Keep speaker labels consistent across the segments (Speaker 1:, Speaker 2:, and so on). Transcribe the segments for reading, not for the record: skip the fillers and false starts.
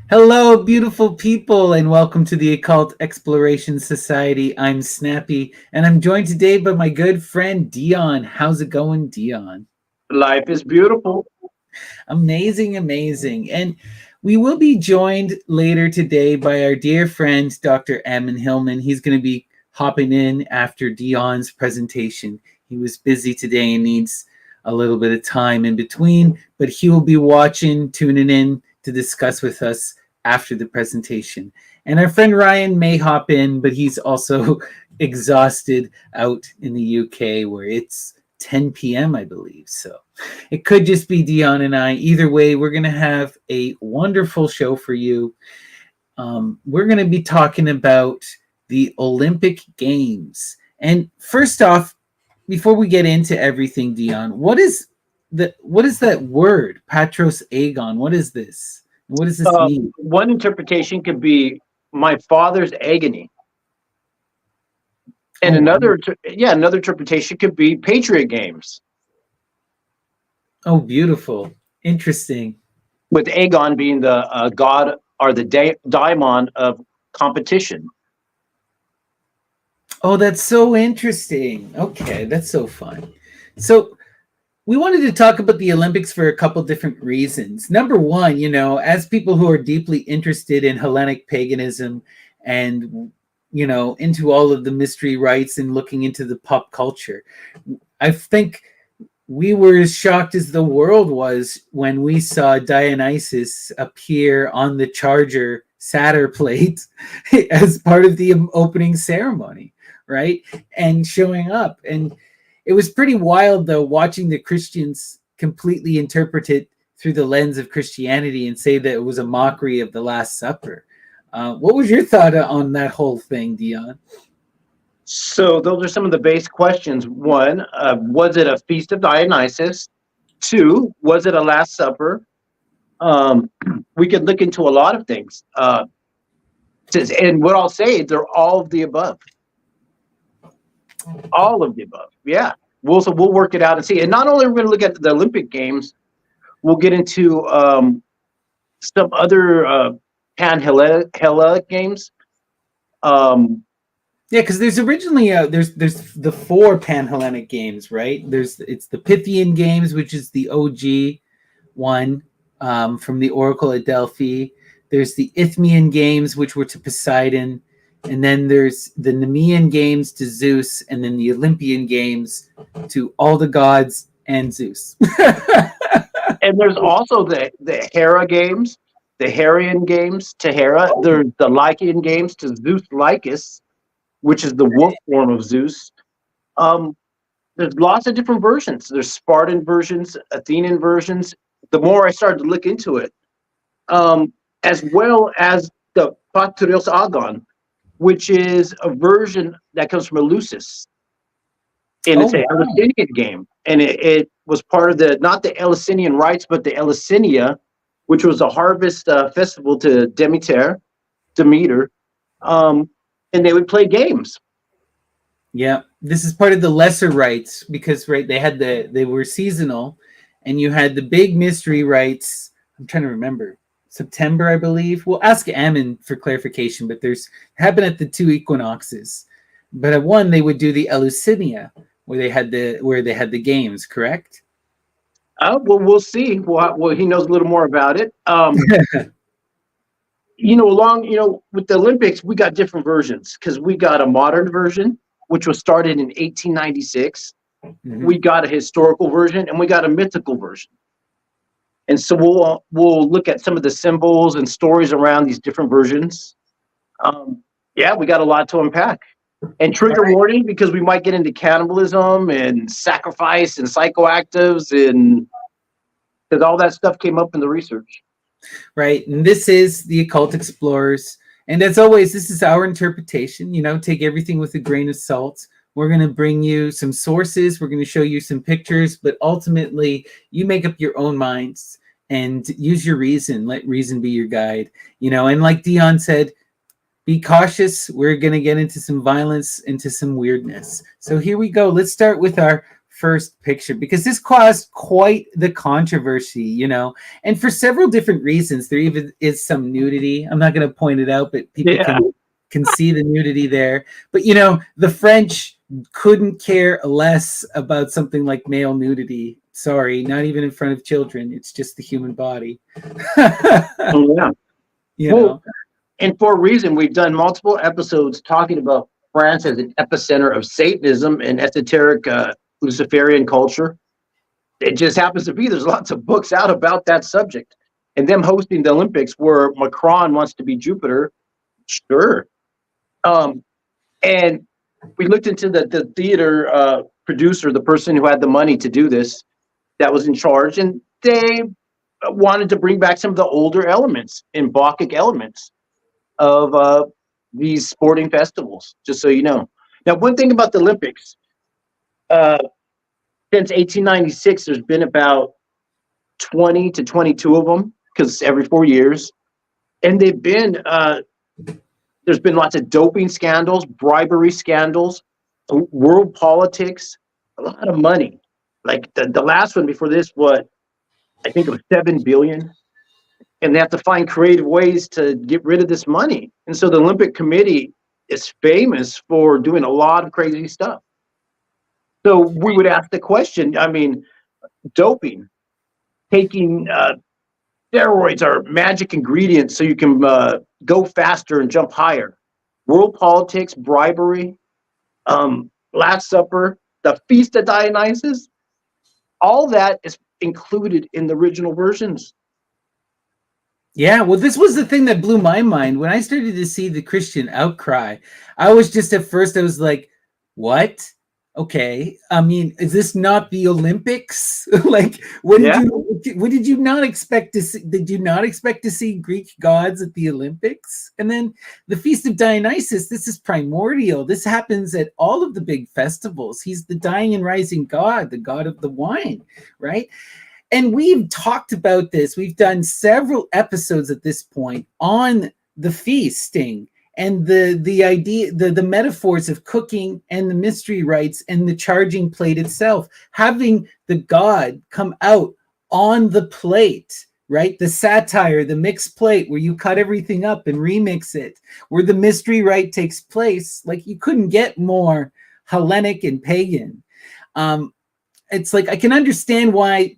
Speaker 1: Hello, beautiful people, and welcome to the Occult Exploration Society. I'm Snappy, and I'm joined today by my good friend Dion. How's it going, Dion?
Speaker 2: Life is beautiful.
Speaker 1: Amazing, amazing. And we will be joined later today by our dear friend Dr. Ammon Hillman. He's going to be hopping in after Dion's presentation. He was busy today and needs a little bit of time in between, but he will be watching, tuning in to discuss with us after the presentation. And our friend Ryan may hop in, but he's also exhausted out in the UK where it's 10 p.m., I believe. So it could just be Dion and I. Either way, we're going to have a wonderful show for you. We're going to be talking about the Olympic Games. And first off, before we get into everything, Dion, what is that word, Patrios Agon? What is this? What does this mean?
Speaker 2: One interpretation could be my father's agony. And another interpretation could be Patriot Games.
Speaker 1: Oh, beautiful. Interesting.
Speaker 2: With Agon being the god or the daimon of competition.
Speaker 1: Oh, that's so interesting. Okay, that's so fun. So we wanted to talk about the Olympics for a couple different reasons. Number one, as people who are deeply interested in Hellenic paganism and, into all of the mystery rites and looking into the pop culture, I think we were as shocked as the world was when we saw Dionysus appear on the Charger Satyr plate as part of the opening ceremony, right? And showing up. And it was pretty wild, though, watching the Christians completely interpret it through the lens of Christianity and say that it was a mockery of the Last Supper. What was your thought on that whole thing, Dion?
Speaker 2: So those are some of the base questions. One, was it a feast of Dionysus? Two, was it a Last Supper? We could look into a lot of things. And what I'll say, they're all of the above. All of the above. Yeah. We'll work it out and see. And not only are we going to look at the Olympic Games, we'll get into some other Hella games.
Speaker 1: Yeah, because there's originally there's the 4 Pan-Hellenic games, right? It's the Pythian games, which is the OG one from the Oracle at Delphi. There's the Isthmian games, which were to Poseidon, and then there's the Nemean games to Zeus, and then the Olympian games to all the gods and Zeus.
Speaker 2: And there's also the Hera games, the Heraean games to Hera. There's the Lycian games to Zeus Lycus, which is the wolf form of Zeus. There's lots of different versions. There's Spartan versions, Athenian versions. The more I started to look into it, as well as the Patrios Agon, which is a version that comes from Eleusis. And it's an Eleusinian game. And it was part of not the Eleusinian rites, but the Eleusinia, which was a harvest festival to Demeter. And they would play games.
Speaker 1: Yeah, this is part of the lesser rites because they were seasonal, and you had the big mystery rites. I'm trying to remember, September, I believe. We'll ask Ammon for clarification, but happened at the 2 equinoxes. But at one, they would do the Eleusinia, where they had the games, correct?
Speaker 2: Well, we'll see. Well, he knows a little more about it. With the Olympics, we got different versions because we got a modern version, which was started in 1896. Mm-hmm. We got a historical version, and we got a mythical version. And so we'll look at some of the symbols and stories around these different versions. We got a lot to unpack. And trigger warning, because we might get into cannibalism and sacrifice and psychoactives, and because all that stuff came up in the research.
Speaker 1: Right. And this is the Occult Explorers. And as always, this is our interpretation. Take everything with a grain of salt. We're going to bring you some sources. We're going to show you some pictures. But ultimately, you make up your own minds and use your reason. Let reason be your guide. And like Dion said, be cautious. We're going to get into some violence, into some weirdness. So here we go. Let's start with our first picture, because this caused quite the controversy, and for several different reasons. There even is some nudity. I'm not going to point it out, but people can see the nudity there. But the French couldn't care less about something like male nudity. Sorry, not even in front of children. It's just the human body.
Speaker 2: And for a reason, we've done multiple episodes talking about France as an epicenter of Satanism and esoteric Luciferian culture. It just happens to be there's lots of books out about that subject. And them hosting the Olympics where Macron wants to be Jupiter, sure. And we looked into the theater producer, the person who had the money to do this, that was in charge, and they wanted to bring back some of the older elements and Bacchic elements of these sporting festivals, just so you know. Now, one thing about the Olympics, since 1896, there's been about 20 to 22 of them, because every 4 years. And they've been, there's been lots of doping scandals, bribery scandals, world politics, a lot of money. Like the last one before this, I think it was 7 billion. And they have to find creative ways to get rid of this money. And so the Olympic Committee is famous for doing a lot of crazy stuff. So we would ask the question, doping, taking steroids are magic ingredients so you can go faster and jump higher. World politics, bribery, Last Supper, the Feast of Dionysus, all that is included in the original versions.
Speaker 1: Yeah, well, this was the thing that blew my mind. When I started to see the Christian outcry, I was like, what? Okay, is this not the Olympics? Like, what did you not expect to see? Did you not expect to see Greek gods at the Olympics? And then the Feast of Dionysus, this is primordial. This happens at all of the big festivals. He's the dying and rising god, the god of the wine, right? And we've talked about this. We've done several episodes at this point on the feasting and the idea, the metaphors of cooking and the mystery rites and the charging plate itself, having the god come out on the plate, right? The satire, the mixed plate where you cut everything up and remix it, where the mystery rite takes place. Like, you couldn't get more Hellenic and pagan. It's like, I can understand why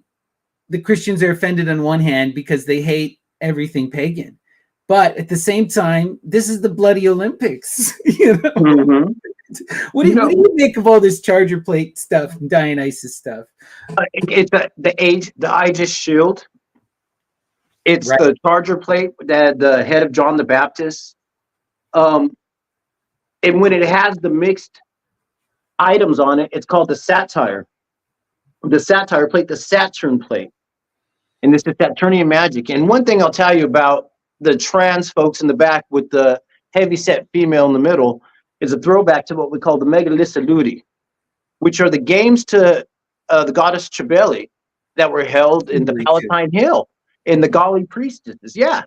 Speaker 1: the Christians are offended on one hand because they hate everything pagan. But at the same time, this is the bloody Olympics.
Speaker 2: Mm-hmm.
Speaker 1: What do you make of all this charger plate stuff and Dionysus stuff?
Speaker 2: It's the Aegis shield. It's right. The charger plate that the head of John the Baptist. And when it has the mixed items on it, it's called the satire. The satire plate, the Saturn plate. And this is Saturnian magic. And one thing I'll tell you about the trans folks in the back with the heavy-set female in the middle is a throwback to what we call the Megalissaludi, which are the games to the goddess Cybele that were held in the Palatine Hill in the Gali priestesses. Yeah.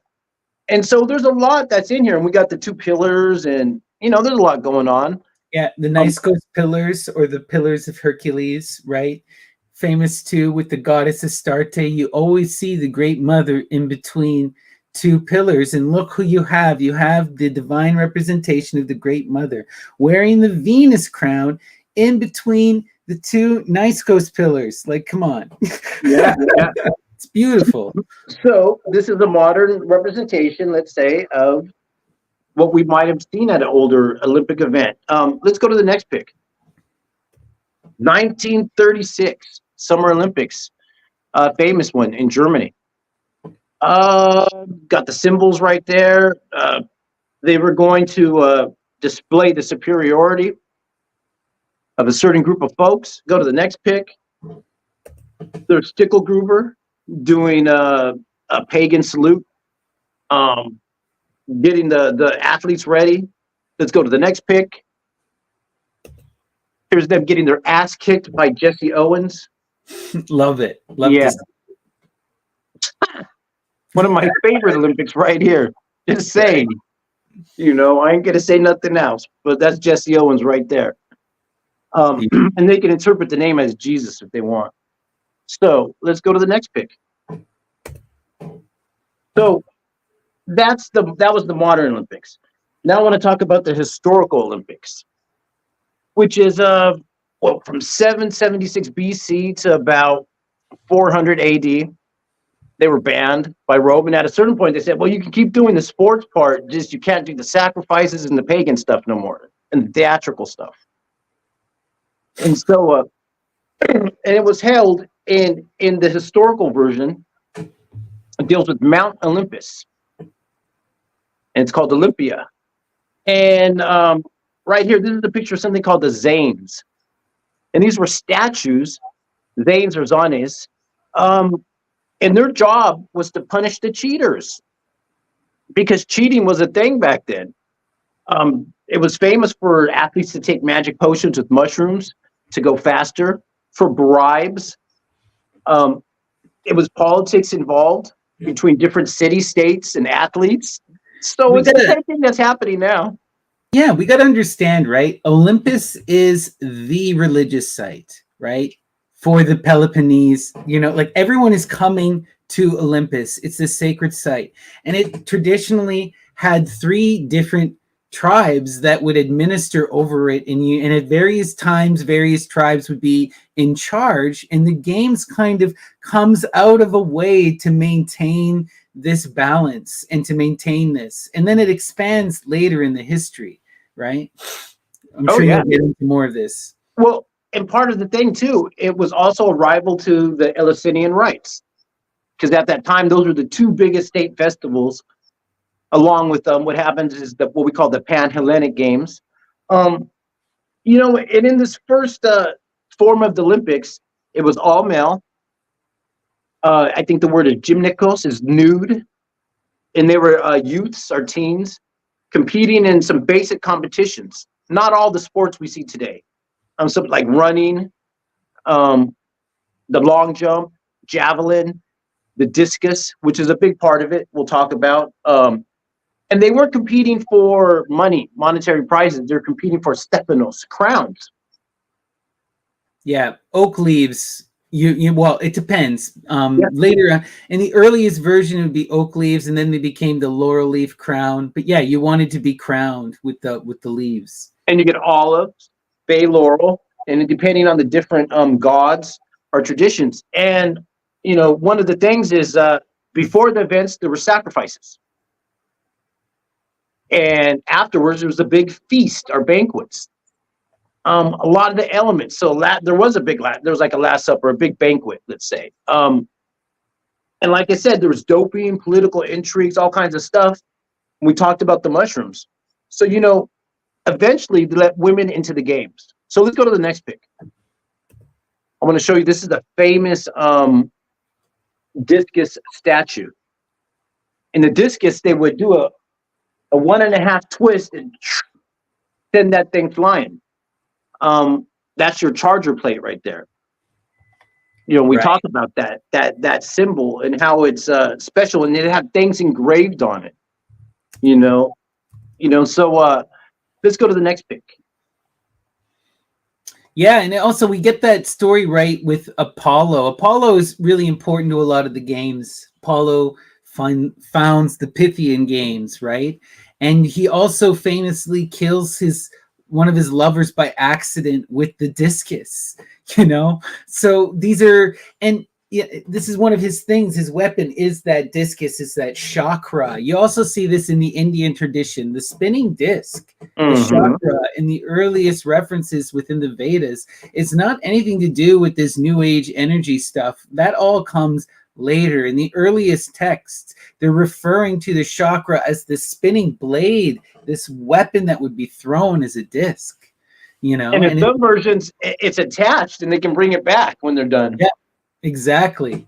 Speaker 2: And so there's a lot that's in here. And we got the 2 pillars and, there's a lot going on.
Speaker 1: Yeah, the Niscos pillars, or the pillars of Hercules, right? Famous too with the goddess Astarte. You always see the Great Mother in between 2 pillars, and look who you have. You have the divine representation of the Great Mother wearing the Venus crown in between the 2 Niscos pillars. Like, come on.
Speaker 2: Yeah.
Speaker 1: It's beautiful.
Speaker 2: So this is a modern representation, let's say, of what we might have seen at an older Olympic event. Let's go to the next pick. 1936 Summer Olympics, famous one in Germany. Got the symbols right there. They were going to display the superiority of a certain group of folks. Go to the next pick. There's Stickelgruber doing a pagan salute, getting the athletes ready. Let's go to the next pick. Here's them getting their ass kicked by Jesse Owens.
Speaker 1: Love it.
Speaker 2: This. One of my favorite Olympics right here. Just saying. I ain't going to say nothing else. But that's Jesse Owens right there. And they can interpret the name as Jesus if they want. So let's go to the next pick. So that was the modern Olympics. Now I want to talk about the historical Olympics, which is from 776 BC to about 400 AD. They were banned by Rome, and at a certain point, they said, "Well, you can keep doing the sports part, just you can't do the sacrifices and the pagan stuff no more, and the theatrical stuff." And so, and it was held in the historical version. It deals with Mount Olympus, and it's called Olympia. And right here, this is a picture of something called the Zanes, and these were statues, Zanes or Zanes. And their job was to punish the cheaters, because cheating was a thing back then. It was famous for athletes to take magic potions with mushrooms to go faster, for bribes. It was politics involved between different city-states and athletes. So it's the same thing that's happening now.
Speaker 1: Yeah, we got to understand, right? Olympus is the religious site, right? For the Peloponnese, like everyone is coming to Olympus. It's a sacred site. And it traditionally had 3 different tribes that would administer over it. And at various times, various tribes would be in charge. And the games kind of comes out of a way to maintain this balance and to maintain this. And then it expands later in the history, right? I'm sure you'll get into more of this.
Speaker 2: Well, and part of the thing, too, it was also a rival to the Eleusinian rites, because at that time, those were the 2 biggest state festivals, along with what happens is what we call the Pan-Hellenic Games. And in this first form of the Olympics, it was all male. I think the word is gymnikos, is nude. And they were youths or teens competing in some basic competitions. Not all the sports we see today. Something like running, the long jump, javelin, the discus, which is a big part of it, we'll talk about. And they weren't competing for money, monetary prizes. They're competing for stepanos, crowns.
Speaker 1: Yeah, oak leaves. Well, it depends. Later, in the earliest version, it would be oak leaves, and then they became the laurel leaf crown. But yeah, you wanted to be crowned with the leaves. And
Speaker 2: you get olives, bay laurel, and depending on the different gods or traditions. And one of the things is before the events there were sacrifices, and afterwards there was a big feast or banquets. A lot of the elements. So there was like a Last Supper, a big banquet, let's say. And like I said, there was doping, political intrigues, all kinds of stuff. We talked about the mushrooms. So eventually they let women into the games. So let's go to the next pick. I want to show you, this is a famous discus statue. In the discus, they would do a 1.5 twist and send that thing flying. That's your charger plate right there. We talk about that symbol and how it's special, and it had things engraved on it. So let's go to the next pick.
Speaker 1: Yeah, and also we get that story right with Apollo. Apollo is really important to a lot of the games. Apollo founds the Pythian games, right? And he also famously kills one of his lovers by accident with the discus, So these are, and this is one of his things. His weapon is that discus, is that chakra. You also see this in the Indian tradition, the spinning disc, the chakra, in the earliest references within the Vedas. It's not anything to do with this new age energy stuff. That all comes later. In the earliest texts, they're referring to the chakra as the spinning blade, this weapon that would be thrown as a disc,
Speaker 2: And in some versions, it's attached and they can bring it back when they're done.
Speaker 1: Yeah. Exactly.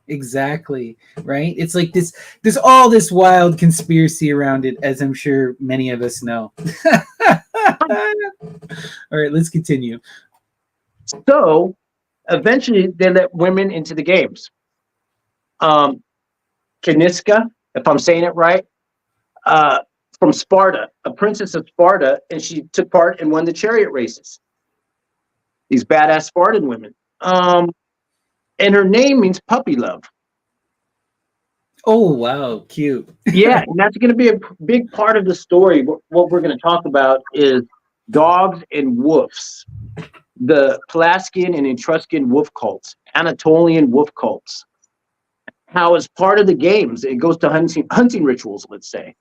Speaker 1: Right. It's like there's all this wild conspiracy around it, as I'm sure many of us know. All right, let's continue.
Speaker 2: So eventually they let women into the games. Kaniska, if I'm saying it right, from Sparta, a princess of Sparta, and she took part and won the chariot races. these badass Spartan women. And her name means puppy love.
Speaker 1: Oh, wow, cute.
Speaker 2: Yeah, and that's going to be a big part of the story. What we're going to talk about is dogs and wolves, the Pelasgian and Etruscan wolf cults, Anatolian wolf cults. How, as part of the games, it goes to hunting rituals, let's say.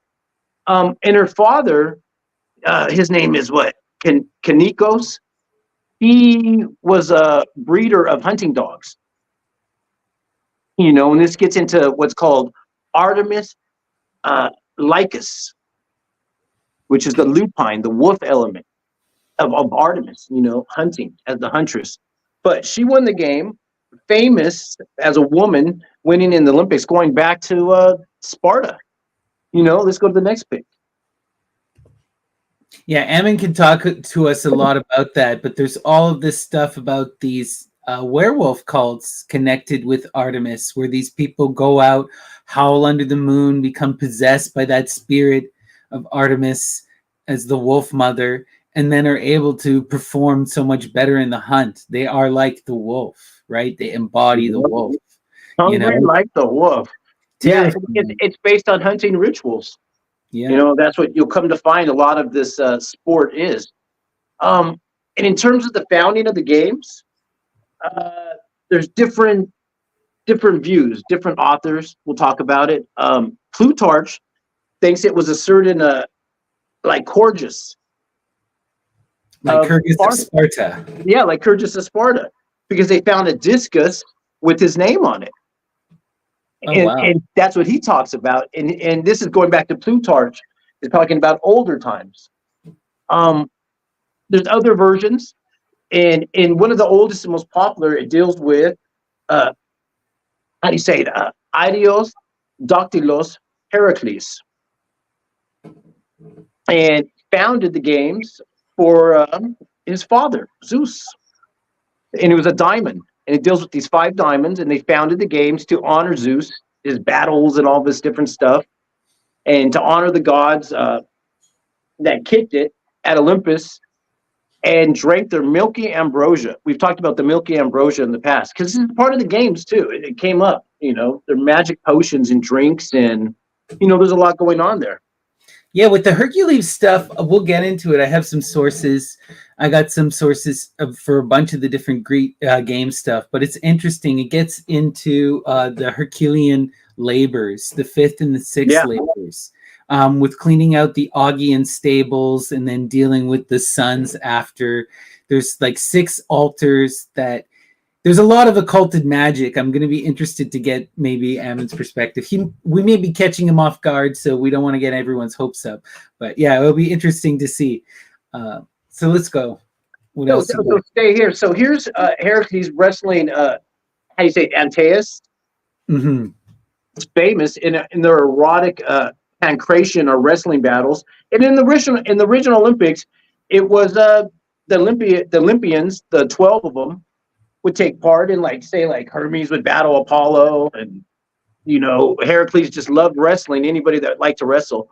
Speaker 2: And her father, his name is what? Kanikos. He was a breeder of hunting dogs. And this gets into what's called Artemis Lycus, which is the lupine, the wolf element of Artemis, hunting as the huntress. But she won the game, famous as a woman winning in the Olympics, going back to Sparta. Let's go to the next pick.
Speaker 1: Yeah, Ammon can talk to us a lot about that, but there's all of this stuff about these werewolf cults connected with Artemis, where these people go out, howl under the moon, become possessed by that spirit of Artemis as the wolf mother, and then are able to perform so much better in the hunt. They are like the wolf, right? They embody the wolf.
Speaker 2: Hungry like the wolf. Yeah, it's based on hunting rituals. Yeah. That's what you'll come to find a lot of this sport is. And in terms of the founding of the games, there's different views, different authors will talk about it. Plutarch thinks it was a certain Lycurgus.
Speaker 1: Lycurgus of Sparta.
Speaker 2: Yeah, Lycurgus of Sparta, because they found a discus with his name on it. And that's what he talks about. And this is going back to Plutarch, is talking about older times. There's other versions. And in one of the oldest and most popular, it deals with, how do you say it? Idios Dactylos Heracles. And founded the games for his father, Zeus. And it was a diamond. And it deals with these 5 diamonds. And they founded the games to honor Zeus, his battles and all this different stuff. And to honor the gods that kicked it at Olympus and drank their milky ambrosia. We've talked about the milky ambrosia in the past because this is part of the games too. It came up, their magic potions and drinks, and there's a lot going on there.
Speaker 1: Yeah, with the Hercules stuff, we'll get into it. I have some sources. I got some sources for a bunch of the different Greek game stuff, but it's interesting. It gets into the Herculean labors, the 5th and the 6th labors. With cleaning out the Augean stables and then dealing with the sons after. There's 6 altars that there's a lot of occulted magic. I'm going to be interested to get maybe Ammon's perspective. We may be catching him off guard, so we don't want to get everyone's hopes up. But yeah, it'll be interesting to see. So let's go. What else?
Speaker 2: So stay here. So here's Heracles wrestling, how do you say it, Antaeus?
Speaker 1: Mm-hmm.
Speaker 2: It's famous in their erotic pancration or wrestling battles. And in the original Olympics, it was the Olympians, the 12 of them, would take part in Hermes would battle Apollo, and Heracles just loved wrestling, anybody that liked to wrestle.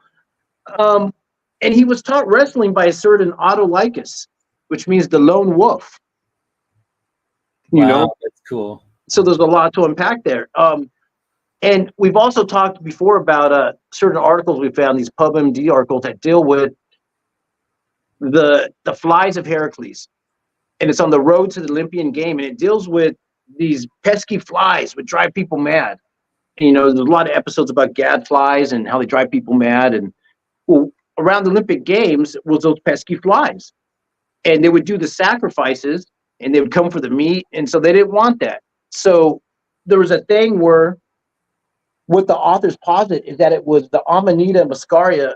Speaker 2: And he was taught wrestling by a certain Autolycus, which means the lone wolf.
Speaker 1: Wow, that's cool.
Speaker 2: So there's a lot to unpack there. And we've also talked before about certain articles we found, these PubMD articles that deal with the flies of Heracles. And it's on the road to the Olympian game, and it deals with these pesky flies which drive people mad. And, there's a lot of episodes about gadflies and how they drive people mad. And around the Olympic Games was those pesky flies. And they would do the sacrifices, and they would come for the meat, and so they didn't want that. So there was a thing where what the authors posit is that it was the Amanita muscaria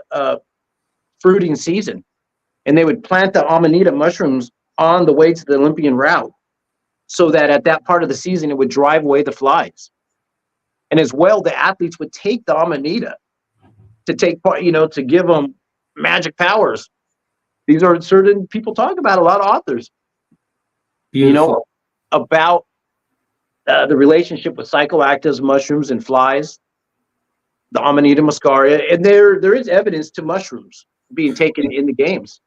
Speaker 2: fruiting season, and they would plant the Amanita mushrooms on the way to the Olympian route, so that at that part of the season it would drive away the flies. And as well, the athletes would take the Amanita to take part, to give them magic powers. These are certain people talk about, a lot of authors.
Speaker 1: Beautiful.
Speaker 2: About the relationship with psychoactives, mushrooms, and flies, the Amanita muscaria, and there is evidence to mushrooms being taken in the games.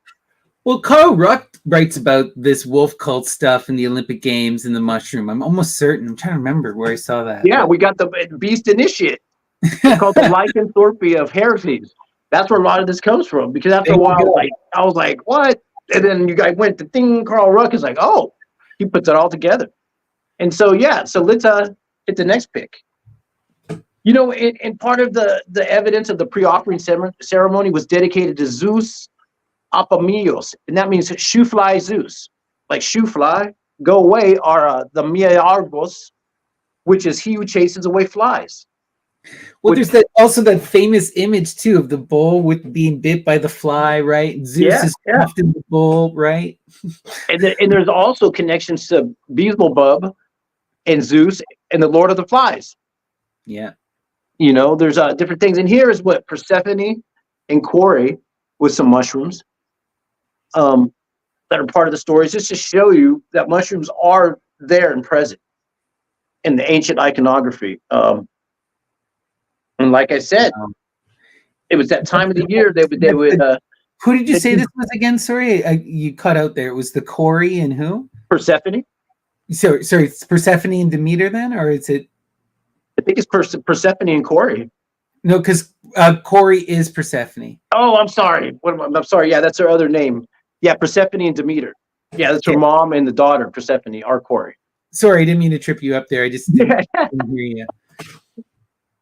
Speaker 1: Well, Carl Ruck writes about this wolf cult stuff in the Olympic Games and the mushroom. I'm almost certain. I'm trying to remember where I saw that.
Speaker 2: Yeah, we got the beast initiate. It's called the lycanthropy of Heracles. That's where a lot of this comes from. Because after a while, I was like, what? And then you guys went to thing. Carl Ruck is like, oh, he puts it all together. And so, yeah, so let's hit the next pick. You know, and part of the evidence of the pre-offering ceremony was dedicated to Zeus Apamios, and that means shoe fly Zeus, like shoe fly, go away, are the Miargos, which is he who chases away flies.
Speaker 1: Well, there's also that famous image too of the bull with being bit by the fly, right? Zeus is often the bull, right?
Speaker 2: and there's also connections to Beelzebub and Zeus and the Lord of the Flies.
Speaker 1: Yeah.
Speaker 2: You know, there's different things. And here is what Persephone and Corey with some mushrooms that are part of the stories, just to show you that mushrooms are there and present in the ancient iconography. And like I said, it was that time of the year they would.
Speaker 1: Who did you say this was again? Sorry, you cut out there. It was the Corey and who?
Speaker 2: Persephone.
Speaker 1: Sorry, it's Persephone and Demeter then, or is it?
Speaker 2: I think it's Persephone and Corey.
Speaker 1: No, because Corey is Persephone.
Speaker 2: Oh, I'm sorry. I'm sorry. Yeah, that's her other name. Yeah, Persephone and Demeter. Yeah, that's her mom and the daughter, Persephone, are Corey.
Speaker 1: Sorry, I didn't mean to trip you up there. I just didn't hear you.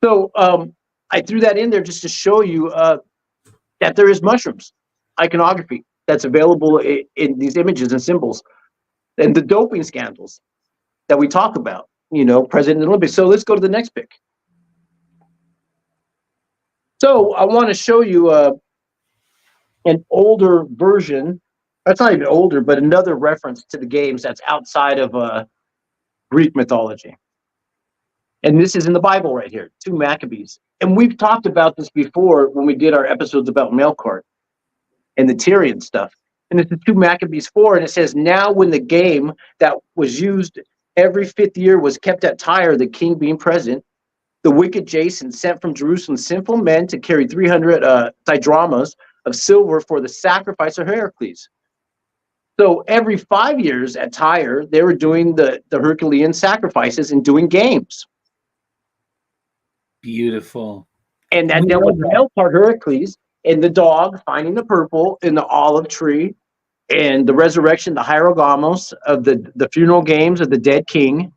Speaker 2: So I threw that in there just to show you that there is mushrooms iconography that's available in these images and symbols, and the doping scandals that we talk about, you know, present in the Olympics. So let's go to the next pick. So I want to show you an older version. That's not even older, but another reference to the games that's outside of Greek mythology. And this is in the Bible right here, 2 Maccabees. And we've talked about this before when we did our episodes about Melkart and the Tyrian stuff. And it's the 2 Maccabees 4, and it says, now when the game that was used every 5th year was kept at Tyre, the king being present, the wicked Jason sent from Jerusalem sinful men to carry 300 didramas of silver for the sacrifice of Heracles. So every 5 years at Tyre, they were doing the Herculean sacrifices and doing games.
Speaker 1: Beautiful.
Speaker 2: And that dealt with the Melkart Heracles and the dog finding the purple in the olive tree, and the resurrection, the hierogamos of the funeral games of the dead king.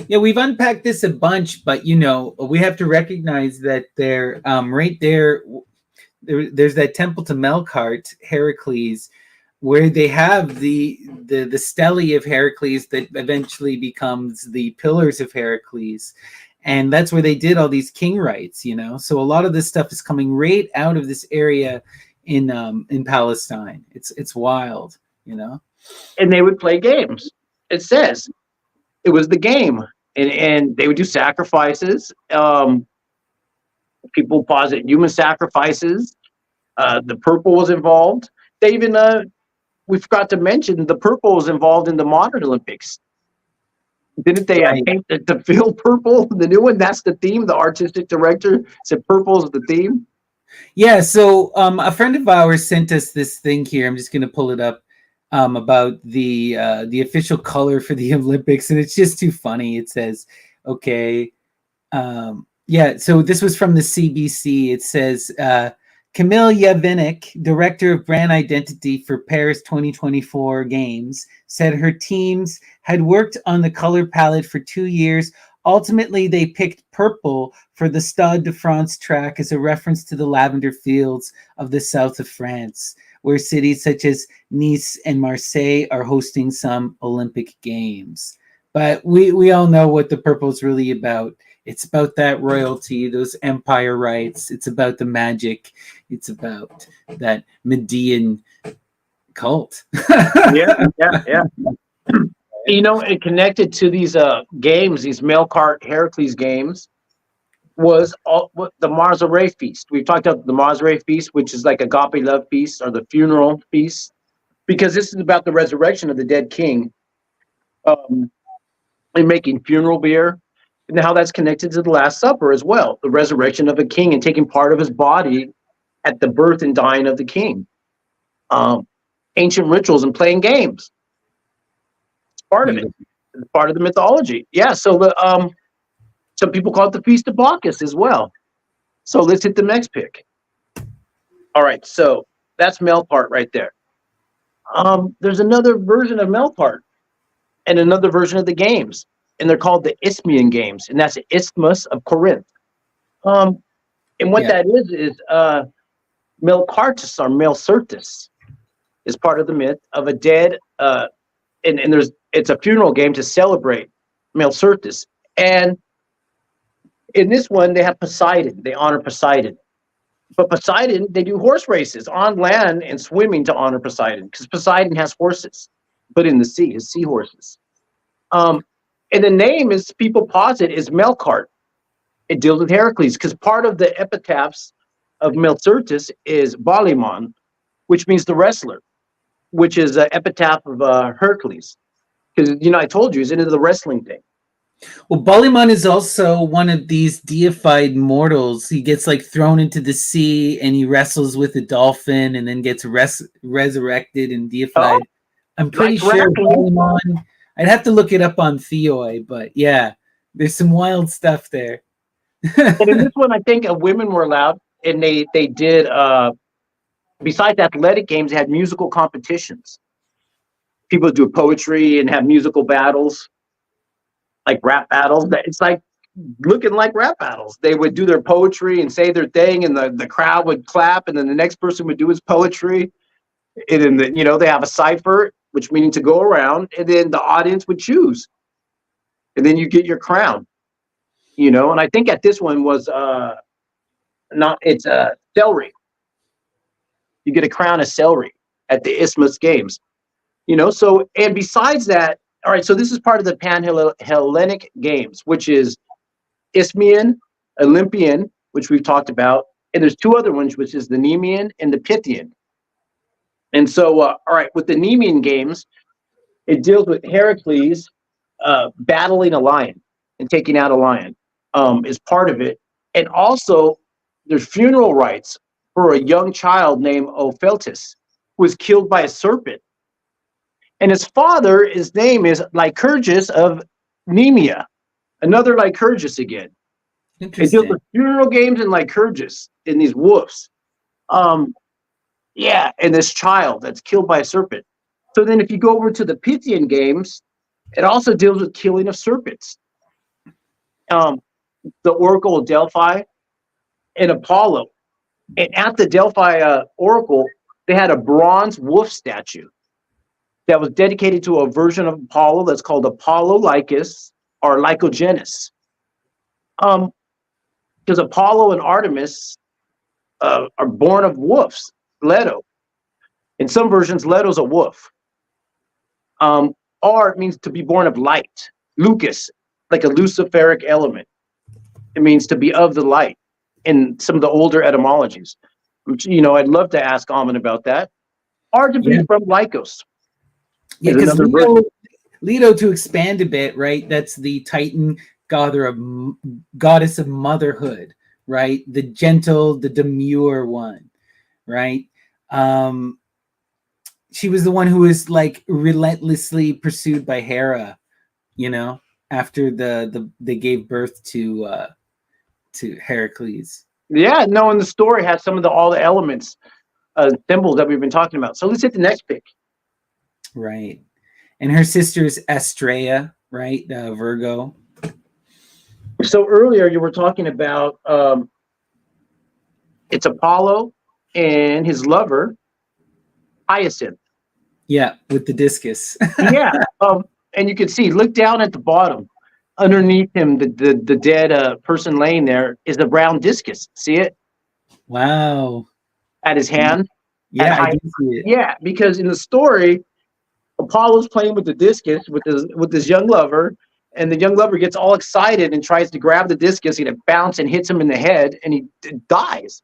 Speaker 1: Yeah, we've unpacked this a bunch, but you know, we have to recognize that they're right there. There's that temple to Melkart, Heracles, where they have the stele of Heracles that eventually becomes the pillars of Heracles. And that's where they did all these king rites, you know. So a lot of this stuff is coming right out of this area in Palestine. It's wild, you know.
Speaker 2: And they would play games. It says it was the game, and they would do sacrifices. People posit human sacrifices. The purple was involved. They even we forgot to mention the purple was involved in the modern Olympics. Didn't they paint the field purple? The new one, that's the theme. The artistic director said purple is the theme.
Speaker 1: Yeah, so a friend of ours sent us this thing here. I'm just going to pull it up about the official color for the Olympics, and it's just too funny. It says, okay, yeah, so this was from the CBC. It says, Camille Yevinick, director of brand identity for Paris 2024 Games, said her teams had worked on the color palette for 2 years. Ultimately, they picked purple for the Stade de France track as a reference to the lavender fields of the south of France, where cities such as Nice and Marseille are hosting some Olympic Games. But we all know what the purple is really about. It's about that royalty, those empire rights. It's about the magic. It's about that Median cult.
Speaker 2: yeah. You know, and connected to these games, these Melkart Heracles games, was the Marzare feast. We've talked about the Marzare feast, which is like agape love feast or the funeral feast, because this is about the resurrection of the dead king, and making funeral beer, and how that's connected to the Last Supper as well, the resurrection of a king and taking part of his body at the birth and dying of the king. ancient rituals and playing games. It's part of it. It's part of the mythology. Yeah. So some people call it the Feast of Bacchus as well. So let's hit the next pick. All right. So that's Melpart right there. There's another version of Melpart and another version of the games, and they're called the Isthmian games, and that's the Isthmus of Corinth. And what that is Melcartus or Melcertus is part of the myth of a dead, and it's a funeral game to celebrate Melcertus. And in this one, they have Poseidon. They honor Poseidon. But Poseidon, they do horse races on land and swimming to honor Poseidon, because Poseidon has horses, but in the sea, his seahorses. And the name is, people posit, is Melkart. It deals with Heracles, because part of the epitaphs of Melcertus is Balimon, which means the wrestler, which is an epitaph of Hercules. Because, I told you, he's into the wrestling thing.
Speaker 1: Well, Balimon is also one of these deified mortals. He gets like thrown into the sea and he wrestles with a dolphin and then gets resurrected and deified. I'm pretty sure Balimon, I'd have to look it up on Theoi, but yeah, there's some wild stuff there.
Speaker 2: And in this one, I think women were allowed, and they did, besides athletic games, they had musical competitions. People do poetry and have musical battles, like rap battles. It's like looking like rap battles. They would do their poetry and say their thing, and the crowd would clap, and then the next person would do his poetry. And then, they have a cipher, which meaning to go around, and then the audience would choose. And then you get your crown, and I think at this one was celery. You get a crown of celery at the Isthmus Games, so, and besides that, all right, so this is part of the Pan-Hellenic Games, which is Isthmian, Olympian, which we've talked about, and there's two other ones, which is the Nemean and the Pythian. And so, all right, with the Nemean Games, it deals with Heracles battling a lion and taking out a lion is part of it. And also, there's funeral rites for a young child named Opheltus, who was killed by a serpent. And his father, his name is Lycurgus of Nemea, another Lycurgus again. It deals with funeral games and Lycurgus in these wolves. Yeah, and this child that's killed by a serpent. So then if you go over to the Pythian games, it also deals with killing of serpents. The Oracle of Delphi and Apollo. And at the Delphi Oracle, they had a bronze wolf statue that was dedicated to a version of Apollo that's called Apollo Lycus or Lycogenus. Because Apollo and Artemis are born of wolves, Leto. In some versions, Leto's a wolf. Or it means to be born of light, Lucas, like a Luciferic element. It means to be of the light in some of the older etymologies, which, I'd love to ask Ammon about that. Or to be from Lycos.
Speaker 1: Yeah, because Leto, to expand a bit, right? That's the Titan goddess of motherhood, right? The gentle, the demure one, right? She was the one who was like relentlessly pursued by Hera, after they gave birth to Heracles.
Speaker 2: Yeah, no, and the story has some of all the elements, symbols that we've been talking about. So let's hit the next pick.
Speaker 1: Right. And her sister's Astrea, right? Virgo.
Speaker 2: So earlier you were talking about it's Apollo and his lover, Hyacinth.
Speaker 1: Yeah, with the discus.
Speaker 2: Yeah. And you can see, look down at the bottom. Underneath him, the dead person laying there is a brown discus. See it?
Speaker 1: Wow.
Speaker 2: At his hand?
Speaker 1: Yeah, I do see it.
Speaker 2: Yeah, because in the story, Apollo's playing with the discus with his young lover, and the young lover gets all excited and tries to grab the discus, and it bounces and hits him in the head, and he dies.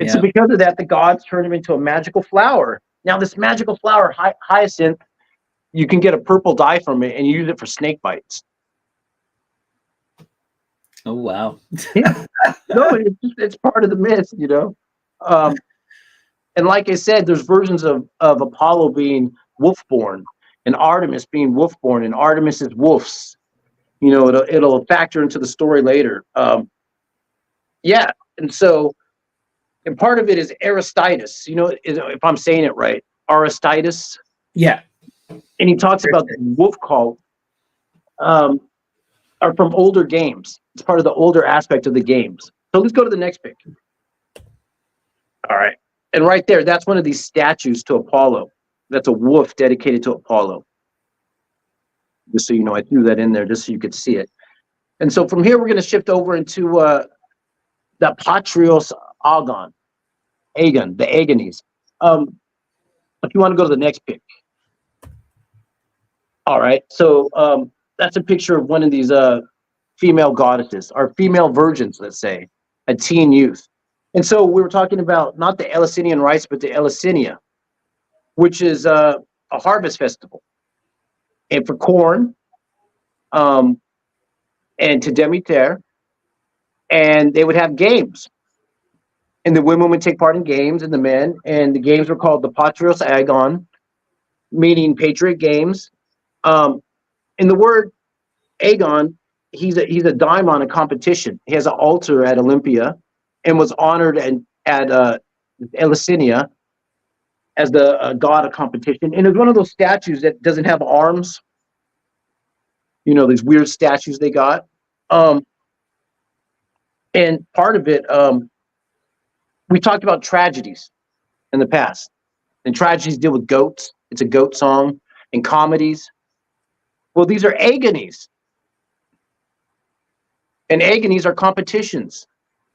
Speaker 2: And so because of that, the gods turn him into a magical flower. Now, this magical flower, hyacinth, you can get a purple dye from it and use it for snake bites.
Speaker 1: Oh, wow.
Speaker 2: Yeah. No, it's part of the myth, And like I said, there's versions of Apollo being wolf-born and Artemis being wolf-born, and Artemis is wolves. You know, it'll factor into the story later. Yeah, and so, and part of it is Aristides. You know, if I'm saying it right, Aristides.
Speaker 1: Yeah.
Speaker 2: And he talks about the wolf cult are from older games. It's part of the older aspect of the games. So let's go to the next pic. All right. And right there, that's one of these statues to Apollo. That's a wolf dedicated to Apollo. Just so you know, I threw that in there just so you could see it. And so from here, we're going to shift over into the Patrios Agon, the Agones. If you want to go to the next pic. All right. So that's a picture of one of these female goddesses, or female virgins, let's say, a teen youth. And so we were talking about not the Eleusinian rites, but the Eleusinia, which is a harvest festival. And for corn, and to Demeter, and they would have games. And the women would take part in games, and the men, and the games were called the Patrios Agon, meaning patriot games. And the word Agon, he's a daimon in competition. He has an altar at Olympia, and was honored at Eleusinia as the god of competition. And it's one of those statues that doesn't have arms. You know, these weird statues they got. And part of it, we talked about tragedies in the past. And tragedies deal with goats. It's a goat song. And comedies. Well, these are agonies. And agonies are competitions.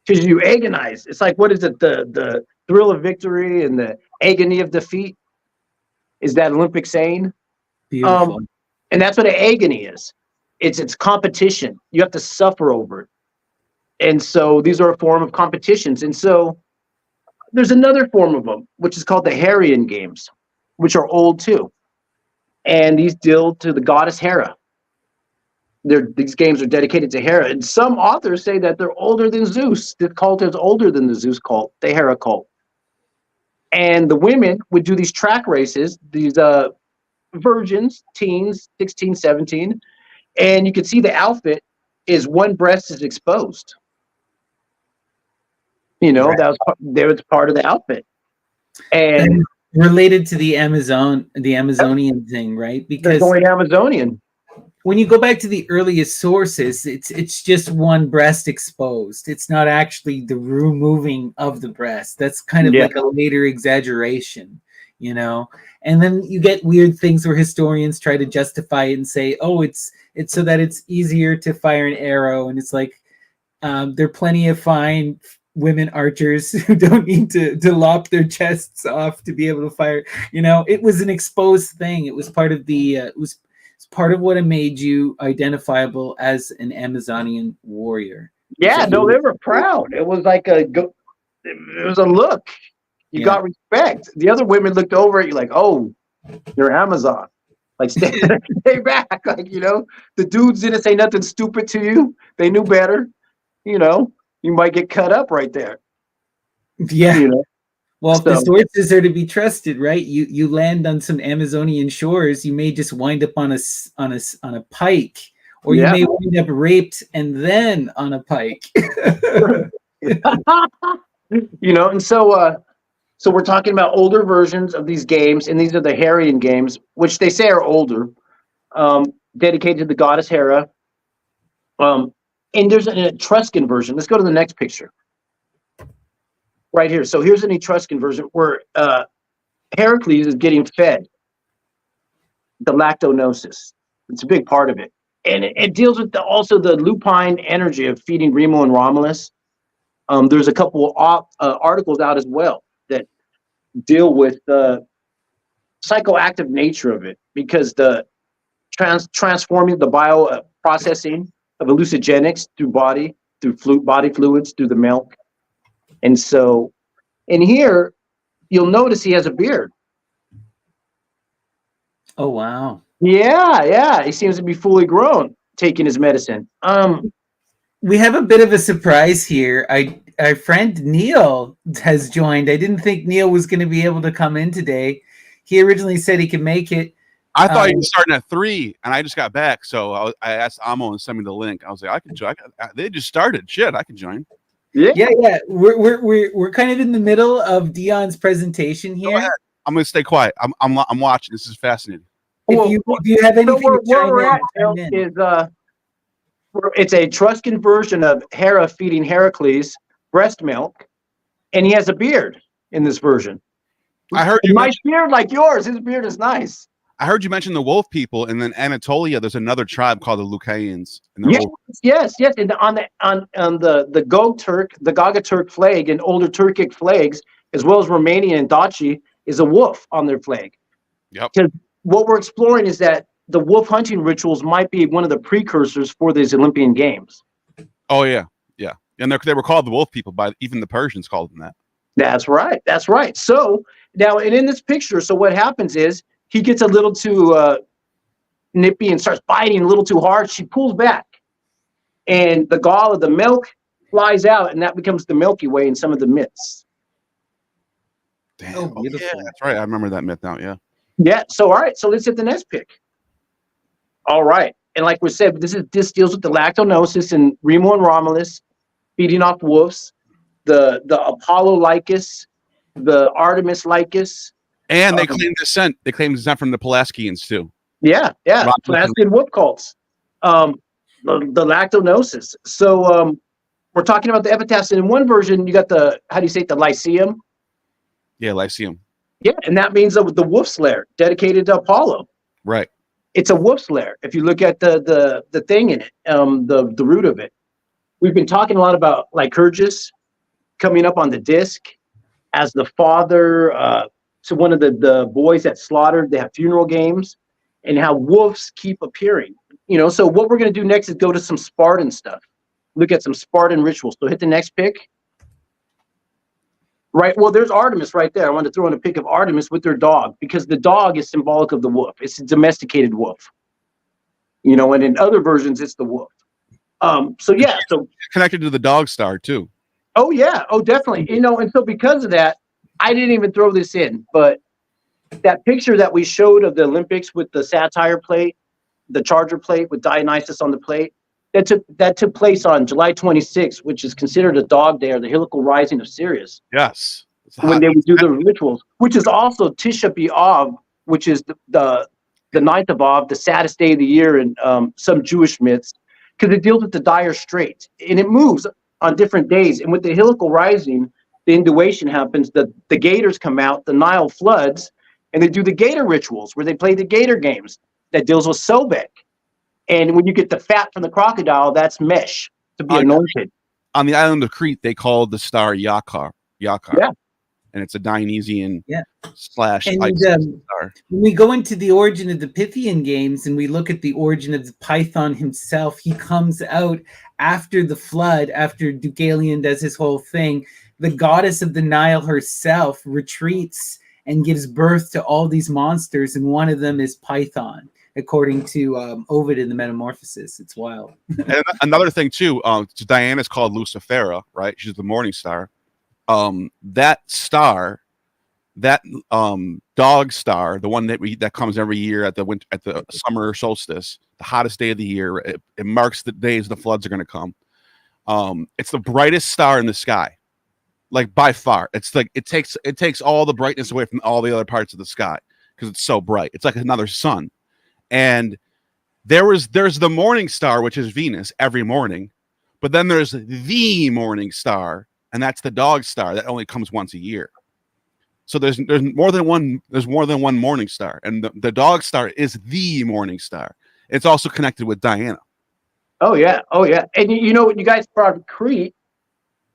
Speaker 2: Because you agonize. It's like, what is it? The thrill of victory and the agony of defeat? Is that Olympic saying?
Speaker 1: Beautiful.
Speaker 2: And that's what an agony is. It's competition. You have to suffer over it. And so these are a form of competitions. And so there's another form of them, which is called the Heraean games, which are old too. And these deal to the goddess Hera. These games are dedicated to Hera. And some authors say that they're older than Zeus. The cult is older than the Zeus cult, the Hera cult. And the women would do these track races, these virgins, teens, 16, 17. And you can see the outfit is one breast is exposed. You know,
Speaker 1: Right.
Speaker 2: that was part of the outfit. And
Speaker 1: related to the Amazonian thing, right?
Speaker 2: they're
Speaker 1: Because
Speaker 2: going Amazonian.
Speaker 1: when you go back to the earliest sources, it's just one breast exposed. It's not actually the removing of the breast. That's kind of like a later exaggeration, you know. And then you get weird things where historians try to justify it and say, "Oh, it's so that it's easier to fire an arrow." And it's like there are plenty of fine women archers who don't need to lop their chests off to be able to fire. You know, it was an exposed thing. It was part of the it's part of what made you identifiable as an Amazonian warrior.
Speaker 2: Yeah, no, they were proud. It was like it was a look. You got respect. The other women looked over at you like, "Oh, you're Amazon." Like, stay back. Like, you know, the dudes didn't say nothing stupid to you. They knew better. You know, you might get cut up right there.
Speaker 1: Yeah.
Speaker 2: You know?
Speaker 1: Well, if the sources are to be trusted, right? You land on some Amazonian shores, you may just wind up on a pike, or you may wind up raped and then on a pike.
Speaker 2: You know, and so we're talking about older versions of these games, and these are the Heraean games, which they say are older, dedicated to the goddess Hera. And there's an Etruscan version. Let's go to the next picture. Right here. So here's an Etruscan version where Heracles is getting fed the lactonosis. It's a big part of it. And it deals with also the lupine energy of feeding Remo and Romulus. There's a couple articles out as well that deal with the psychoactive nature of it, because the transforming the bio processing of hallucinogenics through body fluids, through the milk. And so in here, you'll notice he has a beard.
Speaker 1: Oh, wow.
Speaker 2: Yeah. He seems to be fully grown, taking his medicine.
Speaker 1: We have a bit of a surprise here. our friend Neil has joined. I didn't think Neil was going to be able to come in today. He originally said he could make it.
Speaker 3: I thought he was starting at 3, and I just got back, so I asked Ammon to send me the link. I was like, I can join. They just started. Shit, I can join.
Speaker 1: Yeah. We're kind of in the middle of Dion's presentation here.
Speaker 3: I'm gonna stay quiet. I'm watching. This is fascinating.
Speaker 1: If you have anything to
Speaker 2: where we're at
Speaker 1: chime in.
Speaker 2: is it's a Etruscan version of Hera feeding Heracles breast milk, and he has a beard in this version.
Speaker 3: I heard you.
Speaker 2: Nice beard like yours. His beard is nice.
Speaker 3: I heard you mention the wolf people, and then Anatolia. There's another tribe called the Lupercalians.
Speaker 2: Yes. And on the Gagaturk flag and older Turkic flags, as well as Romanian and Daci, is a wolf on their flag.
Speaker 3: Yep.
Speaker 2: Because what we're exploring is that the wolf hunting rituals might be one of the precursors for these Olympian Games.
Speaker 3: Oh yeah, and they were called the wolf people by even the Persians called them that.
Speaker 2: That's right. So now, and in this picture, so what happens is he gets a little too nippy and starts biting a little too hard. She pulls back, and the gall of the milk flies out, and that becomes the Milky Way in some of the myths.
Speaker 3: Damn, yeah, that's right. I remember that myth now.
Speaker 2: Yeah. So all right. So let's hit the next pick. All right. And like we said, this deals with the lactonosis and Remo and Romulus feeding off wolves, the Apollo Lycus, the Artemis Lycus.
Speaker 3: And they claim descent. They claim descent from the Pelasgians too.
Speaker 2: Yeah. Pelasgian wolf cults. The lactonosis. So we're talking about the epitaphs. And in one version, you got the Lyceum?
Speaker 3: Yeah, Lyceum.
Speaker 2: Yeah, and that means the wolf's lair dedicated to Apollo.
Speaker 3: Right.
Speaker 2: It's a wolf's lair. If you look at the thing in it, the root of it. We've been talking a lot about Lycurgus coming up on the disc as the father to one of the boys that slaughtered. They have funeral games, and how wolves keep appearing. So what we're going to do next is go to some Spartan stuff. Look at some Spartan rituals. So hit the next pick. Right. Well, there's Artemis right there. I want to throw in a pic of Artemis with their dog because the dog is symbolic of the wolf. It's a domesticated wolf. And in other versions, it's the wolf. So
Speaker 3: connected to the dog star too.
Speaker 2: Oh yeah. Oh, definitely. And so because of that, I didn't even throw this in, but that picture that we showed of the Olympics with the satire plate, the charger plate with Dionysus on the plate, that took place on July 26th, which is considered a dog day or the helical rising of Sirius.
Speaker 3: Yes.
Speaker 2: When they would do the rituals, which is also Tisha B'Av, which is the 9th of Av, the saddest day of the year in some Jewish myths, because it deals with the dire straits and it moves on different days. And with the helical rising, the induation happens, the gators come out, the Nile floods, and they do the gator rituals where they play the gator games that deals with Sobek. And when you get the fat from the crocodile, that's mesh to be anointed.
Speaker 3: On the island of Crete, they call the star Yakar.
Speaker 2: Yeah.
Speaker 3: And it's a Dionysian /
Speaker 1: star. When we go into the origin of the Pythian games and we look at the origin of the Python himself, he comes out after the flood, after Deucalion does his whole thing. The goddess of the Nile herself retreats and gives birth to all these monsters, and one of them is Python. According to Ovid in the Metamorphosis. It's wild.
Speaker 3: And another thing too, Diana's called Lucifera, right? She's the morning star. That star, that dog star, the one that comes every year at the summer solstice, the hottest day of the year, it marks the days the floods are going to come. It's the brightest star in the sky, like by far. It's like it takes all the brightness away from all the other parts of the sky because it's so bright. It's like another sun. And there's the morning star, which is Venus every morning, but then there's the morning star, and that's the dog star that only comes once a year. So there's more than one morning star, and the dog star is the morning star. It's also connected with Diana.
Speaker 2: Oh yeah. And what you guys brought up Crete.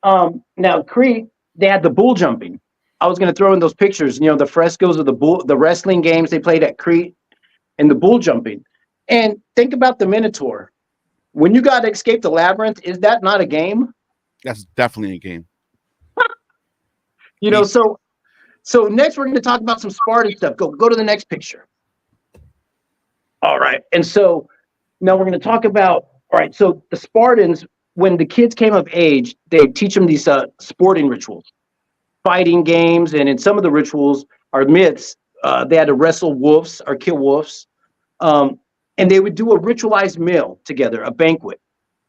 Speaker 2: Now Crete, they had the bull jumping. I was going to throw in those pictures. The frescoes of the wrestling games they played at Crete. And the bull jumping. And think about the Minotaur. When you got to escape the labyrinth, is that not a game?
Speaker 3: That's definitely a game.
Speaker 2: So next we're going to talk about some Spartan stuff. Go to the next picture. All right. And so now we're going to talk about, so the Spartans when the kids came of age, they teach them these sporting rituals, fighting games, and in some of the rituals are myths. They had to wrestle wolves or kill wolves, and they would do a ritualized meal together, a banquet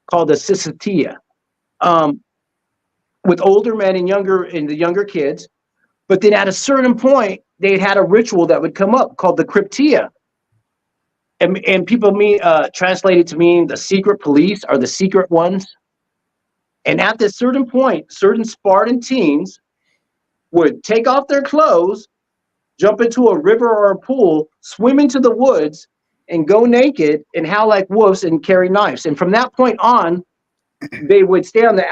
Speaker 2: called a syssitia, with older men and the younger kids. But then at a certain point, they had a ritual that would come up called the krypteria. And people translate it to mean the secret police or the secret ones. And at this certain point, certain Spartan teens would take off their clothes, jump into a river or a pool, swim into the woods, and go naked and howl like wolves and carry knives. And from that point on, they would stay on the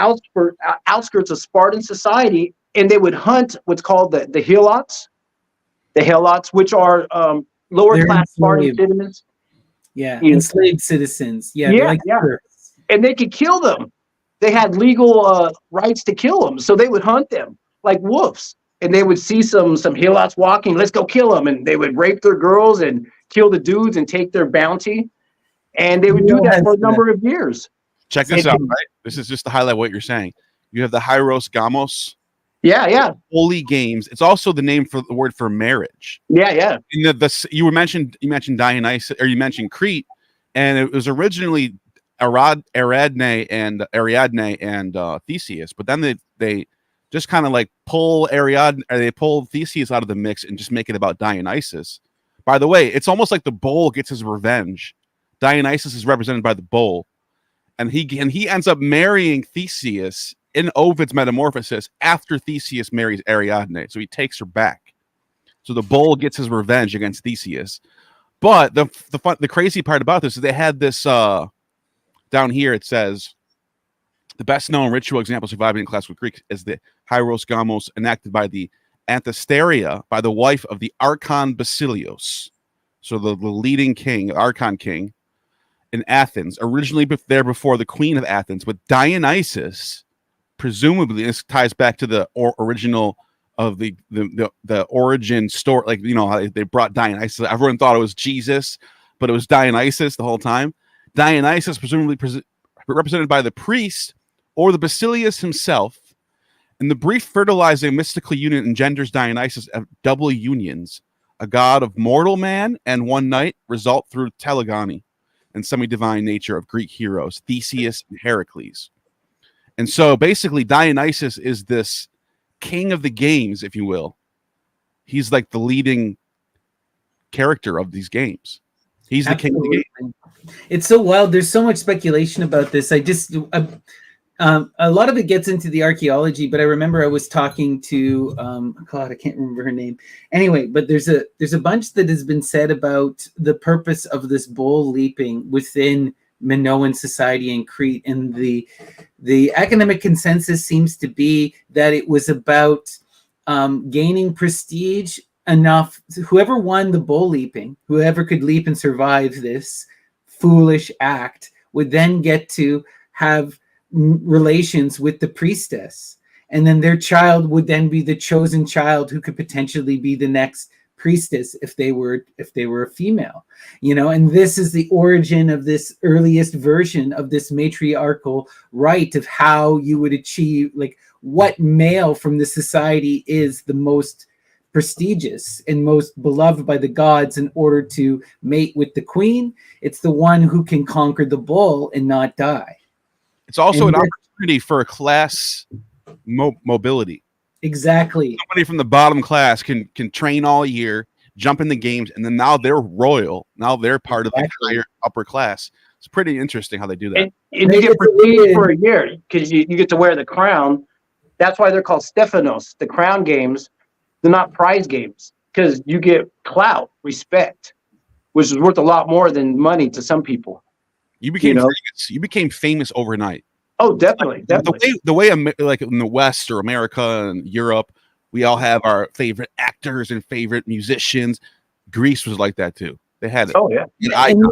Speaker 2: outskirts of Spartan society, and they would hunt what's called the helots, which are lower class Spartan citizens.
Speaker 1: Yeah, enslaved citizens. Yeah,
Speaker 2: yeah. And they could kill them. They had legal rights to kill them, so they would hunt them like wolves. And they would see some helots walking, let's go kill them. And they would rape their girls and kill the dudes and take their bounty. And they would do that for a number of years.
Speaker 3: Check this out, right? This is just to highlight what you're saying. You have the Hieros Gamos.
Speaker 2: Yeah.
Speaker 3: Holy games. It's also the name for the word for marriage.
Speaker 2: Yeah.
Speaker 3: And you mentioned Dionysus, or you mentioned Crete, and it was originally Ariadne and Theseus, but then they just kind of like pull Theseus out of the mix and just make it about Dionysus. By the way, it's almost like the bull gets his revenge. Dionysus is represented by the bull, and he ends up marrying Theseus in Ovid's Metamorphosis after Theseus marries Ariadne, so he takes her back. So the bull gets his revenge against Theseus. But the crazy part about this is they had this down here. It says the best known ritual example surviving in classical Greek is the Hieros Gamos enacted by the Anthesteria, by the wife of the Archon Basilios, so the leading king, Archon king, in Athens, originally there before the queen of Athens, but Dionysus, presumably, this ties back to the original of the origin story, like, you know, how they brought Dionysus. Everyone thought it was Jesus, but it was Dionysus the whole time. Dionysus, presumably represented by the priest or the Basilius himself, and the brief fertilizing mystical union engenders Dionysus of double unions, a god of mortal man and one night, result through telegony and semi-divine nature of Greek heroes, Theseus and Heracles. And so basically Dionysus is this king of the games, if you will. He's like the leading character of these games. He's the king of the game.
Speaker 1: It's so wild. There's so much speculation about this. A lot of it gets into the archaeology, but I remember I was talking to God, I can't remember her name. Anyway, but there's a bunch that has been said about the purpose of this bull leaping within Minoan society in Crete, and the academic consensus seems to be that it was about gaining prestige enough. Whoever won the bull leaping, whoever could leap and survive this foolish act, would then get to have relations with the priestess, and then their child would then be the chosen child who could potentially be the next priestess if they were a female, you know. And this is the origin of this earliest version of this matriarchal rite of how you would achieve, like, what male from the society is the most prestigious and most beloved by the gods in order to mate with the queen. It's the one who can conquer the bull and not die.
Speaker 3: It's also an opportunity for a class mobility.
Speaker 1: Exactly.
Speaker 3: Somebody from the bottom class can train all year, jump in the games, and then now they're royal. Now they're part of the higher upper class. It's pretty interesting how they do that.
Speaker 2: And you get prestige for a year because you get to wear the crown. That's why they're called Stephanos, the crown games. They're not prize games because you get clout, respect, which is worth a lot more than money to some people.
Speaker 3: You became famous. You became famous overnight.
Speaker 2: Oh, definitely.
Speaker 3: The way like in the West or America and Europe, we all have our favorite actors and favorite musicians. Greece was like that too. They had it.
Speaker 2: Oh yeah.
Speaker 1: And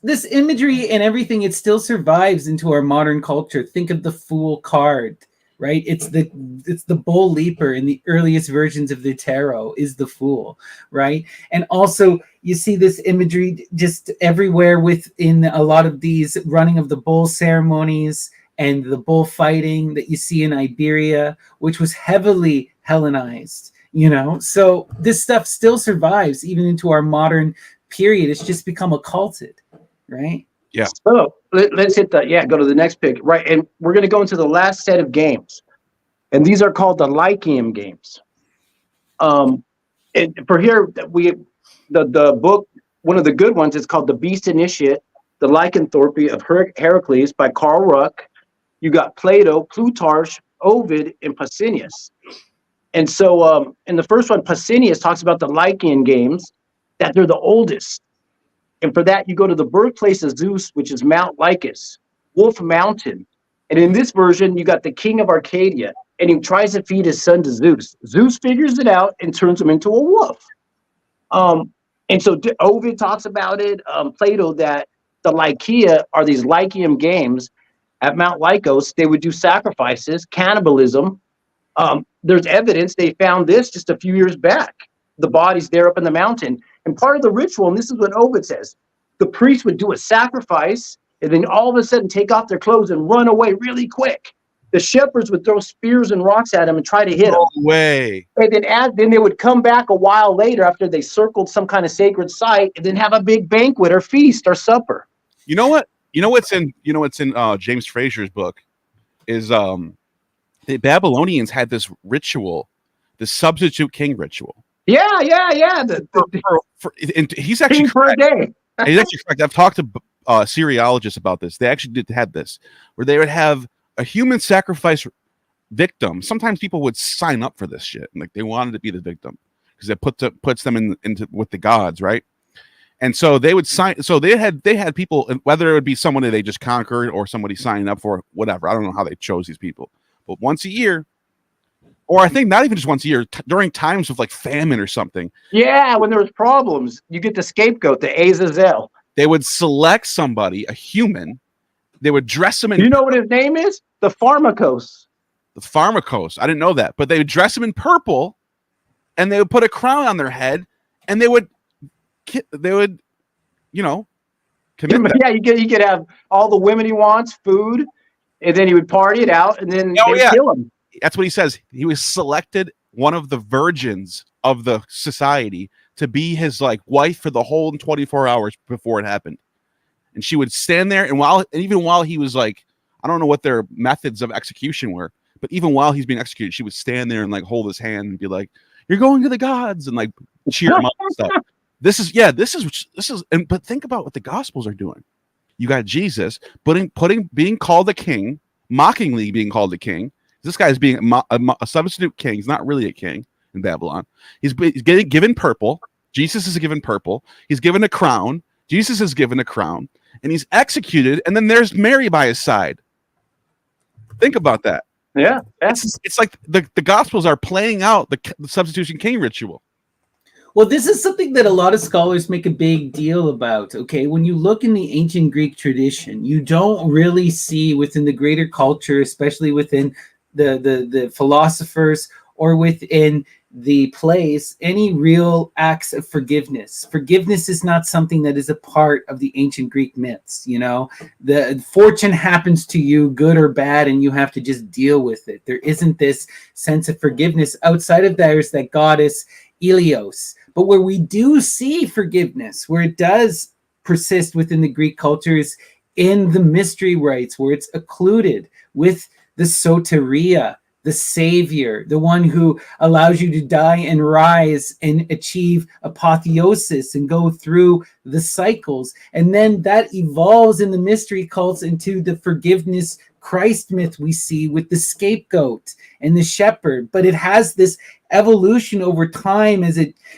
Speaker 1: this imagery and everything, it still survives into our modern culture. Think of the Fool card, right? It's the bull leaper in the earliest versions of the tarot is the Fool, right? And also you see this imagery just everywhere within a lot of these running of the bull ceremonies and the bullfighting that you see in Iberia, which was heavily Hellenized, So this stuff still survives even into our modern period. It's just become occulted, right?
Speaker 3: Yeah.
Speaker 2: So let's hit go to the next pick, right? And we're going to go into the last set of games, and these are called the Lyceum games. And for here, the book, one of the good ones, is called The Beast Initiate, The Lycanthropy of Heracles by Karl Ruck. You got Plato, Plutarch, Ovid, and Pausanias. And so in the first one, Pausanias talks about the Lycian games, that they're the oldest. And for that, you go to the birthplace of Zeus, which is Mount Lycus, Wolf Mountain. And in this version, you got the king of Arcadia, and he tries to feed his son to Zeus. Zeus figures it out and turns him into a wolf. And so Ovid talks about it, Plato, that the Lycia are these Lycium games. At Mount Lycos, they would do sacrifices, cannibalism. There's evidence they found this just a few years back. The bodies there up in the mountain. And part of the ritual, and this is what Ovid says, the priest would do a sacrifice and then all of a sudden take off their clothes and run away really quick. The shepherds would throw spears and rocks at him and try to hit him.
Speaker 3: No way.
Speaker 2: And then they would come back a while later after they circled some kind of sacred site and then have a big banquet or feast or supper.
Speaker 3: You know what? What's in James Fraser's book is the Babylonians had this ritual, the substitute king ritual.
Speaker 2: Yeah.
Speaker 3: And he's actually correct. He's actually correct. I've talked to Syriologists about this. They actually had this, where they would have a human sacrifice victim. Sometimes people would sign up for this shit, like they wanted to be the victim because it puts them into with the gods, right? And so they would sign. So they had people, whether it would be someone that they just conquered or somebody signing up for whatever. I don't know how they chose these people, but once a year. Or I think not even just once a year, during times of like famine or something.
Speaker 2: Yeah, when there was problems, you get the scapegoat, the Azazel.
Speaker 3: They would select somebody, a human. They would dress him in.
Speaker 2: You know what his name is? The Pharmakos.
Speaker 3: The Pharmakos. I didn't know that, but they would dress him in purple, and they would put a crown on their head, and they would, commit.
Speaker 2: Yeah, you could have all the women he wants, food, and then he would party it out, and then they would kill him.
Speaker 3: That's what he says. He was selected one of the virgins of the society to be his wife for the whole 24 hours before it happened. And she would stand there, and even while he was I don't know what their methods of execution were, but even while he's being executed, she would stand there and hold his hand and be like, "You're going to the gods," and cheer him up and stuff. This is but think about what the Gospels are doing. You got Jesus being called a king, mockingly being called a king. This guy is being a substitute king. He's not really a king in Babylon. He's getting given purple. Jesus is given purple. He's given a crown. Jesus is given a crown. And he's executed. And then there's Mary by his side. Think about that.
Speaker 2: Yeah.
Speaker 3: It's like the Gospels are playing out the substitution king ritual.
Speaker 1: Well, this is something that a lot of scholars make a big deal about, okay? When you look in the ancient Greek tradition, you don't really see within the greater culture, especially within the philosophers or within the plays, any real acts of forgiveness. Forgiveness is not something that is a part of the ancient Greek myths. The fortune happens to you, good or bad, and you have to just deal with it. There isn't this sense of forgiveness. Outside of that is that goddess Ilios. But where we do see forgiveness, where it does persist within the Greek culture, is in the mystery rites, where it's occluded with the soteria, the savior, the one who allows you to die and rise and achieve apotheosis and go through the cycles. And then that evolves in the mystery cults into the forgiveness Christ myth we see with the scapegoat and the shepherd. But it has this evolution over time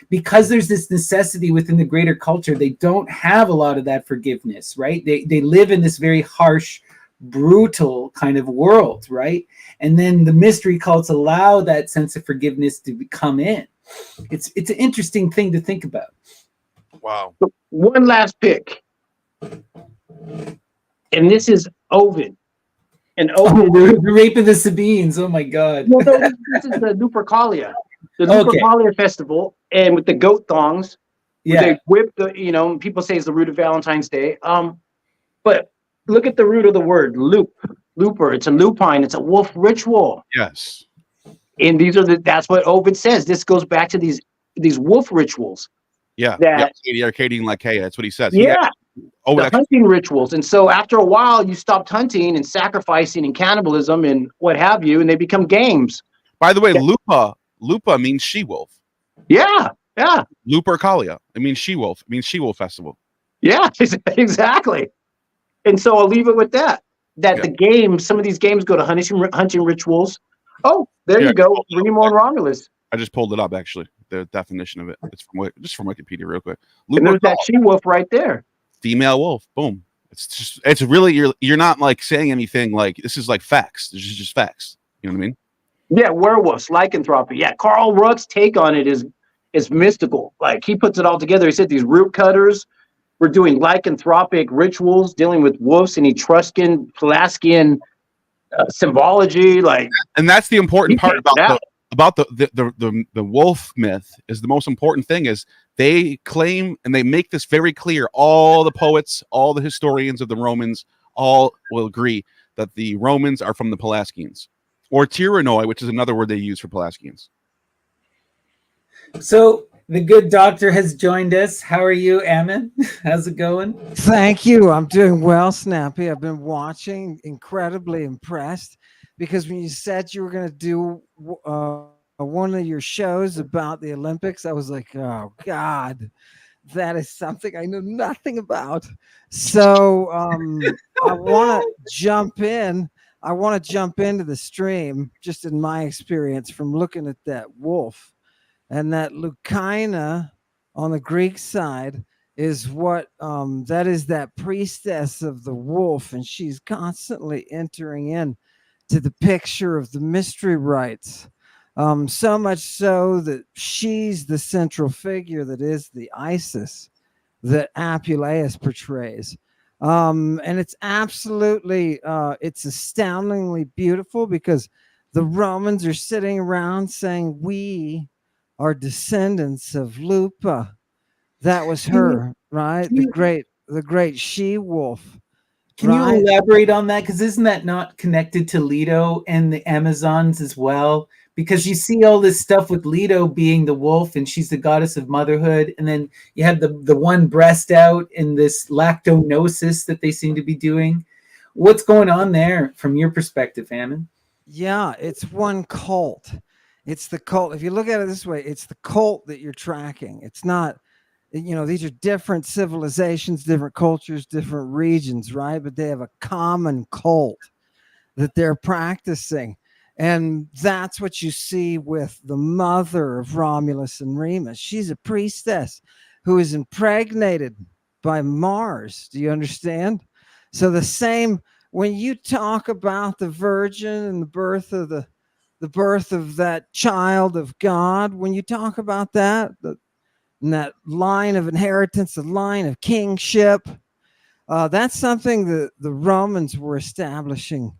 Speaker 1: because there's this necessity within the greater culture. They don't have a lot of that forgiveness, right? They live in this very harsh, brutal kind of world, right? And then the mystery cults allow that sense of forgiveness to come in. It's an interesting thing to think about.
Speaker 3: Wow.
Speaker 2: One last pick, and this is Ovid. And
Speaker 1: Ovid, the rape of the Sabines. Oh my God!
Speaker 2: No, this is the Lupercalia, Lupercalia festival, and with the goat thongs. Yeah, they whip the. People say it's the root of Valentine's Day. But look at the root of the word, loop. Luper, it's a lupine, it's a wolf ritual.
Speaker 3: Yes.
Speaker 2: And that's what Ovid says. This goes back to these wolf rituals.
Speaker 3: Yeah.
Speaker 2: That,
Speaker 3: the Arcadian Lycaea. That's what he says.
Speaker 2: Yeah.
Speaker 3: The
Speaker 2: hunting rituals. And so after a while, you stopped hunting and sacrificing and cannibalism and what have you, and they become games.
Speaker 3: By the way, Lupa means she-wolf.
Speaker 2: Yeah. Yeah.
Speaker 3: Lupercalia. It means she-wolf. It means she-wolf festival.
Speaker 2: Yeah, exactly. And so I'll leave it with that. The games, some of these games go to hunting rituals. Oh, there you go. Remo and Romulus.
Speaker 3: I just pulled it up, actually. The definition of it. It's from Wikipedia real quick.
Speaker 2: And there's that she-wolf right there.
Speaker 3: Female wolf. Boom. It's really, you're not like saying anything like, this is like facts. This is just facts. You know what I mean?
Speaker 2: Yeah, werewolves, lycanthropy. Yeah, Carl Ruck's take on it is mystical. Like, he puts it all together. He said these root cutters were doing lycanthropic rituals, dealing with wolves and Etruscan, Pelasgian symbology. Like,
Speaker 3: and that's the important part about the wolf myth. Is the most important thing is they claim and they make this very clear. All the poets, all the historians of the Romans, all will agree that the Romans are from the Pelasgians. Or Tyranoi, which is another word they use for Pelasgians.
Speaker 1: So the good doctor has joined us. How are you, Ammon? How's it going?
Speaker 4: Thank you. I'm doing well, Snappy. I've been watching, incredibly impressed, because when you said you were going to do one of your shows about the Olympics, I was like, oh, God, that is something I know nothing about. So I want to jump in. I want to jump into the stream, just in my experience from looking at that wolf. And that Lucaina on the Greek side is what that is, that priestess of the wolf. And she's constantly entering in to the picture of the mystery rites. So much so that she's the central figure that is the Isis that Apuleius portrays. And it's absolutely, it's astoundingly beautiful, because the Romans are sitting around saying, we are descendants of Lupa. That was her, right? The great she-wolf.
Speaker 1: Can you elaborate on that? Because isn't that not connected to Leto and the Amazons as well? Because you see all this stuff with Leto being the wolf, and she's the goddess of motherhood, and then you have the one breast out in this lactognosis that they seem to be doing. What's going on there from your perspective, Ammon?
Speaker 4: Yeah, it's one cult. It's the cult. If you look at it this way, it's the cult that you're tracking. It's not, these are different civilizations, different cultures, different regions, right? But they have a common cult that they're practicing. And that's what you see with the mother of Romulus and Remus. She's a priestess who is impregnated by Mars. Do you understand? So the same, when you talk about the virgin and the birth of that child of God, when you talk about that line of inheritance, the line of kingship, that's something that the Romans were establishing,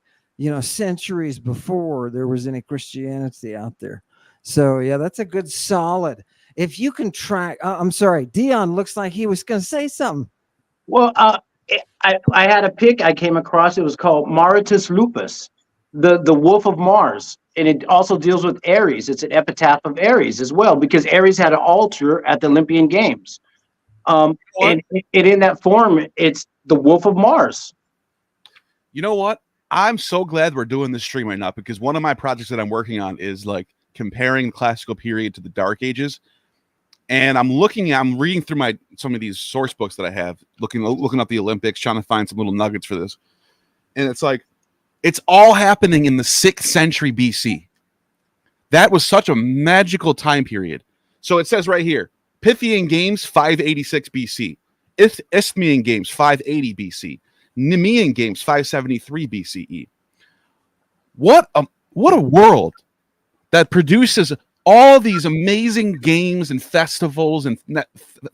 Speaker 4: centuries before there was any Christianity out there. So yeah, that's a good solid. If you can track, I'm sorry, Dion looks like he was going to say something.
Speaker 2: Well, I had a pic I came across. It was called Maritus Lupus, the wolf of Mars. And it also deals with Ares. It's an epitaph of Ares as well, because Ares had an altar at the Olympian Games. And in that form, it's the wolf of Mars.
Speaker 3: You know what? I'm so glad we're doing this stream right now, because one of my projects that I'm working on is like comparing the classical period to the Dark Ages. And I'm reading through some of these source books that I have, looking up the Olympics, trying to find some little nuggets for this. And it's like, it's all happening in the 6th century BC. That was such a magical time period. So it says right here, Pythian Games, 586 BC. Isthmian Games, 580 BC. Nemean Games, 573 BCE. What a world that produces all these amazing games and festivals and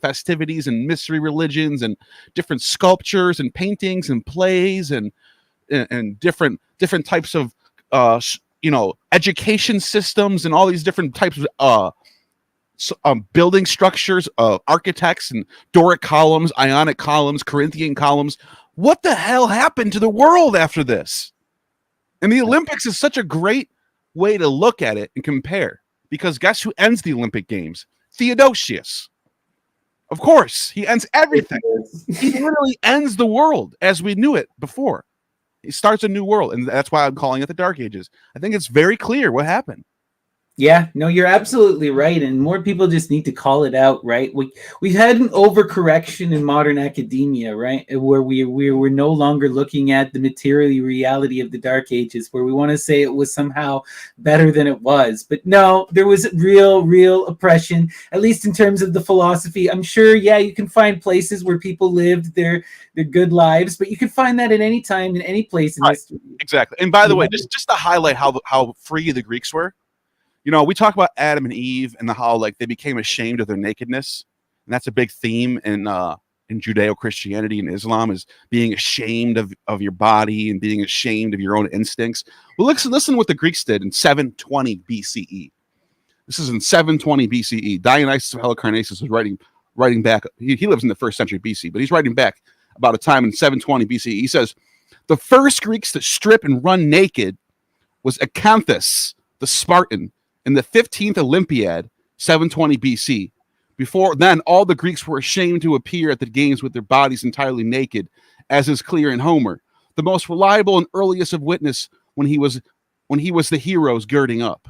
Speaker 3: festivities and mystery religions and different sculptures and paintings and plays and different types of education systems and all these different types of building structures, architects and Doric columns, Ionic columns, Corinthian columns. What the hell happened to the world after this? And the Olympics is such a great way to look at it and compare, because guess who ends the Olympic Games? Theodosius. Of course, he ends everything. He literally ends the world as we knew it before. He starts a new world, and that's why I'm calling it the Dark Ages. I think it's very clear what happened.
Speaker 1: Yeah, no, you're absolutely right, and more people just need to call it out, right? We've had an overcorrection in modern academia, right, where we're no longer looking at the material reality of the Dark Ages, where we want to say it was somehow better than it was. But no, there was real oppression, at least in terms of the philosophy. I'm sure, yeah, you can find places where people lived their good lives, but you can find that at any time, in any place in history.
Speaker 3: Exactly. And by the way, just to highlight how free the Greeks were. You know, we talk about Adam and Eve and how like they became ashamed of their nakedness, and that's a big theme in Judeo-Christianity and Islam, is being ashamed of your body and being ashamed of your own instincts. Well, listen what the Greeks did in 720 BCE. This is in 720 BCE. Dionysius of Halicarnassus was writing back. He lives in the 1st century BC, but he's writing back about a time in 720 BCE. He says, the first Greeks to strip and run naked was Acanthus, the Spartan, in the 15th Olympiad, 720 BC. Before then, all the Greeks were ashamed to appear at the games with their bodies entirely naked, as is clear in Homer. The most reliable and earliest of witness when he was the heroes girding up.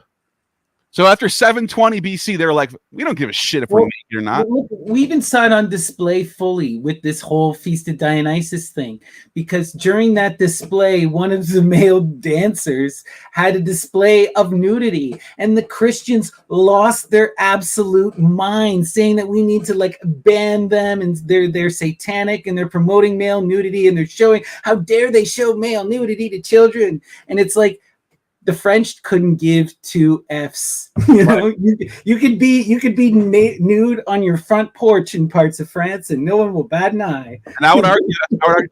Speaker 3: So after 720 BC, they're like, we don't give a shit if we're naked or not.
Speaker 1: We even saw it on display fully with this whole Feast of Dionysus thing, because during that display, one of the male dancers had a display of nudity, and the Christians lost their absolute mind, saying that we need to like ban them, and they're satanic, and they're promoting male nudity, and they're showing, how dare they show male nudity to children. And it's like, the French couldn't give two Fs. You know, you could be nude on your front porch in parts of France, and no one will bat an eye.
Speaker 3: And I would argue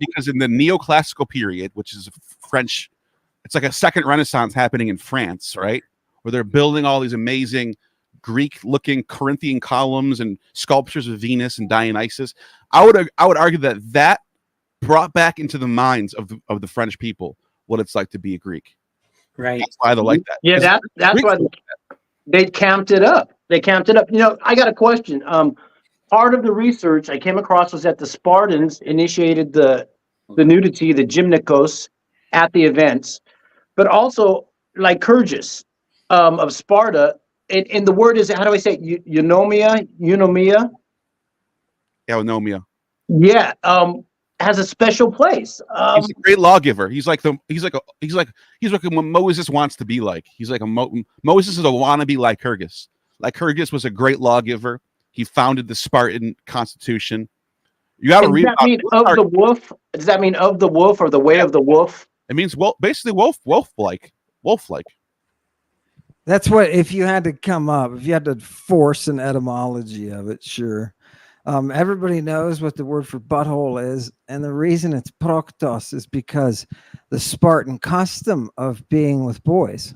Speaker 3: because in the neoclassical period, which is French, it's like a second Renaissance happening in France, right? Where they're building all these amazing Greek-looking Corinthian columns and sculptures of Venus and Dionysus. I would argue that brought back into the minds of the French people what it's like to be a Greek.
Speaker 1: Right.
Speaker 3: That's why they like that.
Speaker 2: Yeah, that's why they camped it up. They camped it up. You know, I got a question. Part of the research I came across was that the Spartans initiated the nudity, the gymnikos, at the events, but also Lycurgus of Sparta. And the word is, how do I say it? Eunomia?
Speaker 3: Eunomia.
Speaker 2: Yeah. Has a special place.
Speaker 3: He's a great lawgiver. He's like what Moses wants to be like. He's like Moses is a wannabe Lycurgus. Lycurgus was a great lawgiver. He founded the Spartan constitution. You got to read.
Speaker 2: Does that mean of the wolf? Does that mean of the wolf, or the way of the wolf?
Speaker 3: It means basically wolf-like.
Speaker 4: That's what, if you had to come up, if you had to force an etymology of it, sure. Everybody knows what the word for butthole is, and the reason it's proktos is because the Spartan custom of being with boys.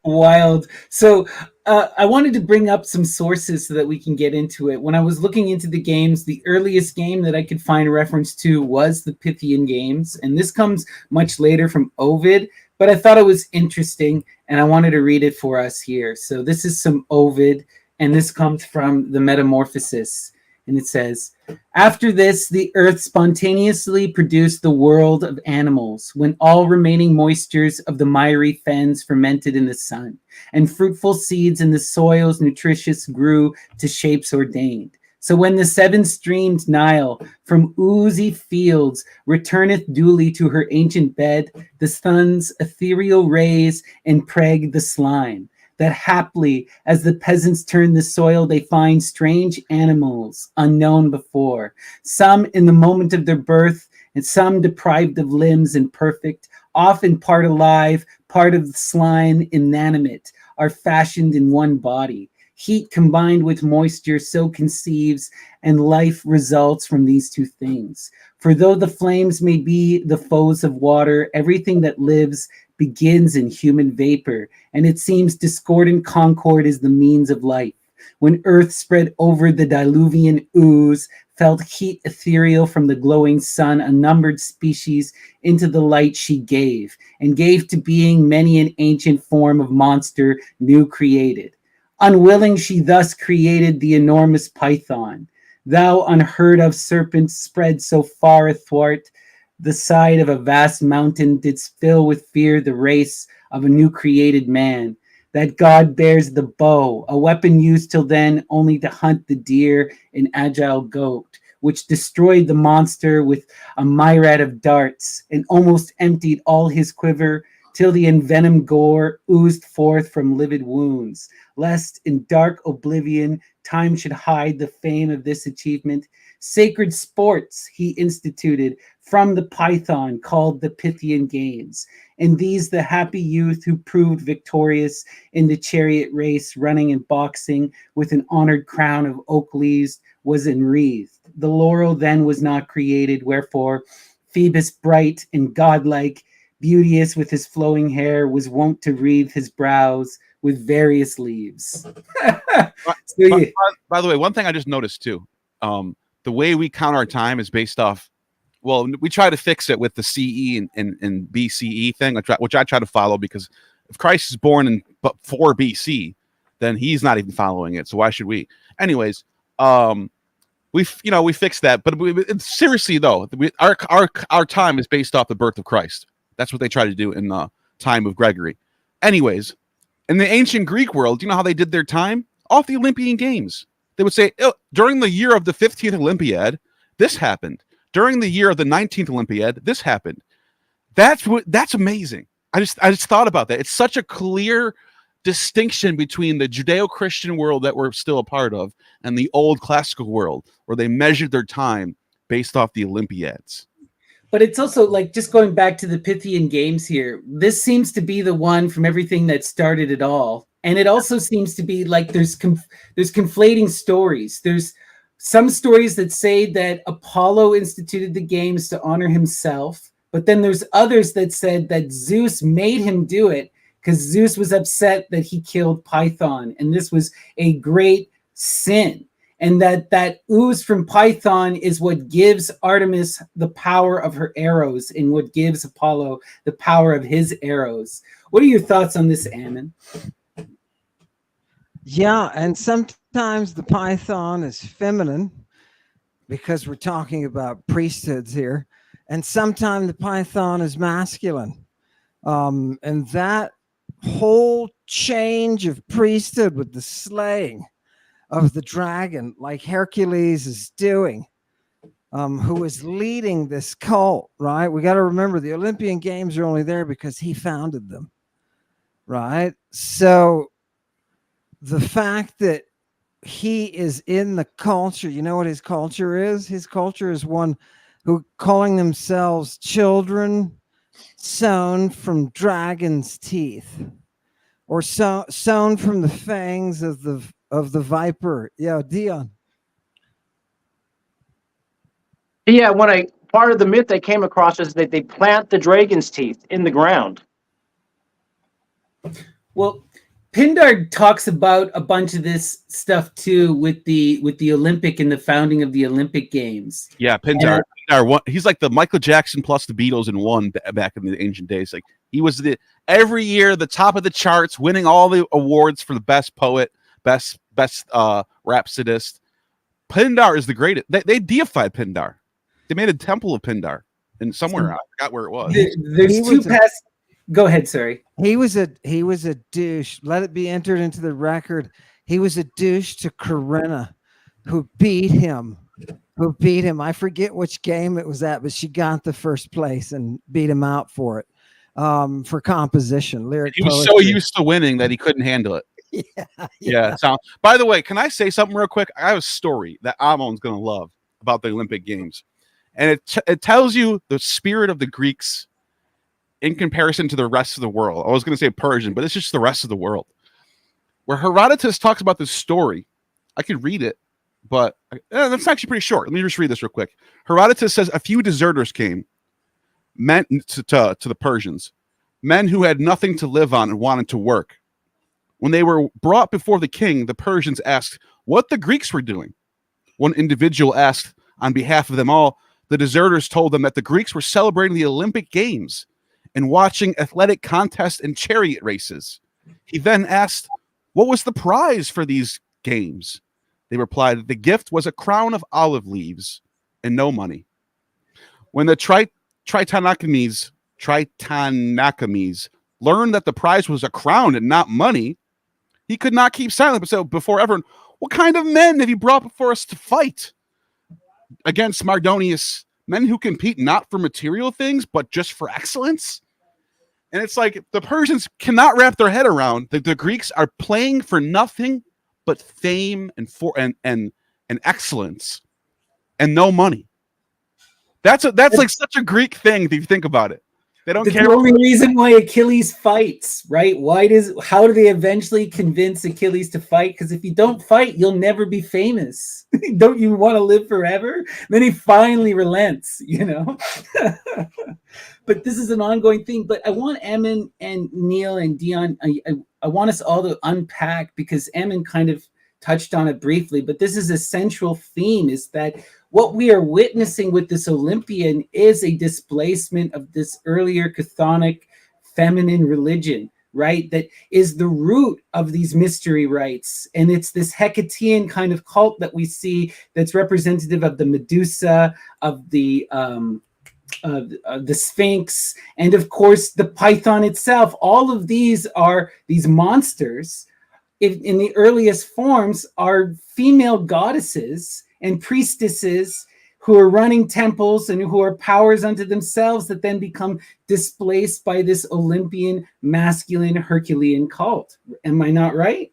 Speaker 1: Wild. So I wanted to bring up some sources so that we can get into it. When I was looking into the games, the earliest game that I could find a reference to was the Pythian games, and this comes much later from Ovid, but I thought it was interesting, and I wanted to read it for us here. So this is some Ovid, and this comes from the Metamorphosis. And it says, after this, the earth spontaneously produced the world of animals, when all remaining moistures of the miry fens fermented in the sun, and fruitful seeds in the soils nutritious grew to shapes ordained. So when the 7-streamed Nile from oozy fields returneth duly to her ancient bed, the sun's ethereal rays impreg the slime, that haply, as the peasants turn the soil, they find strange animals unknown before, some in the moment of their birth, and some deprived of limbs and perfect, often part alive, part of the slime inanimate, are fashioned in one body. Heat combined with moisture so conceives, and life results from these two things. For though the flames may be the foes of water, everything that lives begins in human vapor, and it seems discordant concord is the means of life. When earth spread over the diluvian ooze, felt heat ethereal from the glowing sun, unnumbered species into the light she gave, and gave to being many an ancient form of monster new created. Unwilling, she thus created the enormous python. Thou unheard of serpent spread so far athwart the side of a vast mountain, didst fill with fear the race of a new created man. That god bears the bow, a weapon used till then only to hunt the deer and agile goat, which destroyed the monster with a myriad of darts and almost emptied all his quiver till the envenomed gore oozed forth from livid wounds, lest in dark oblivion time should hide the fame of this achievement. Sacred sports he instituted from the python called the Pythian Games, and these the happy youth who proved victorious in the chariot race, running and boxing with an honored crown of oak leaves was enwreathed. The laurel then was not created, wherefore Phoebus bright and godlike, beauteous with his flowing hair, was wont to wreathe his brows with various leaves.
Speaker 3: By the way, one thing I just noticed too, the way we count our time is based off, well, we try to fix it with the CE and BCE thing, which I try to follow, because if Christ is born in 4 BC, then he's not even following it. So why should we? Anyways, we fixed that. But seriously though, our time is based off the birth of Christ. That's what they try to do in the time of Gregory. Anyways, in the ancient Greek world, you know how they did their time? Off the Olympian Games. They would say, during the year of the 15th Olympiad, this happened. During the year of the 19th Olympiad, this happened. That's amazing. I just thought about that. It's such a clear distinction between the Judeo-Christian world that we're still a part of and the old classical world, where they measured their time based off the Olympiads.
Speaker 1: But it's also like, just going back to the Pythian Games here, this seems to be the one from everything that started it all. And it also seems to be like there's conflating stories. There's some stories that say that Apollo instituted the games to honor himself, but then there's others that said that Zeus made him do it because Zeus was upset that he killed Python, and this was a great sin. And that ooze from Python is what gives Artemis the power of her arrows and what gives Apollo the power of his arrows. What are your thoughts on this, Ammon?
Speaker 4: Yeah, and sometimes the python is feminine because we're talking about priesthoods here, and sometimes the python is masculine. And that whole change of priesthood with the slaying of the dragon, like Hercules is doing, who is leading this cult, right? We got to remember the Olympian Games are only there because he founded them, right? So the fact that he is in the culture, you know what his culture is? His culture is one who calling themselves children sown from dragon's teeth, or sown from the fangs of the viper. Yeah, Dion.
Speaker 2: Yeah, part of the myth I came across is that they plant the dragon's teeth in the ground.
Speaker 1: Well, Pindar talks about a bunch of this stuff too with the Olympic and the founding of the Olympic Games.
Speaker 3: Yeah, Pindar he's like the Michael Jackson plus the Beatles in one back in the ancient days. Like, he was every year the top of the charts, winning all the awards for the best poet, best rhapsodist. Pindar is the greatest. They deified Pindar. They made a temple of Pindar and somewhere I forgot where it was.
Speaker 1: There's two past. Go ahead, sorry. He was
Speaker 4: a douche. Let it be entered into the record. He was a douche to Corinna, who beat him. I forget which game it was at, but she got the first place and beat him out for it, for composition, lyric.
Speaker 3: He was so used to winning that he couldn't handle it. Yeah. So, by the way, can I say something real quick? I have a story that Ammon's going to love about the Olympic Games, and it tells you the spirit of the Greeks in comparison to the rest of the world. I was going to say Persian, but it's just the rest of the world. Where Herodotus talks about this story, I could read it, but that's actually pretty short. Let me just read this real quick. Herodotus says a few deserters came, men to the Persians, men who had nothing to live on and wanted to work. When they were brought before the king, the Persians asked what the Greeks were doing. One individual asked, on behalf of them all, the deserters told them that the Greeks were celebrating the Olympic Games and watching athletic contests and chariot races. He then asked, what was the prize for these games? They replied that the gift was a crown of olive leaves and no money. When the Tritanochames learned that the prize was a crown and not money, he could not keep silent, but said before everyone, what kind of men have you brought before us to fight against Mardonius? Men who compete not for material things, but just for excellence? And it's like the Persians cannot wrap their head around that the Greeks are playing for nothing but fame and excellence and no money. That's like such a Greek thing if you think about it. They don't care.
Speaker 1: The only reason why Achilles fights, right? How do they eventually convince Achilles to fight? Because if you don't fight, you'll never be famous. Don't you want to live forever? Then he finally relents, But this is an ongoing thing. But I want Ammon and Neil and Dion, I want us all to unpack, because Ammon kind of touched on it briefly, but this is a central theme, is that what we are witnessing with this Olympian is a displacement of this earlier chthonic feminine religion, right? That is the root of these mystery rites. And it's this Hecatean kind of cult that we see that's representative of the Medusa, of the Sphinx, and of course the Python itself. All of these are these monsters. In the earliest forms are female goddesses and priestesses who are running temples and who are powers unto themselves that then become displaced by this Olympian masculine Herculean cult. Am I not right?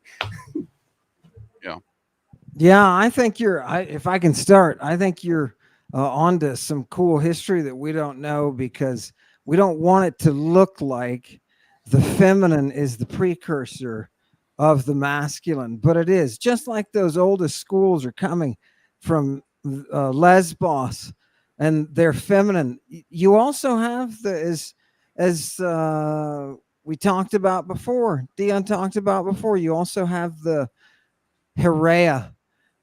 Speaker 4: Yeah, I think if I can start, I think you're onto some cool history that we don't know, because we don't want it to look like the feminine is the precursor of the masculine, but it is. Just like those oldest schools are coming from Lesbos, and they're feminine. You also have as we talked about before, Dion talked about before, you also have the Hera.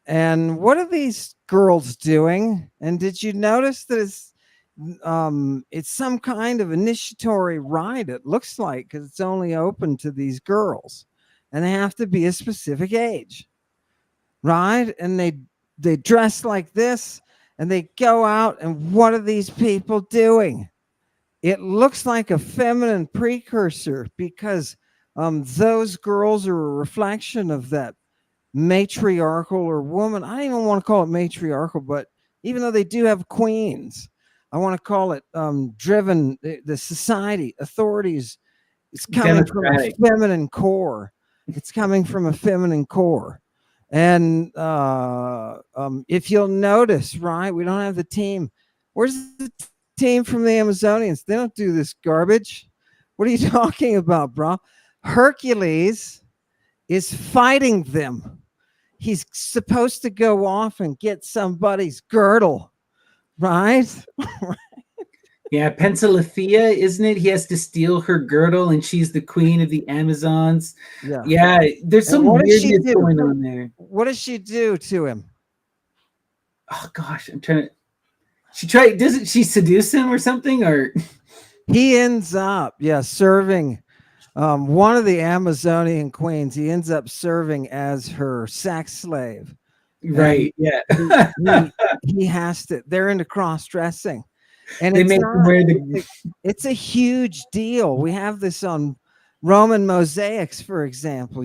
Speaker 4: And what are these girls doing? And did you notice that it's some kind of initiatory rite, it looks like, because it's only open to these girls, and they have to be a specific age, right? And they dress like this, and they go out, and what are these people doing? It looks like a feminine precursor, because those girls are a reflection of that matriarchal or woman. I don't even want to call it matriarchal, but even though they do have queens, I want to call it driven. The society, authorities, it's coming from a feminine core. It's coming from a feminine core. And if you'll notice, right, we don't have the team. Where's the team from the Amazonians? They don't do this garbage. What are you talking about, bro? Hercules is fighting them. He's supposed to go off and get somebody's girdle, right?
Speaker 1: Yeah, Pentalethea, isn't it? He has to steal her girdle, and she's the queen of the Amazons. Yeah, there's some weirdness going on there.
Speaker 4: What does she do to him?
Speaker 1: Oh gosh, I'm trying to. Doesn't she seduce him or something? Or
Speaker 4: he ends up, serving one of the Amazonian queens. He ends up serving as her sex slave.
Speaker 1: Right.
Speaker 4: And he has to. They're into cross-dressing. And it's a huge deal. We have this on Roman mosaics, for example.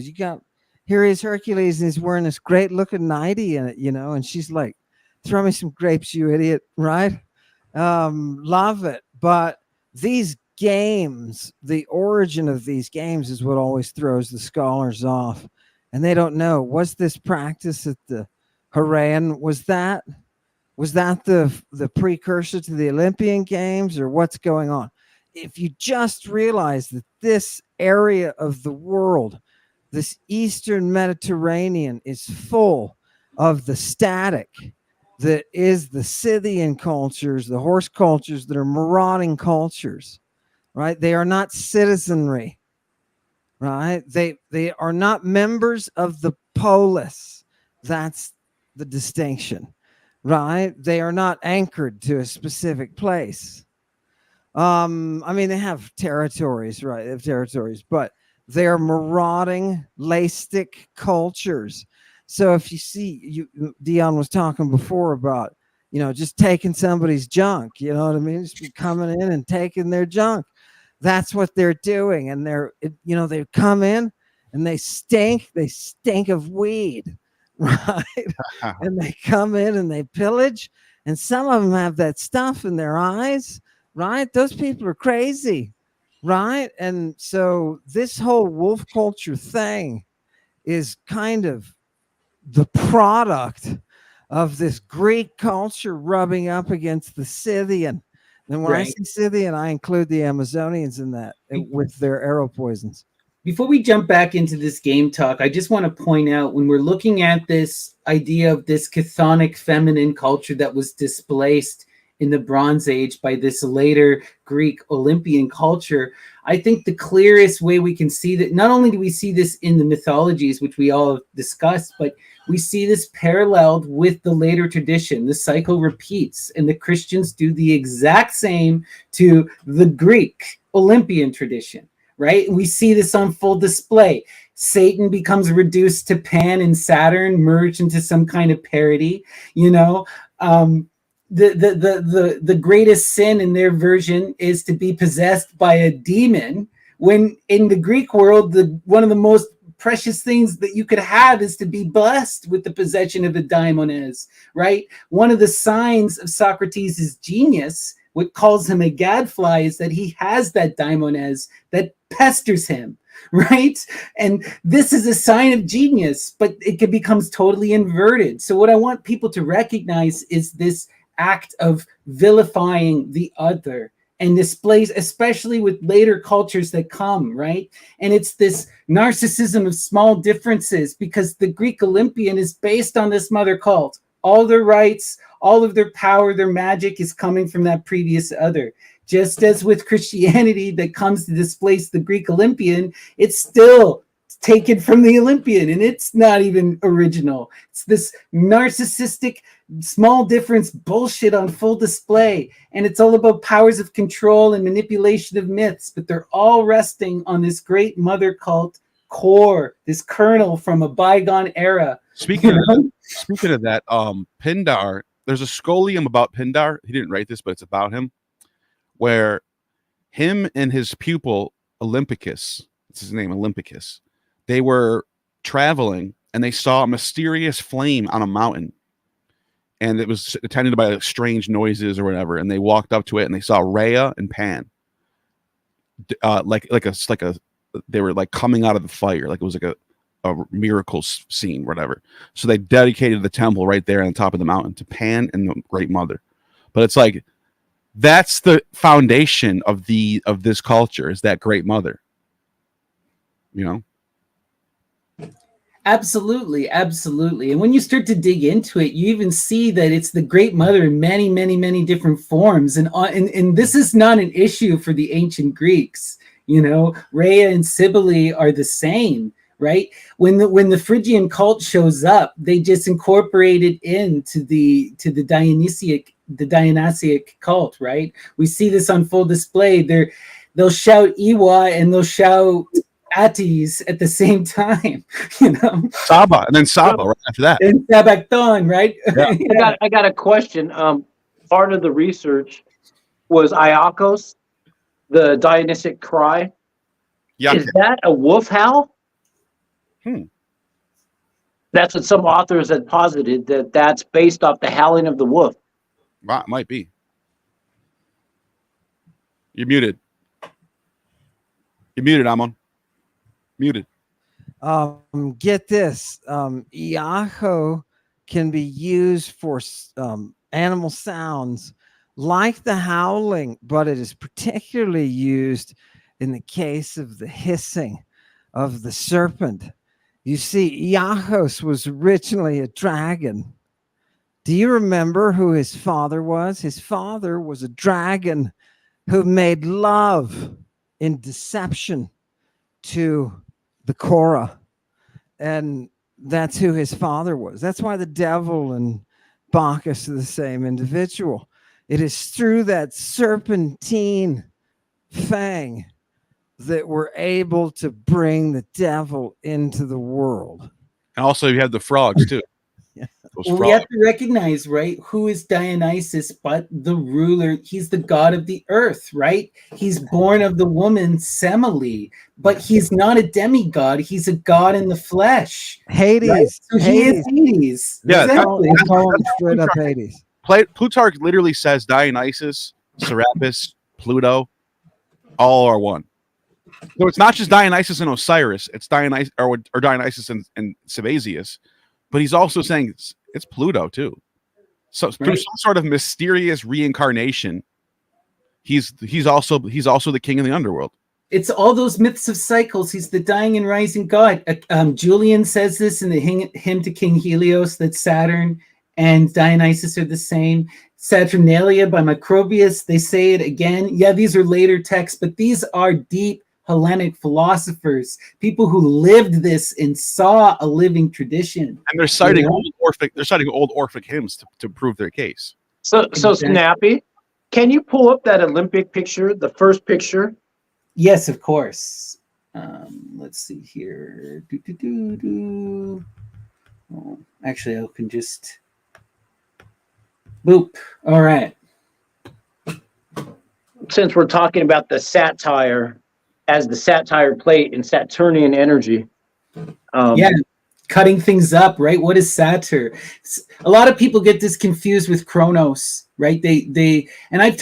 Speaker 4: Here is Hercules, and he's wearing this great looking nightie in it, and she's like, throw me some grapes, you idiot, right? Love it. But these games, the origin of these games is what always throws the scholars off. And they don't know, was this practice at the Heraean? Was that the precursor to the Olympian Games, or what's going on? If you just realize that this area of the world, this Eastern Mediterranean, is full of the static that is the Scythian cultures, the horse cultures that are marauding cultures, right? They are not citizenry, right? They are not members of the polis. That's the distinction. right? They are not anchored to a specific place. I mean, they have territories, right? They have territories, but they're marauding, laistic cultures. So if you see, Dion was talking before about, just taking somebody's junk, you know what I mean? Just be coming in and taking their junk. That's what they're doing. And they come in and they stink of weed, right? And they come in and they pillage, and some of them have that stuff in their eyes, right? Those people are crazy, right? And so this whole wolf culture thing is kind of the product of this Greek culture rubbing up against the Scythian. And when I say Scythian, I include the Amazonians in that with their arrow poisons.
Speaker 1: Before we jump back into this game talk, I just want to point out, when we're looking at this idea of this chthonic feminine culture that was displaced in the Bronze Age by this later Greek Olympian culture, I think the clearest way we can see that, not only do we see this in the mythologies, which we all have discussed, but we see this paralleled with the later tradition. The cycle repeats, and the Christians do the exact same to the Greek Olympian tradition, right? We see this on full display. Satan becomes reduced to Pan and Saturn, merged into some kind of parody, the greatest sin in their version is to be possessed by a demon, when in the Greek world, one of the most precious things that you could have is to be blessed with the possession of a daimones, right? One of the signs of Socrates' genius, what calls him a gadfly, is that he has that daimones that pesters him, right? And this is a sign of genius, but it becomes totally inverted. So what I want people to recognize is this act of vilifying the other, and displays, especially with later cultures that come, right? And it's this narcissism of small differences, because the Greek Olympian is based on this mother cult. All their rights, all of their power, their magic is coming from that previous other. Just as with Christianity that comes to displace the Greek Olympian, it's still taken from the Olympian, and it's not even original. It's this narcissistic small difference bullshit on full display, and it's all about powers of control and manipulation of myths, but they're all resting on this great mother cult core, this kernel from a bygone era.
Speaker 3: Speaking of that, Pindar, there's a scholium about Pindar. He didn't write this, but it's about him, where him and his pupil Olympicus, it's his name, Olympicus, they were traveling and they saw a mysterious flame on a mountain, and it was attended by strange noises or whatever. And they walked up to it and they saw Rhea and Pan, they were like coming out of the fire, like it was like a miracle scene, whatever. So they dedicated the temple right there on the top of the mountain to Pan and the Great Mother. But it's like, that's the foundation of this culture, is that Great Mother,
Speaker 1: Absolutely. And when you start to dig into it, you even see that it's the Great Mother in many, many, many different forms. And this is not an issue for the ancient Greeks. Rhea and Cybele are the same, right? When the Phrygian cult shows up, they just incorporate it into the Dionysiac cult, right? We see this on full display. They'll shout Iwa and they'll shout Attis at the same time,
Speaker 3: Saba, and then Saba right after that.
Speaker 1: And Sabacton, right?
Speaker 2: Yeah.
Speaker 1: Yeah.
Speaker 2: I got a question. Part of the research was Iacchos, the Dionysic cry.
Speaker 3: Yeah.
Speaker 2: Is that a wolf howl? That's what some authors had posited, that's based off the howling of the wolf.
Speaker 3: Might be. You're muted. Ammon. Muted.
Speaker 4: Get this. Iacho can be used for animal sounds like the howling, but it is particularly used in the case of the hissing of the serpent. You see, Iachos was originally a dragon. Do you remember who his father was? His father was a dragon who made love in deception to the Korah, and that's who his father was. That's why the devil and Bacchus are the same individual. It is through that serpentine fang that we're able to bring the devil into the world.
Speaker 3: And also you have the frogs too.
Speaker 4: Yeah.
Speaker 3: Those
Speaker 1: Well, we have to recognize, right? Who is Dionysus but the ruler? He's the god of the earth, right? He's born of the woman Semele, but he's not a demigod. He's a god in the flesh.
Speaker 4: Hades.
Speaker 1: Right? So he is Hades.
Speaker 3: Yeah,
Speaker 1: Exactly.
Speaker 4: We call him straight up Hades.
Speaker 3: Plutarch literally says Dionysus, Serapis, Pluto, all are one. So it's not just Dionysus and Osiris, it's Dionysus or Dionysus and Sabazius, but he's also saying it's Pluto too. So through some sort of mysterious reincarnation, he's also the king of the underworld.
Speaker 1: It's all those myths of cycles. He's the dying and rising god. Julian says this in the hymn to King Helios, that Saturn and Dionysus are the same. Saturnalia by Macrobius, they say it again. Yeah, these are later texts, but these are deep Hellenic philosophers, people who lived this and saw a living tradition.
Speaker 3: And they're citing old Orphic hymns to prove their case.
Speaker 2: So Snappy, can you pull up that Olympic picture, the first picture?
Speaker 1: Yes, of course. Let's see here. Oh, actually, I can just boop. All right.
Speaker 2: Since we're talking about the satire as the satire plate and Saturnian energy.
Speaker 1: Yeah, cutting things up, right? What is satyr? A lot of people get this confused with Kronos, right? They and I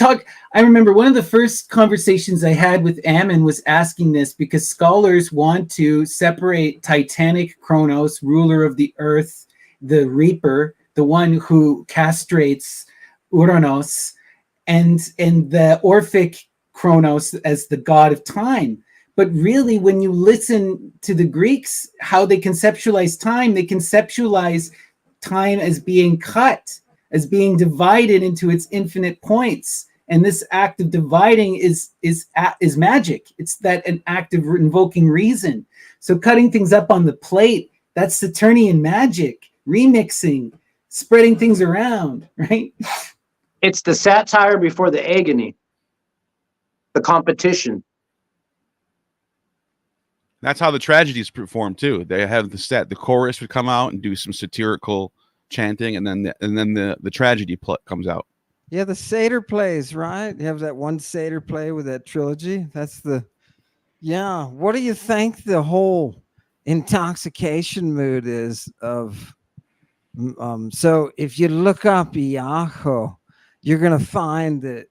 Speaker 1: remember one of the first conversations I had with Ammon was asking this, because scholars want to separate Titanic Kronos, ruler of the earth, the reaper, the one who castrates Uranos, and the Orphic Kronos as the god of time. But really, when you listen to the Greeks, how they conceptualize time as being cut, as being divided into its infinite points. And this act of dividing is magic. It's that an act of invoking reason. So cutting things up on the plate, that's Saturnian magic, remixing, spreading things around, right?
Speaker 2: It's the satire before the agony, the competition.
Speaker 3: That's how the tragedies perform too. They have the chorus would come out and do some satirical chanting, and then the tragedy comes out.
Speaker 4: Yeah, the satyr plays, right? You have that one satyr play with that trilogy. That's yeah. What do you think the whole intoxication mood is of? So if you look up Iago, you're gonna find that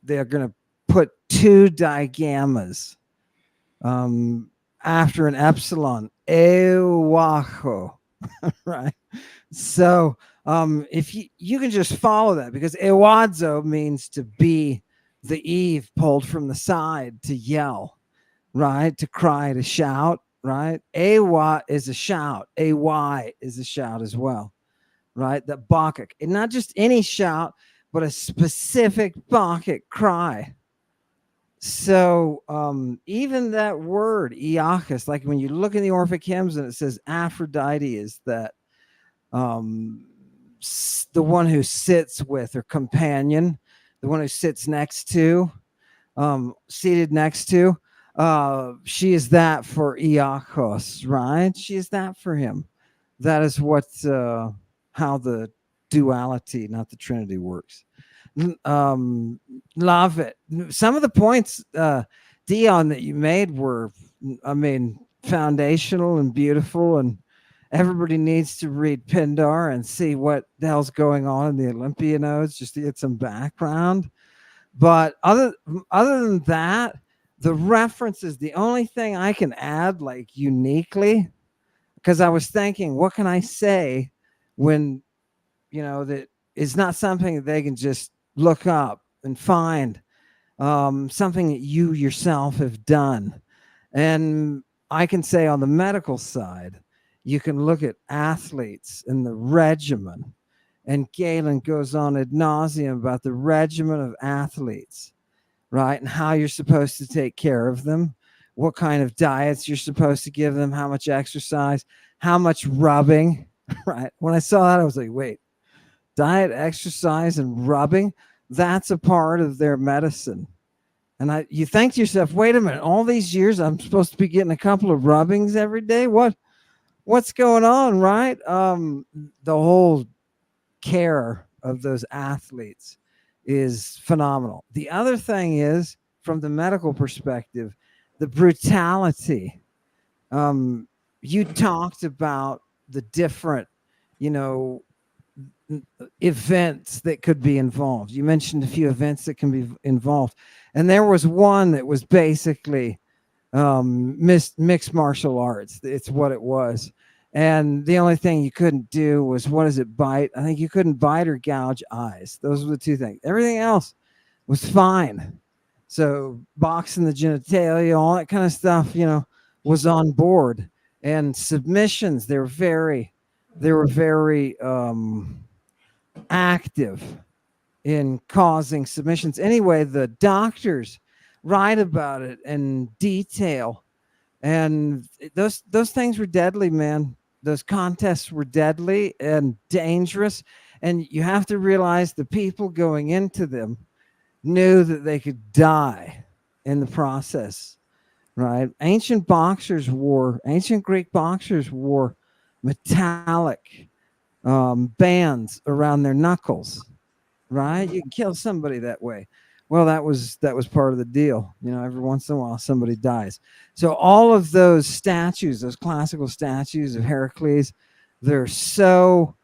Speaker 4: they're gonna put two digammas after an epsilon, Ewacho, right? So if you can just follow that, because Ewazo means to be the Eve pulled from the side to yell, right? To cry, to shout, right? Ewa is a shout. Ay is a shout as well, right? The Bacchic, and not just any shout, but a specific Bacchic cry. So even that word Iacchus, like when you look in the Orphic hymns and it says Aphrodite is that the one who sits with, or companion, the one who sits next to, seated next to, she is that for Iacchus, right? She is that for him. That is what how the duality, not the Trinity, works. Love it. Some of the points, Dion, that you made were, I mean, foundational and beautiful, and everybody needs to read Pindar and see what the hell's going on in the Olympia nodes, just to get some background. But other than that, the references, the only thing I can add, like, uniquely, because I was thinking, what can I say when, that is not something that they can just look up and find, something that you yourself have done. And I can say on the medical side, you can look at athletes and the regimen, and Galen goes on ad nauseum about the regimen of athletes, right? And how you're supposed to take care of them, what kind of diets you're supposed to give them, how much exercise, how much rubbing, right? When I saw that, I was like, wait, Diet, exercise, and rubbing, that's a part of their medicine. And you think to yourself, wait a minute, all these years I'm supposed to be getting a couple of rubbings every day? What's going on, right? The whole care of those athletes is phenomenal. The other thing is, from the medical perspective, the brutality. You talked about the different, events that could be involved. You mentioned a few events that can be involved, and there was one that was basically mixed martial arts. It's what it was. And the only thing you couldn't do was, what is it, bite? I think you couldn't bite or gouge eyes. Those were the two things. Everything else was fine. So boxing the genitalia, all that kind of stuff, was on board. And submissions, they were very active in causing submissions. Anyway, the doctors write about it in detail. And those things were deadly, man. Those contests were deadly and dangerous. And you have to realize the people going into them knew that they could die in the process, right? Ancient Greek boxers wore metallic bands around their knuckles, right? You can kill somebody that way. Well, that was part of the deal. Every once in a while somebody dies. So all of those statues, those classical statues of Heracles, they're so,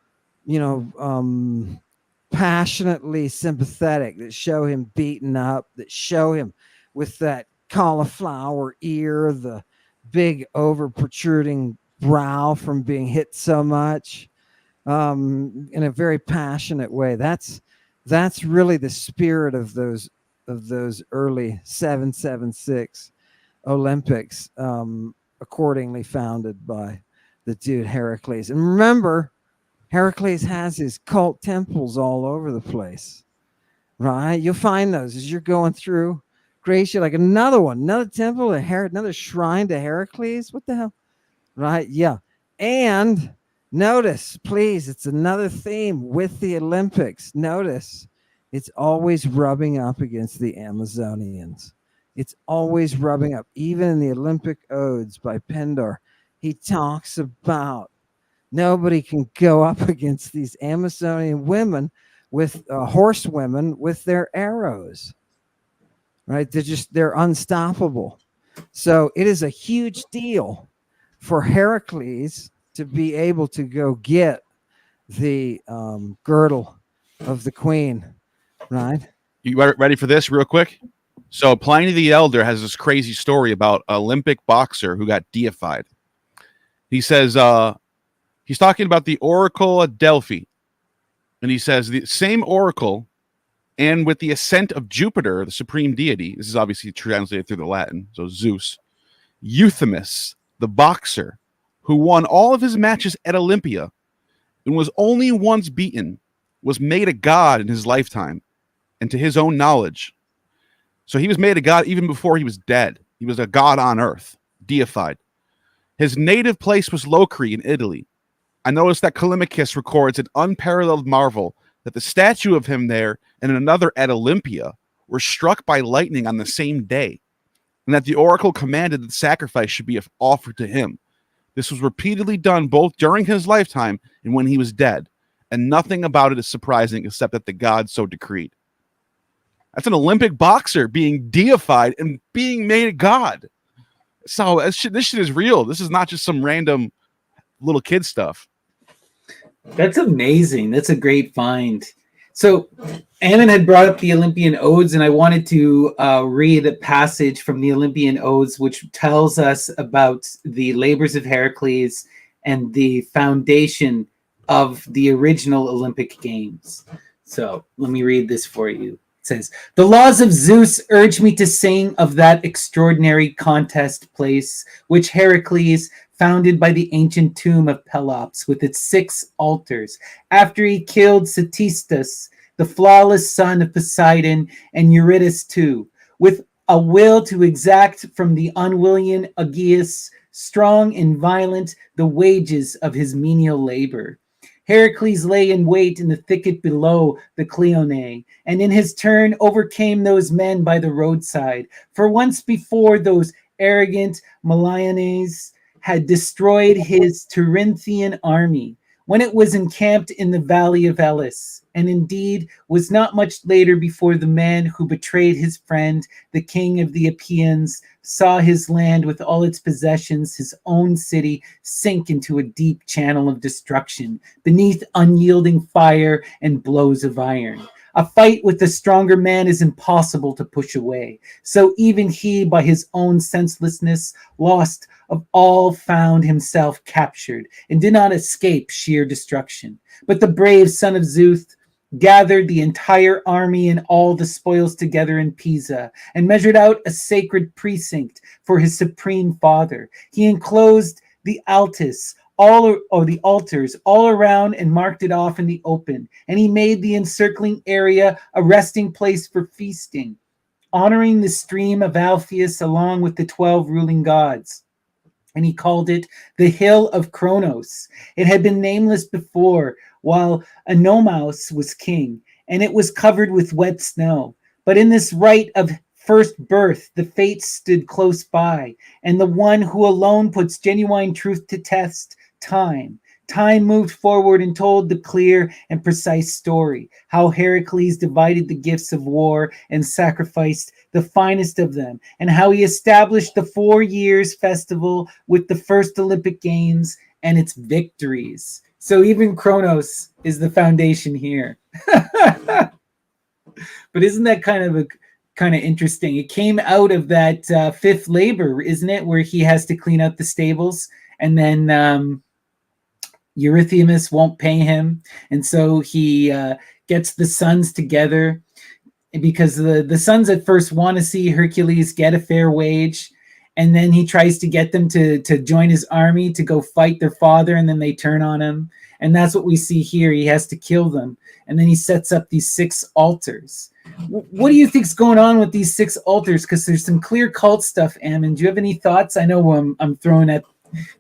Speaker 4: passionately sympathetic, that show him beaten up, that show him with that cauliflower ear, the big over protruding brow from being hit so much, in a very passionate way. That's really the spirit of those early 776 Olympics, accordingly founded by the dude Heracles. And remember, Heracles has his cult temples all over the place, right? You'll find those as you're going through Gracia, like another temple, another shrine to Heracles. What the hell? Right? Yeah. And notice, please, it's another theme with the Olympics. Notice, it's always rubbing up against the Amazonians. It's always rubbing up. Even in the Olympic Odes by Pindar, he talks about nobody can go up against these Amazonian women with horsewomen with their arrows, right? They're unstoppable. So it is a huge deal for Heracles to be able to go get the girdle of the queen, right?
Speaker 3: You ready for this real quick? So Pliny the Elder has this crazy story about an Olympic boxer who got deified. He says, he's talking about the Oracle at Delphi. And he says the same oracle, and with the ascent of Jupiter, the supreme deity, this is obviously translated through the Latin, so Zeus, Euthymus, the boxer, who won all of his matches at Olympia and was only once beaten, was made a god in his lifetime and to his own knowledge. So he was made a god even before he was dead. He was a god on earth, deified. His native place was Locri in Italy. I noticed that Callimachus records an unparalleled marvel that the statue of him there and another at Olympia were struck by lightning on the same day, and that the oracle commanded that sacrifice should be offered to him. This was repeatedly done both during his lifetime and when he was dead, and nothing about it is surprising except that the gods so decreed. That's an Olympic boxer being deified and being made a god. So this shit is real. This is not just some random little kid stuff.
Speaker 1: That's amazing. That's a great find. So Ammon had brought up the Olympian Odes, and I wanted to read a passage from the Olympian Odes, which tells us about the labors of Heracles and the foundation of the original Olympic Games. So let me read this for you. It says, "The laws of Zeus urge me to sing of that extraordinary contest place, which Heracles founded by the ancient tomb of Pelops with its 6 altars, after he killed Cetistus, the flawless son of Poseidon, and Eurytus too, with a will to exact from the unwilling Aegeus, strong and violent, the wages of his menial labor. Heracles lay in wait in the thicket below the Cleonae, and in his turn overcame those men by the roadside. For once before those arrogant Maliones had destroyed his Terinthian army, when it was encamped in the valley of Elis, and indeed was not much later before the man who betrayed his friend, the king of the Epeans, saw his land with all its possessions, his own city, sink into a deep channel of destruction, beneath unyielding fire and blows of iron. A fight with the stronger man is impossible to push away. So even he, by his own senselessness, lost of all, found himself captured, and did not escape sheer destruction. But the brave son of Zeus gathered the entire army and all the spoils together in Pisa, and measured out a sacred precinct for his supreme father. He enclosed the altis, the altars all around, and marked it off in the open. And he made the encircling area a resting place for feasting, honoring the stream of Alpheus along with the 12 ruling gods. And he called it the Hill of Kronos. It had been nameless before, while Anomos was king, and it was covered with wet snow. But in this rite of first birth, the fates stood close by, and the one who alone puts genuine truth to test, time. Time moved forward and told the clear and precise story, how Heracles divided the gifts of war and sacrificed the finest of them, and how he established the 4 years festival with the first Olympic Games and its victories. So even Kronos is the foundation here. But isn't that kind of interesting? It came out of that fifth labor, isn't it, where he has to clean out the stables, and then Eurythemus won't pay him, and so he gets the sons together, because the sons at first want to see Hercules get a fair wage, and then he tries to get them to join his army to go fight their father, and then they turn on him. And that's what we see here. He has to kill them, and then he sets up these 6 altars. What do you think's going on with these 6 altars? Because there's some clear cult stuff. Ammon, do you have any thoughts? I know I'm throwing at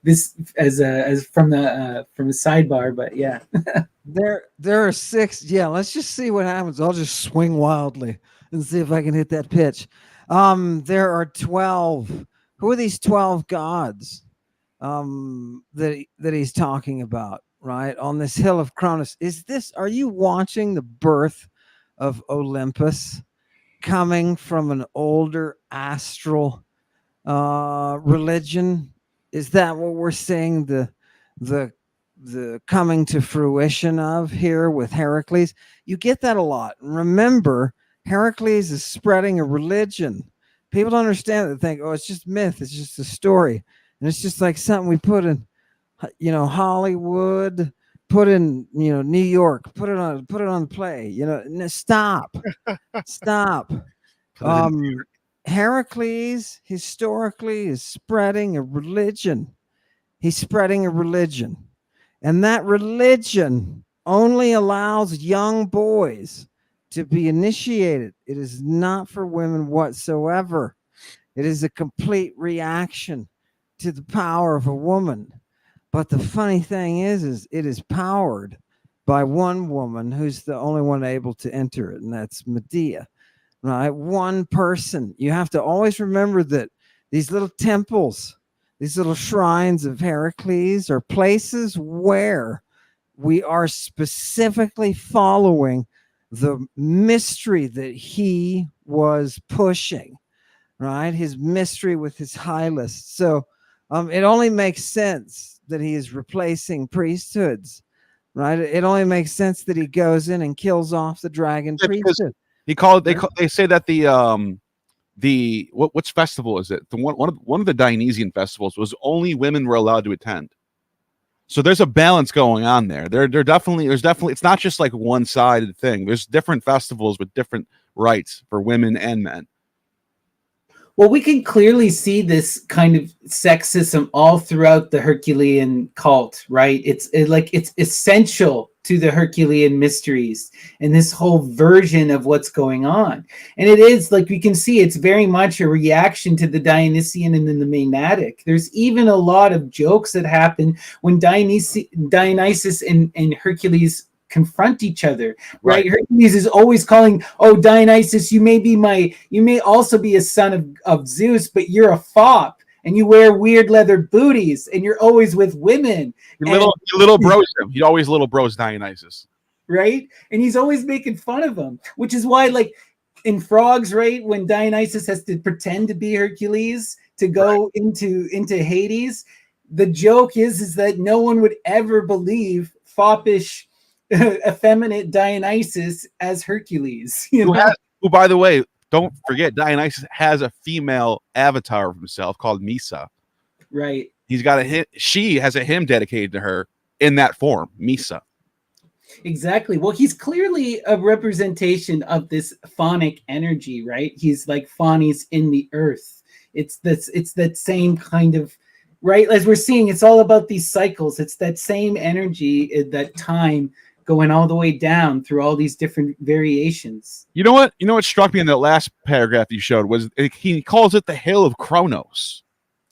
Speaker 1: this as from the sidebar, but yeah.
Speaker 4: There are 6. Yeah, let's just see what happens. I'll just swing wildly and see if I can hit that pitch. There are 12. Who are these 12 gods that he's talking about, right? On this hill of Kronos. Are you watching the birth of Olympus coming from an older astral religion? Is that what we're seeing the coming to fruition of here with Heracles? You get that a lot. Remember, Heracles is spreading a religion. People don't understand it. They think, oh, it's just myth. It's just a story. And it's just like something we put in, Hollywood, put in, New York, put it on the play, stop. Heracles historically is spreading a religion. He's spreading a religion. And that religion only allows young boys to be initiated. It is not for women whatsoever. It is a complete reaction to the power of a woman. But the funny thing is it is powered by one woman who's the only one able to enter it, and that's Medea. Right? One person. You have to always remember that these little temples, these little shrines of Heracles are places where we are specifically following the mystery that he was pushing, right? His mystery with his Hylas. So it only makes sense that he is replacing priesthoods, right? It only makes sense that he goes in and kills off the dragon priesthood.
Speaker 3: They say that which festival is it? One of the Dionysian festivals was only women were allowed to attend. So there's a balance going on there. There's definitely it's not just like one-sided thing. There's different festivals with different rites for women and men.
Speaker 1: Well, we can clearly see this kind of sexism all throughout the Herculean cult, right? It's essential to the Herculean mysteries and this whole version of what's going on. And it is, like we can see, it's very much a reaction to the Dionysian and then the Maenadic. There's even a lot of jokes that happen when Dionysus and Hercules confront each other, right? Hercules is always calling, oh, Dionysus, you may also be a son of Zeus, but you're a fop. And you wear weird leather booties, and you're always with women.
Speaker 3: Little bros him. He always little bros Dionysus,
Speaker 1: right? And he's always making fun of him, which is why, like in Frogs, right, when Dionysus has to pretend to be Hercules to go into Hades, the joke is that no one would ever believe foppish, effeminate Dionysus as Hercules.
Speaker 3: Who, by the way, don't forget, Dionysus has a female avatar of himself called Misa.
Speaker 1: Right.
Speaker 3: He's got she has a hymn dedicated to her in that form, Misa.
Speaker 1: Exactly. Well, he's clearly a representation of this phonic energy, right? He's like Phanes in the earth. It's that same kind of, right? As we're seeing, it's all about these cycles. It's that same energy, that time, going all the way down through all these different variations.
Speaker 3: You know what struck me in that last paragraph you showed was he calls it the Hill of Kronos.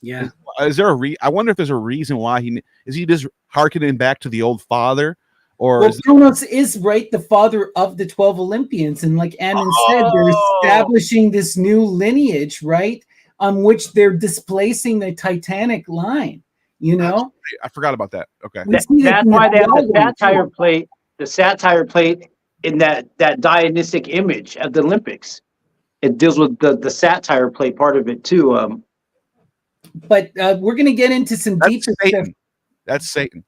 Speaker 1: Yeah.
Speaker 3: Is there I wonder if there's a reason why is he just hearkening back to the old father, or
Speaker 1: Kronos is right, the father of the 12 Olympians, and like Ammon said, they're establishing this new lineage, right, on which they're displacing the Titanic line.
Speaker 3: I forgot about that. Okay,
Speaker 2: that's why they have the satire plate. The satire plate in that Dionysic image at the Olympics. It deals with the satire plate part of it too.
Speaker 1: But we're going to get into some deeper stuff.
Speaker 3: That's Satan.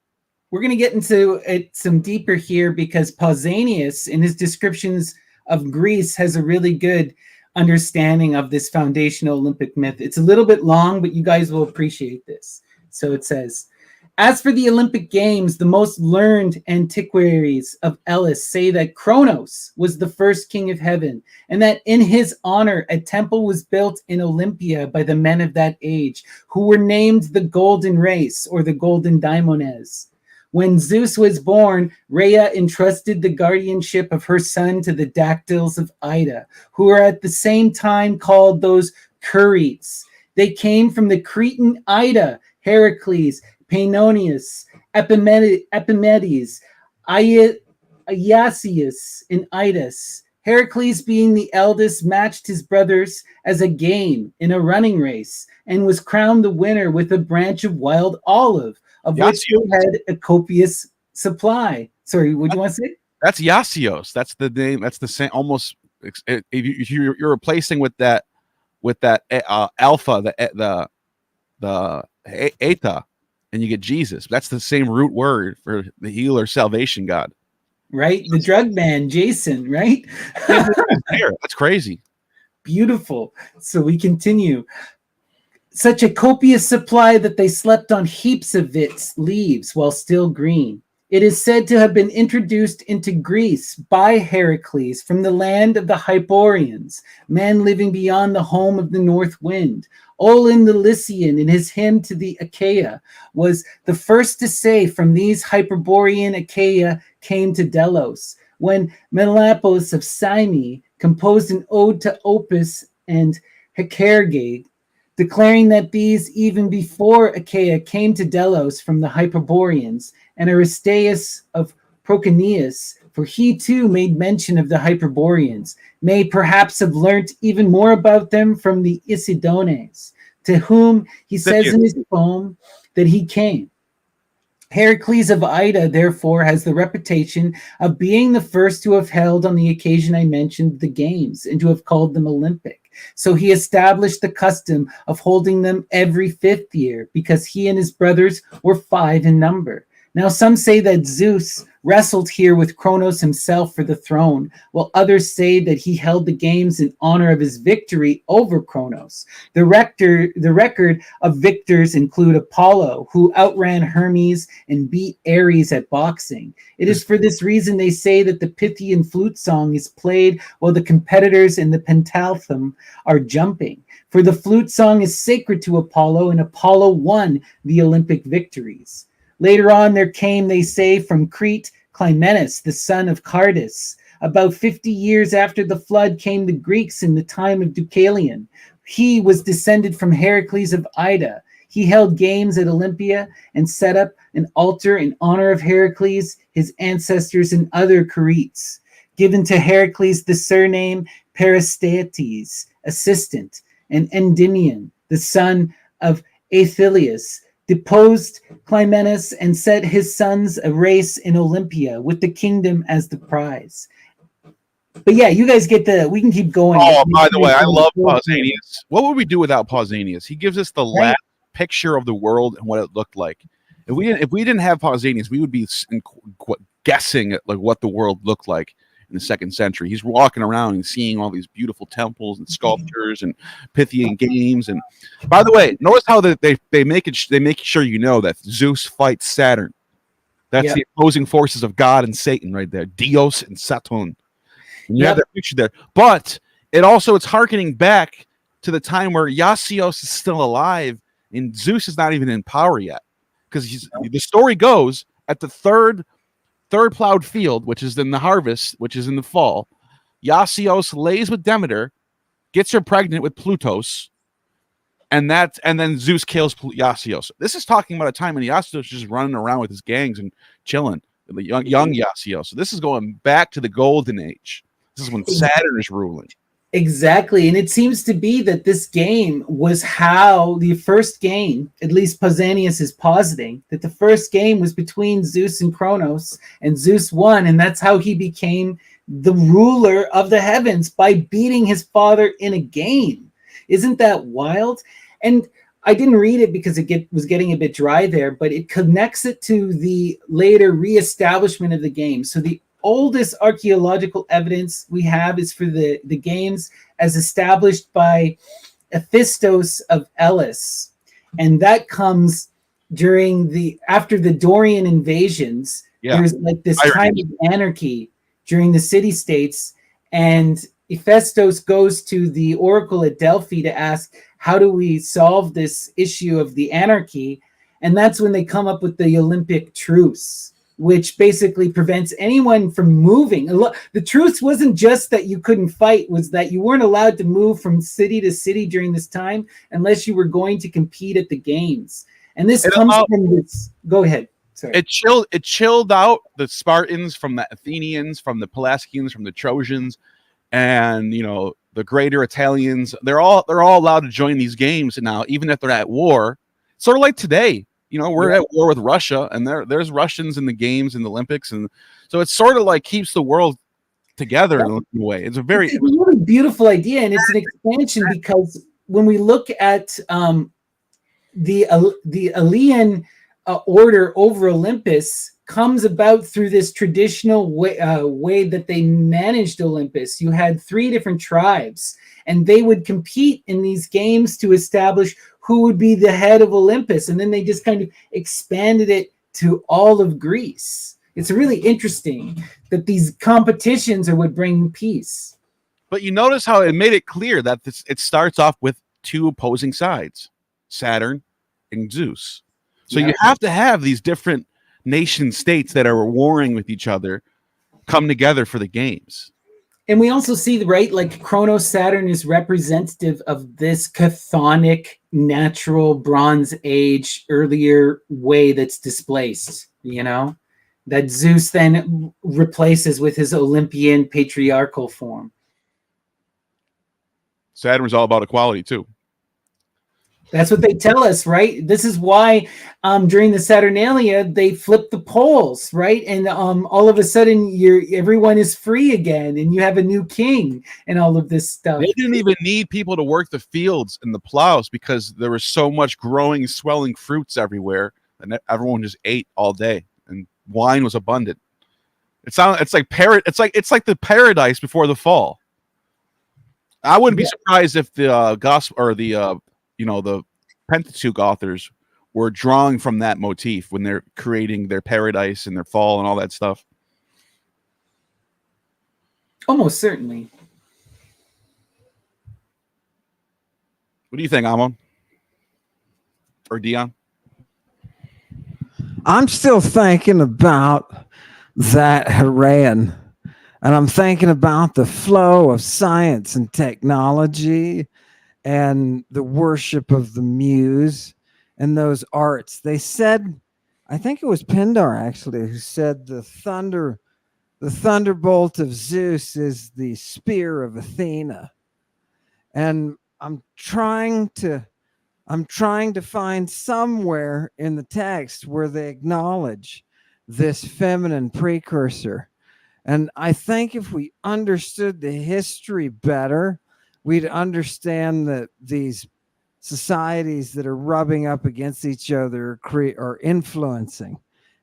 Speaker 1: We're going to get into it some deeper here because Pausanias, in his descriptions of Greece, has a really good understanding of this foundational Olympic myth. It's a little bit long, but you guys will appreciate this. So it says, as for the Olympic Games, the most learned antiquaries of Elis say that Kronos was the first king of heaven, and that in his honor a temple was built in Olympia by the men of that age, who were named the Golden Race, or the Golden Daimones. When Zeus was born, Rhea entrusted the guardianship of her son to the dactyls of Ida, who are at the same time called those Curetes. They came from the Cretan Ida, Heracles, Painonius, Epimedes, Iasius, and Idas. Heracles, being the eldest, matched his brothers as a game in a running race and was crowned the winner with a branch of wild olive, of which he had a copious supply. Sorry, what do you want to say?
Speaker 3: That's Iasios. That's the name. That's the same. Almost. If you're replacing with that alpha, the eta, and you get Jesus. That's the same root word for the healer, salvation God.
Speaker 1: Right? The drug man, Jason, right?
Speaker 3: That's crazy.
Speaker 1: Beautiful. So we continue. Such a copious supply that they slept on heaps of its leaves while still green. It is said to have been introduced into Greece by Heracles from the land of the Hyperboreans, men living beyond the home of the north wind. Olin the Lycian, in his hymn to the Achaea, was the first to say from these Hyperborean Achaea came to Delos, when Menelaus of Cyme composed an ode to Opus and Hecate, declaring that these even before Achaea came to Delos from the Hyperboreans, and Aristaeus of Proconius, for he too made mention of the Hyperboreans, may perhaps have learnt even more about them from the Isidones, to whom he says in his poem that he came. Heracles of Ida, therefore, has the reputation of being the first to have held on the occasion I mentioned the games, and to have called them Olympic. So he established the custom of holding them every 5th year, because he and his brothers were 5 in number. Now some say that Zeus wrestled here with Kronos himself for the throne, while others say that he held the games in honor of his victory over Kronos. The record of victors include Apollo, who outran Hermes and beat Ares at boxing. It is for this reason they say that the Pythian flute song is played while the competitors in the pentathlon are jumping. For the flute song is sacred to Apollo, and Apollo won the Olympic victories. Later on, there came, they say, from Crete Clymenus, the son of Cardus. About 50 years after the flood came the Greeks in the time of Deucalion. He was descended from Heracles of Ida. He held games at Olympia and set up an altar in honor of Heracles, his ancestors, and other Curetes. Given to Heracles the surname Peristates, assistant, and Endymion, the son of Aethelius, deposed Clymenus and set his sons a race in Olympia with the kingdom as the prize. But yeah, you guys get we can keep going.
Speaker 3: Oh, by the way, I love Pausanias. What would we do without Pausanias? He gives us the last picture of the world and what it looked like. If we didn't have Pausanias, we would be guessing at like what the world looked like in the 2nd century. He's walking around and seeing all these beautiful temples and sculptures and Pythian games. And by the way, notice how they make sure you know that Zeus fights Saturn. That's the opposing forces of God and Satan right there. Dios and Saturn. And you have that picture there. But it's hearkening back to the time where Yasios is still alive and Zeus is not even in power yet. Because the story goes at the third plowed field, which is in the harvest, which is in the fall, Yasios lays with Demeter, gets her pregnant with Plutos, and then Zeus kills Yasios. This is talking about a time when Yasios is just running around with his gangs and chilling, the young Yasios. So this is going back to the Golden Age. This is when Saturn is ruling.
Speaker 1: Exactly. And it seems to be that this game was how the first game, at least Pausanias is positing, that the first game was between Zeus and Kronos, and Zeus won, and that's how he became the ruler of the heavens, by beating his father in a game. Isn't that wild? And I didn't read it because it was getting a bit dry there, but it connects it to the later reestablishment of the game. So the oldest archaeological evidence we have is for the games as established by Hephaestus of Elis. And that comes after the Dorian invasions. There's like this time of anarchy during the city-states, and Hephaestus goes to the oracle at Delphi to ask, how do we solve this issue of the anarchy? And that's when they come up with the Olympic truce, which basically prevents anyone from moving. The truth wasn't just that you couldn't fight, was that you weren't allowed to move from city to city during this time unless you were going to compete at the games. And this comes from this. Go ahead. Sorry.
Speaker 3: It chilled out the Spartans from the Athenians, from the Pelasgians, from the Trojans, and the greater Italians. They're all allowed to join these games now, even if they're at war. Sort of like today. We're at war with Russia, and there's Russians in the games and the Olympics, and so it's sort of like keeps the world together in a way. It's a
Speaker 1: really beautiful idea, and it's an expansion, because when we look at the Elean order over Olympus comes about through this traditional way that they managed Olympus. You had 3 different tribes, and they would compete in these games to establish who would be the head of Olympus. And then they just kind of expanded it to all of Greece. It's really interesting that these competitions are what bring peace.
Speaker 3: But you notice how it made it clear that it starts off with 2 opposing sides, Saturn and Zeus. So you have to have these different nation states that are warring with each other come together for the games.
Speaker 1: And we also see, like Kronos Saturn is representative of this chthonic, natural Bronze Age, earlier way that's displaced, that Zeus then replaces with his Olympian patriarchal form.
Speaker 3: Saturn was all about equality too.
Speaker 1: That's what they tell us, right? This is why during the Saturnalia they flip the poles, right? And all of a sudden everyone is free again, and you have a new king and all of this stuff.
Speaker 3: They didn't even need people to work the fields and the plows because there was so much growing, swelling fruits everywhere, and everyone just ate all day, and wine was abundant. It's like the paradise before the fall. I wouldn't be surprised if the gospel or the Pentateuch authors were drawing from that motif when they're creating their paradise and their fall and all that stuff.
Speaker 1: Almost certainly.
Speaker 3: What do you think, Ammon? Or Dion?
Speaker 4: I'm still thinking about that Heraean. And I'm thinking about the flow of science and technology and the worship of the muse and those arts. They said, I think it was Pindar actually, who said the thunderbolt of Zeus is the spear of Athena. And I'm trying to find somewhere in the text where they acknowledge this feminine precursor. And I think if we understood the history better, we'd understand that these societies that are rubbing up against each other are influencing.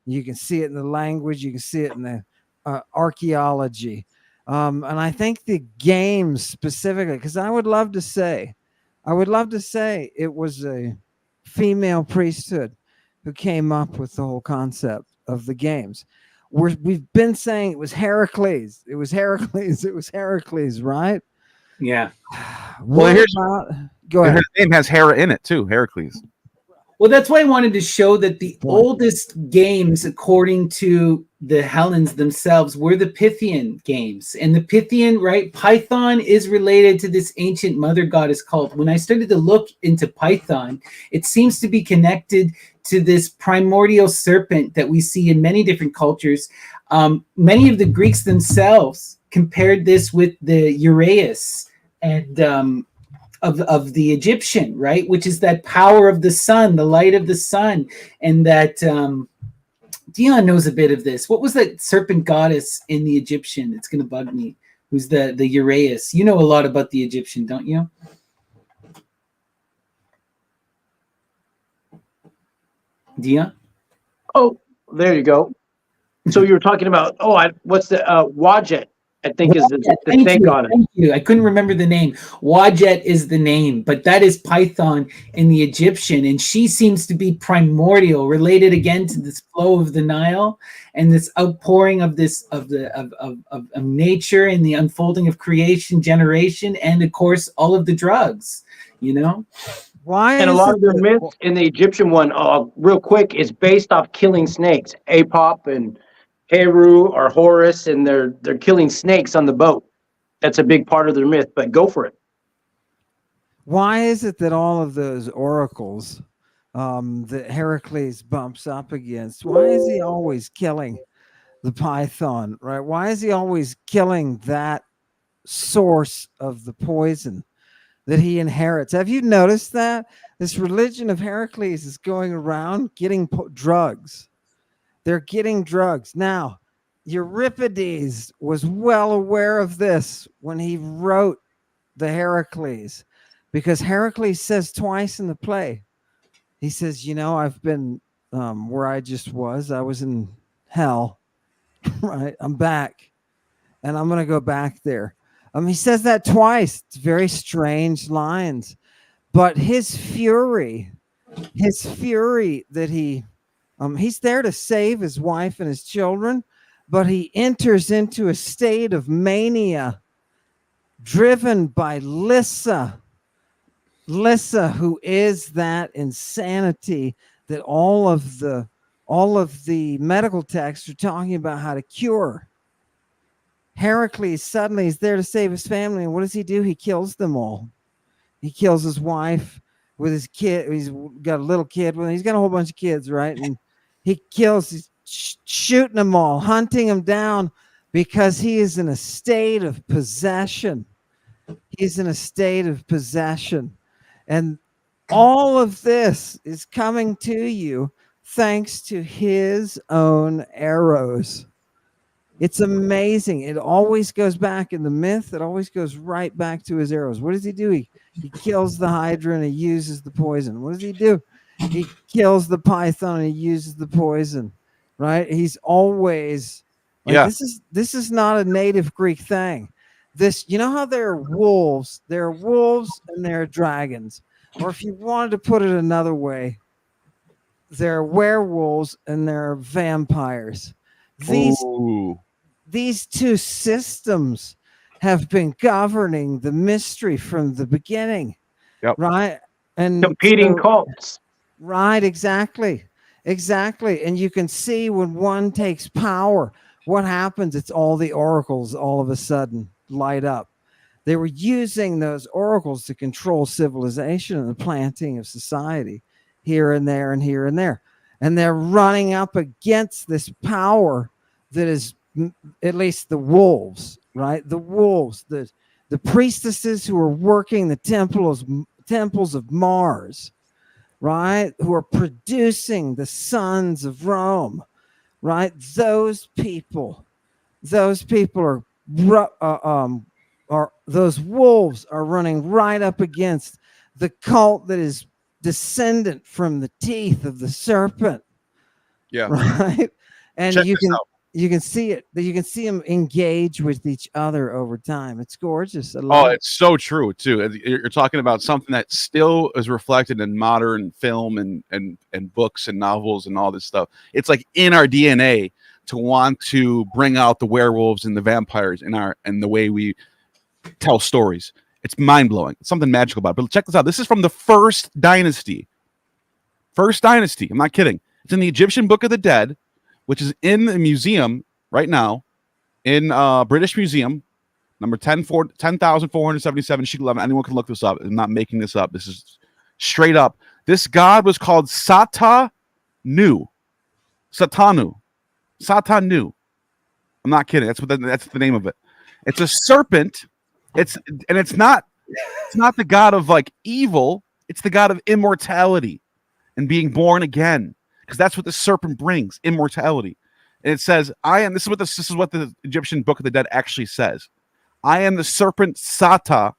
Speaker 4: You can see it in the language, you can see it in the archaeology. And I think the games specifically, because I would love to say it was a female priesthood who came up with the whole concept of the games. We've been saying it was Heracles, right?
Speaker 1: Yeah.
Speaker 3: Well,
Speaker 4: Go ahead.
Speaker 3: his name has Hera in it too, Heracles.
Speaker 1: Well, that's why I wanted to show that the oldest games, according to the Hellenes themselves, were the Pythian games. And the Pythian, right, Python is related to this ancient mother goddess cult. When I started to look into Python, it seems to be connected to this primordial serpent that we see in many different cultures. Many of the Greeks themselves compared this with the Uraeus and of the Egyptian, right? Which is that power of the sun, the light of the sun. And that Dion knows a bit of this. What was that serpent goddess in the Egyptian? It's going to bug me. Who's the Uraeus? You know a lot about the Egyptian, don't you? Dion?
Speaker 2: Oh, there you go. So you were talking about, what's the Wajet? I think is the snake goddess.
Speaker 1: Thank you. I couldn't remember the name. Wajet is the name, but that is Python in the Egyptian, and she seems to be primordial, related again to this flow of the Nile and this outpouring of this of nature and the unfolding of creation, generation, and of course all of the drugs. You know,
Speaker 2: And a lot of the myths in the Egyptian one, real quick, is based off killing snakes. Apop and Heru or Horus, and they're killing snakes on the boat. That's a big part of their myth, but go for it.
Speaker 4: Why is it that all of those oracles that Heracles bumps up against, why is he always killing the python, right? Why is he always killing that source of the poison that he inherits? Have you noticed that? This religion of Heracles is going around getting drugs. They're getting drugs. Now, Euripides was well aware of this when he wrote the Heracles, because Heracles says twice in the play, he says, you know, I've been where I just was. I was in hell, right? I'm back, and I'm going to go back there. He says that twice. It's very strange lines. But his fury that he's there to save his wife and his children, but he enters into a state of mania driven by Lyssa, who is that insanity that all of the medical texts are talking about how to cure. Heracles suddenly is there to save his family, and what does he do? He kills them all. He kills his wife with his kid. He's got a little kid. Well, he's got a whole bunch of kids, right? And he's shooting them all, hunting them down, because he is in a state of possession. He's in a state of possession. And all of this is coming to you thanks to his own arrows. It's amazing. It always goes back in the myth. It always goes right back to his arrows. What does he do? He kills the Hydra and he uses the poison. What does he do? He kills the Python and he uses the poison, right? He's always like, this is not a native Greek thing. This, you know how there are wolves and there are dragons. Or if you wanted to put it another way, there are werewolves and there are vampires. These two systems have been governing the mystery from the beginning, right? And
Speaker 2: competing cults.
Speaker 4: Right, exactly. And you can see when one takes power, what happens? It's all the oracles all of a sudden light up. They were using those oracles to control civilization and the planting of society here and there and here and there. And they're running up against this power that is, at least the wolves, right? The wolves, the priestesses who are working the temples of Mars, right? Who are producing the sons of Rome, right? Those people are those wolves are running right up against the cult that is descendant from the teeth of the serpent.
Speaker 3: Yeah.
Speaker 4: Right. And
Speaker 3: Check
Speaker 4: you
Speaker 3: this out.
Speaker 4: can see it. You can see them engage with each other over time. It's gorgeous. I love
Speaker 3: Oh,
Speaker 4: it.
Speaker 3: it's so true too. You're talking about something that still is reflected in modern film and books and novels and all this stuff. It's like in our DNA to want to bring out the werewolves and the vampires in the way we tell stories. It's mind-blowing. It's something magical about it. But check this out. This is from the first dynasty. First dynasty. I'm not kidding. It's in the Egyptian Book of the Dead, which is in the museum right now, in British Museum, number 10,477, sheet 11. Anyone can look this up. I'm not making this up. This is straight up. This god was called Satanu. Satanu. I'm not kidding. That's the name of it. It's a serpent. It's not the god of like evil. It's the god of immortality and being born again, because that's what the serpent brings, immortality. And it says, "I am." This is what the Egyptian Book of the Dead actually says. I am the serpent Sata.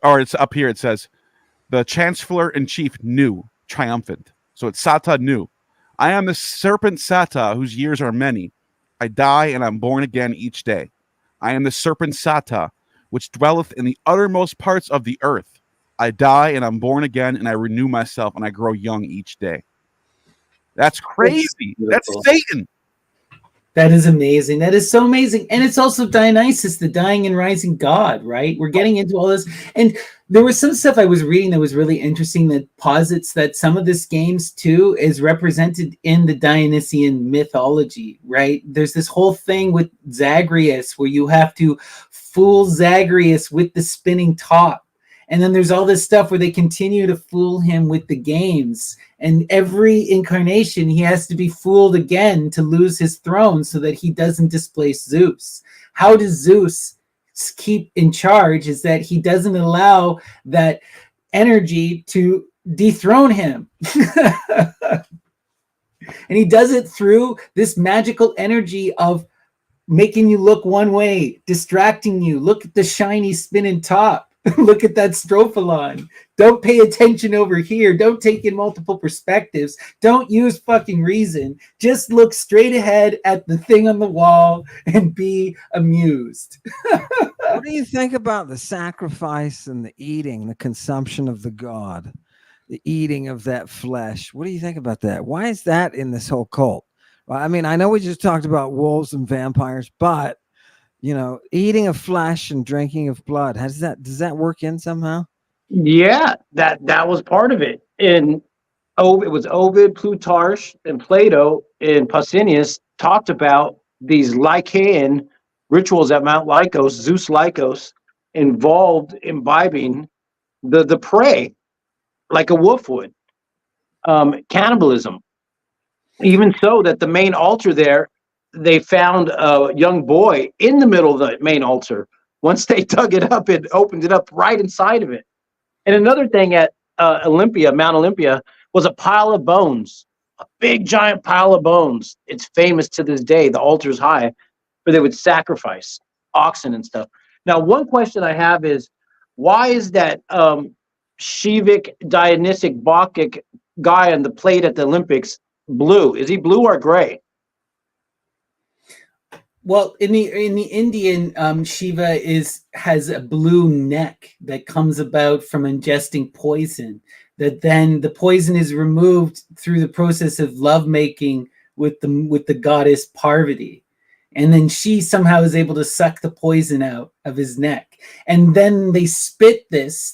Speaker 3: Or it's up here. It says, the Chancellor in Chief Nu, triumphant. So it's Sata Nu. I am the serpent Sata, whose years are many. I die and I'm born again each day. I am the serpent Sata, which dwelleth in the uttermost parts of the earth. I die and I'm born again, and I renew myself, and I grow young each day. That's crazy. That's Satan.
Speaker 1: That is amazing. That is so amazing. And it's also Dionysus, the dying and rising god, right? We're getting into all this. And there was some stuff I was reading that was really interesting that posits that some of this games too is represented in the Dionysian mythology, right? There's this whole thing with Zagreus where you have to fool Zagreus with the spinning top. And then there's all this stuff where they continue to fool him with the games. And every incarnation, he has to be fooled again to lose his throne so that he doesn't displace Zeus. How does Zeus keep in charge is that he doesn't allow that energy to dethrone him. And he does it through this magical energy of making you look one way, distracting you. Look at the shiny spinning top. Look at that strophalon. Don't pay attention over here. Don't take in multiple perspectives. Don't use fucking reason. Just look straight ahead at the thing on the wall and be amused.
Speaker 4: What do you think about the sacrifice and the eating, the consumption of the god, the eating of that flesh? What do you think about that? Why is that in this whole cult? Well, I mean, I know we just talked about wolves and vampires, but you know, eating of flesh and drinking of blood, does that work in somehow?
Speaker 2: Yeah, that was part of it. And it was Ovid, Plutarch, and Plato and Pausanias talked about these Lycaean rituals at Mount Lycos, Zeus Lycos, involved imbibing the prey like a wolf would. Cannibalism. Even so that the main altar there, they found a young boy in the middle of the main altar. Once they dug it up, it opened it up right inside of it. And another thing at Mount Olympia, was a pile of bones, a big giant pile of bones. It's famous to this day. The altar's high, where they would sacrifice oxen and stuff. Now, one question I have is, why is that Shivic, Dionysic, Bacchic guy on the plate at the Olympics blue? Is he blue or gray?
Speaker 1: Well, in the Indian, Shiva has a blue neck that comes about from ingesting poison. That then the poison is removed through the process of lovemaking with the goddess Parvati, and then she somehow is able to suck the poison out of his neck, and then they spit this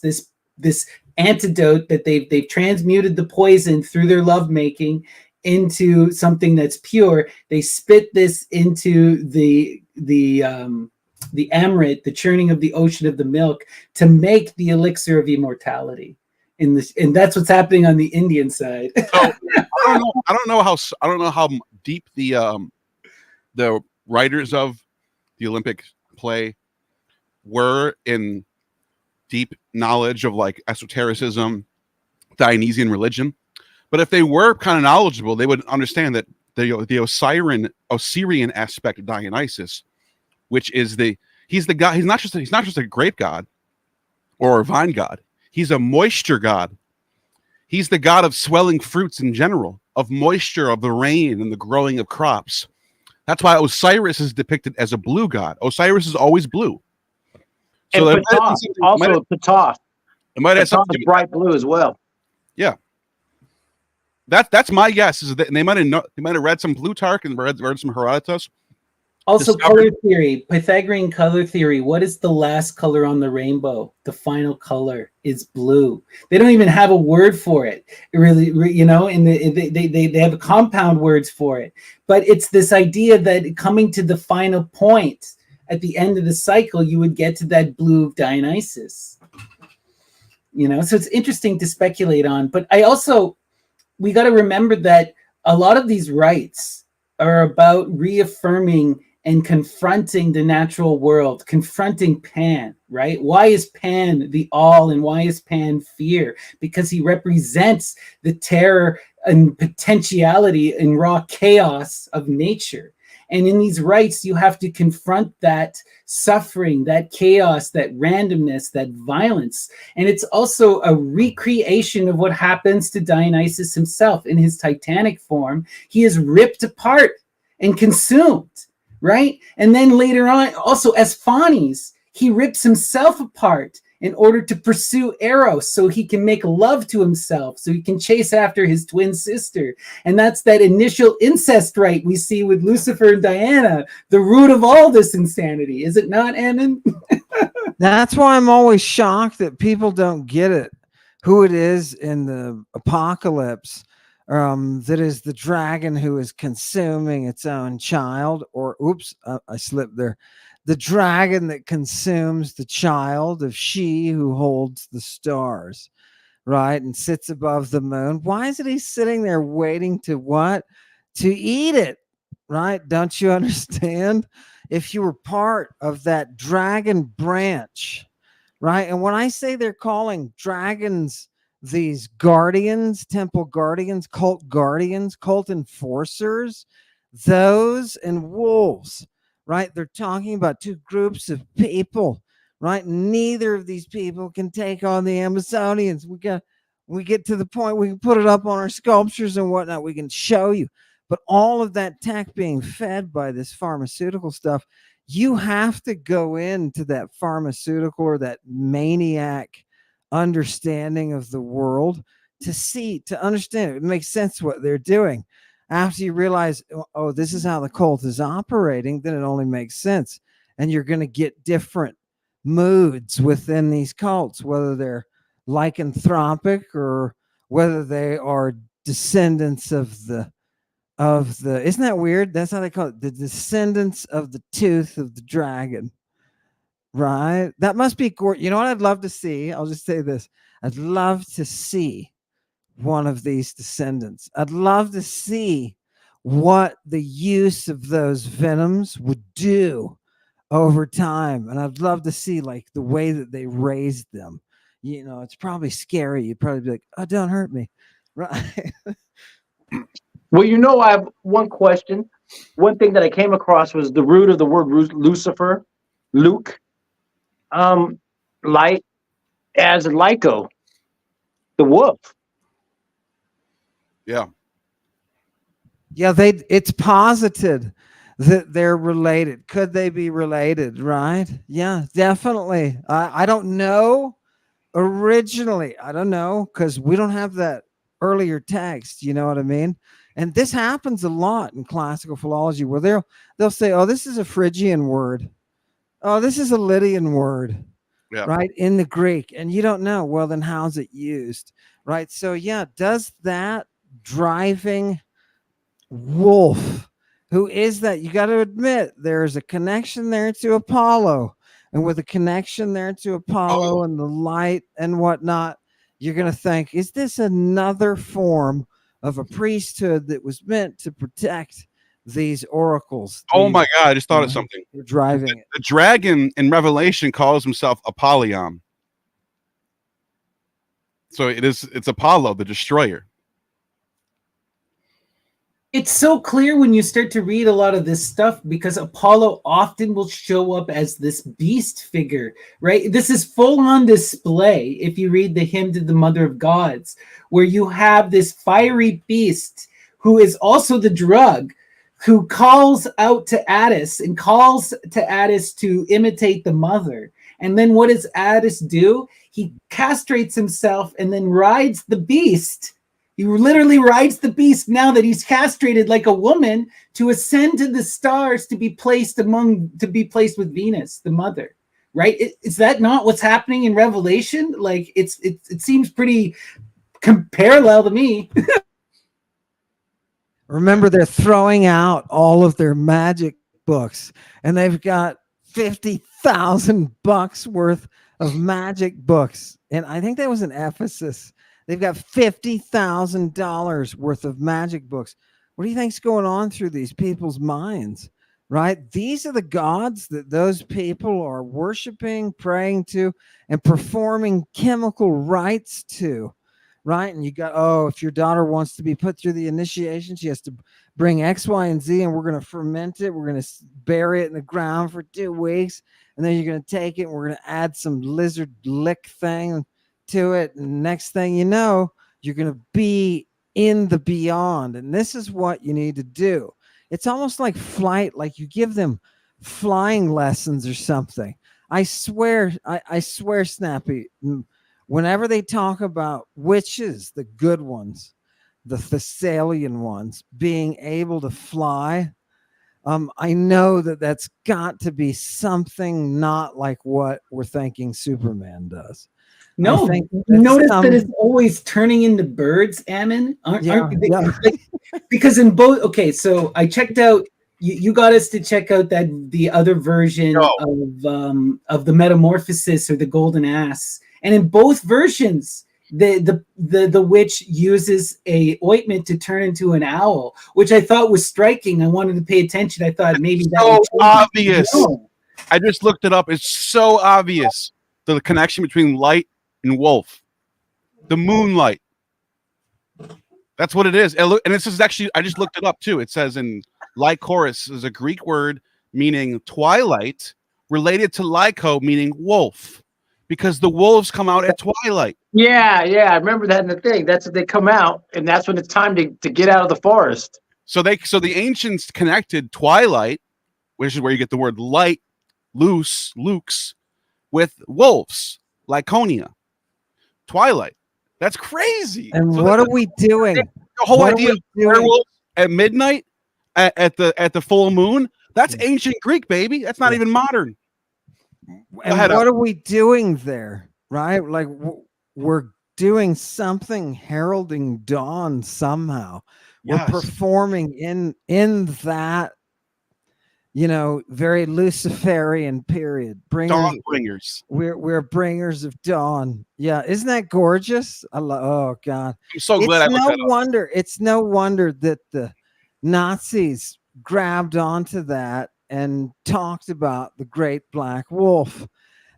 Speaker 1: antidote that they've transmuted the poison through their lovemaking into something that's pure. They spit this into the amrit, the churning of the ocean of the milk, to make the elixir of immortality. And that's what's happening on the Indian side.
Speaker 3: So I don't know how deep the writers of the Olympic play were in deep knowledge of like esotericism, Dionysian religion, but if they were kind of knowledgeable, they would understand that the Osirian aspect of Dionysus, which is he's the god. He's not just a grape god or a vine god. He's a moisture god. He's the god of swelling fruits in general, of moisture, of the rain and the growing of crops. That's why Osiris is depicted as a blue god. Osiris is always blue.
Speaker 2: So and Ptah, also Ptah.
Speaker 3: It might have something
Speaker 2: bright blue as well.
Speaker 3: Yeah. That's my guess. Is that they might have read some Plutarch and read some Herodotus.
Speaker 1: Also, color theory, Pythagorean color theory. What is the last color on the rainbow? The final color is blue. They don't even have a word for it. Really, and they have compound words for it. But it's this idea that coming to the final point at the end of the cycle, you would get to that blue of Dionysus. So it's interesting to speculate on. But we got to remember that a lot of these rites are about reaffirming and confronting the natural world, confronting Pan, right? Why is Pan the all and why is Pan fear? Because he represents the terror and potentiality and raw chaos of nature. And in these rites, you have to confront that suffering, that chaos, that randomness, that violence. And it's also a recreation of what happens to Dionysus himself in his titanic form. He is ripped apart and consumed, right? And then later on, also as Phanes, he rips himself apart in order to pursue Eros so he can make love to himself, so he can chase after his twin sister. And that's that initial incest rite we see with Lucifer and Diana, the root of all this insanity. Is it not, Ammon?
Speaker 4: That's why I'm always shocked that people don't get it, who it is in the apocalypse that is the dragon who is consuming its own child, or I slipped there. The dragon that consumes the child of she who holds the stars, right? And sits above the moon. Why isn't he sitting there waiting to what? To eat it, right? Don't you understand? If you were part of that dragon branch, right? And when I say they're calling dragons these guardians, temple guardians, cult enforcers, those and wolves, right? They're talking about two groups of people, right? Neither of these people can take on the Amazonians. We get to the point we can put it up on our sculptures and whatnot. We can show you. But all of that tech being fed by this pharmaceutical stuff, you have to go into that pharmaceutical or that maniac understanding of the world to understand it. It makes sense what they're doing. After you realize, oh, this is how the cult is operating, then it only makes sense. And you're going to get different moods within these cults, whether they're lycanthropic or whether they are descendants of the, isn't that weird? That's how they call it. The descendants of the tooth of the dragon, right? That must be gorgeous. You know what I'd love to see? I'll just say this. I'd love to see one of these descendants. I'd love to see what the use of those venoms would do over time. And I'd love to see like the way that they raised them. It's probably scary. You'd probably be like, oh, don't hurt me. Right.
Speaker 2: Well, I have one question. One thing that I came across was the root of the word Lucifer, Luke, light as Lyco, the wolf.
Speaker 3: Yeah.
Speaker 4: Yeah, it's posited that they're related. Could they be related, right? Yeah, definitely. I don't know originally. I don't know because we don't have that earlier text, you know what I mean? And this happens a lot in classical philology where they'll say, oh, this is a Phrygian word. Oh, this is a Lydian word, right? In the Greek. And you don't know. Well, then how's it used, right? So, yeah, does that driving wolf. Who is that? You got to admit there's a connection there to Apollo, and with a connection there to Apollo and the light and whatnot, you're going to think, is this another form of a priesthood that was meant to protect these oracles?
Speaker 3: Oh my God! I just thought of something.
Speaker 4: You're driving it.
Speaker 3: The dragon in Revelation calls himself Apollyon. So it's Apollo, the destroyer.
Speaker 1: It's so clear when you start to read a lot of this stuff, because Apollo often will show up as this beast figure, right? This is full on display if you read the hymn to the Mother of Gods, where you have this fiery beast who is also the drug, who calls out to Attis and calls to Attis to imitate the mother. And then what does Attis do? He castrates himself and then rides the beast. He literally rides the beast now that he's castrated like a woman to ascend to the stars to be placed with Venus, the mother, right? Is that not what's happening in Revelation? Like it seems pretty parallel to me.
Speaker 4: Remember, they're throwing out all of their magic books, and they've got $50,000 worth of magic books. And I think that was in Ephesus. They've got $50,000 worth of magic books. What do you think's going on through these people's minds, right? These are the gods that those people are worshiping, praying to, and performing chemical rites to, right? And you got, if your daughter wants to be put through the initiation, she has to bring X, Y, and Z, and we're going to ferment it. We're going to bury it in the ground for 2 weeks, and then you're going to take it, and we're going to add some lizard lick thing to it, and next thing you know, you're going to be in the beyond. And this is what you need to do. It's almost like flight, like you give them flying lessons or something. I swear, Snappy, whenever they talk about witches, the good ones, the Thessalian ones, being able to fly, I know that that's got to be something not like what we're thinking Superman does.
Speaker 1: No, notice that it's always turning into birds, Ammon. Aren't they?
Speaker 4: Yeah.
Speaker 1: Because in both, okay, so I checked out. You got us to check out the other version of the Metamorphosis or the Golden Ass, and in both versions, the witch uses a ointment to turn into an owl, which I thought was striking. I wanted to pay attention. I thought maybe that
Speaker 3: so obvious. No. I just looked it up. It's so obvious, the connection between light and wolf, the moonlight. That's what it is. And this is actually, I just looked it up too. It says in lycoris is a Greek word meaning twilight, related to lyco, meaning wolf, because the wolves come out at twilight.
Speaker 2: Yeah, I remember that in the thing. That's when they come out, and that's when it's time to get out of the forest.
Speaker 3: So the ancients connected twilight, which is where you get the word light, lux, with wolves, Lyconia. Twilight. That's crazy.
Speaker 4: And so what are we doing?
Speaker 3: The whole idea of werewolves at midnight at the full moon, that's ancient Greek, baby. That's not even modern.
Speaker 4: And what are we doing there? Right? Like we're doing something heralding dawn somehow. We're performing in that, very Luciferian period.
Speaker 3: Dawn bringers.
Speaker 4: We're bringers of dawn. Yeah, isn't that gorgeous? Oh God!
Speaker 3: I'm so glad.
Speaker 4: It's no wonder that the Nazis grabbed onto that and talked about the Great Black Wolf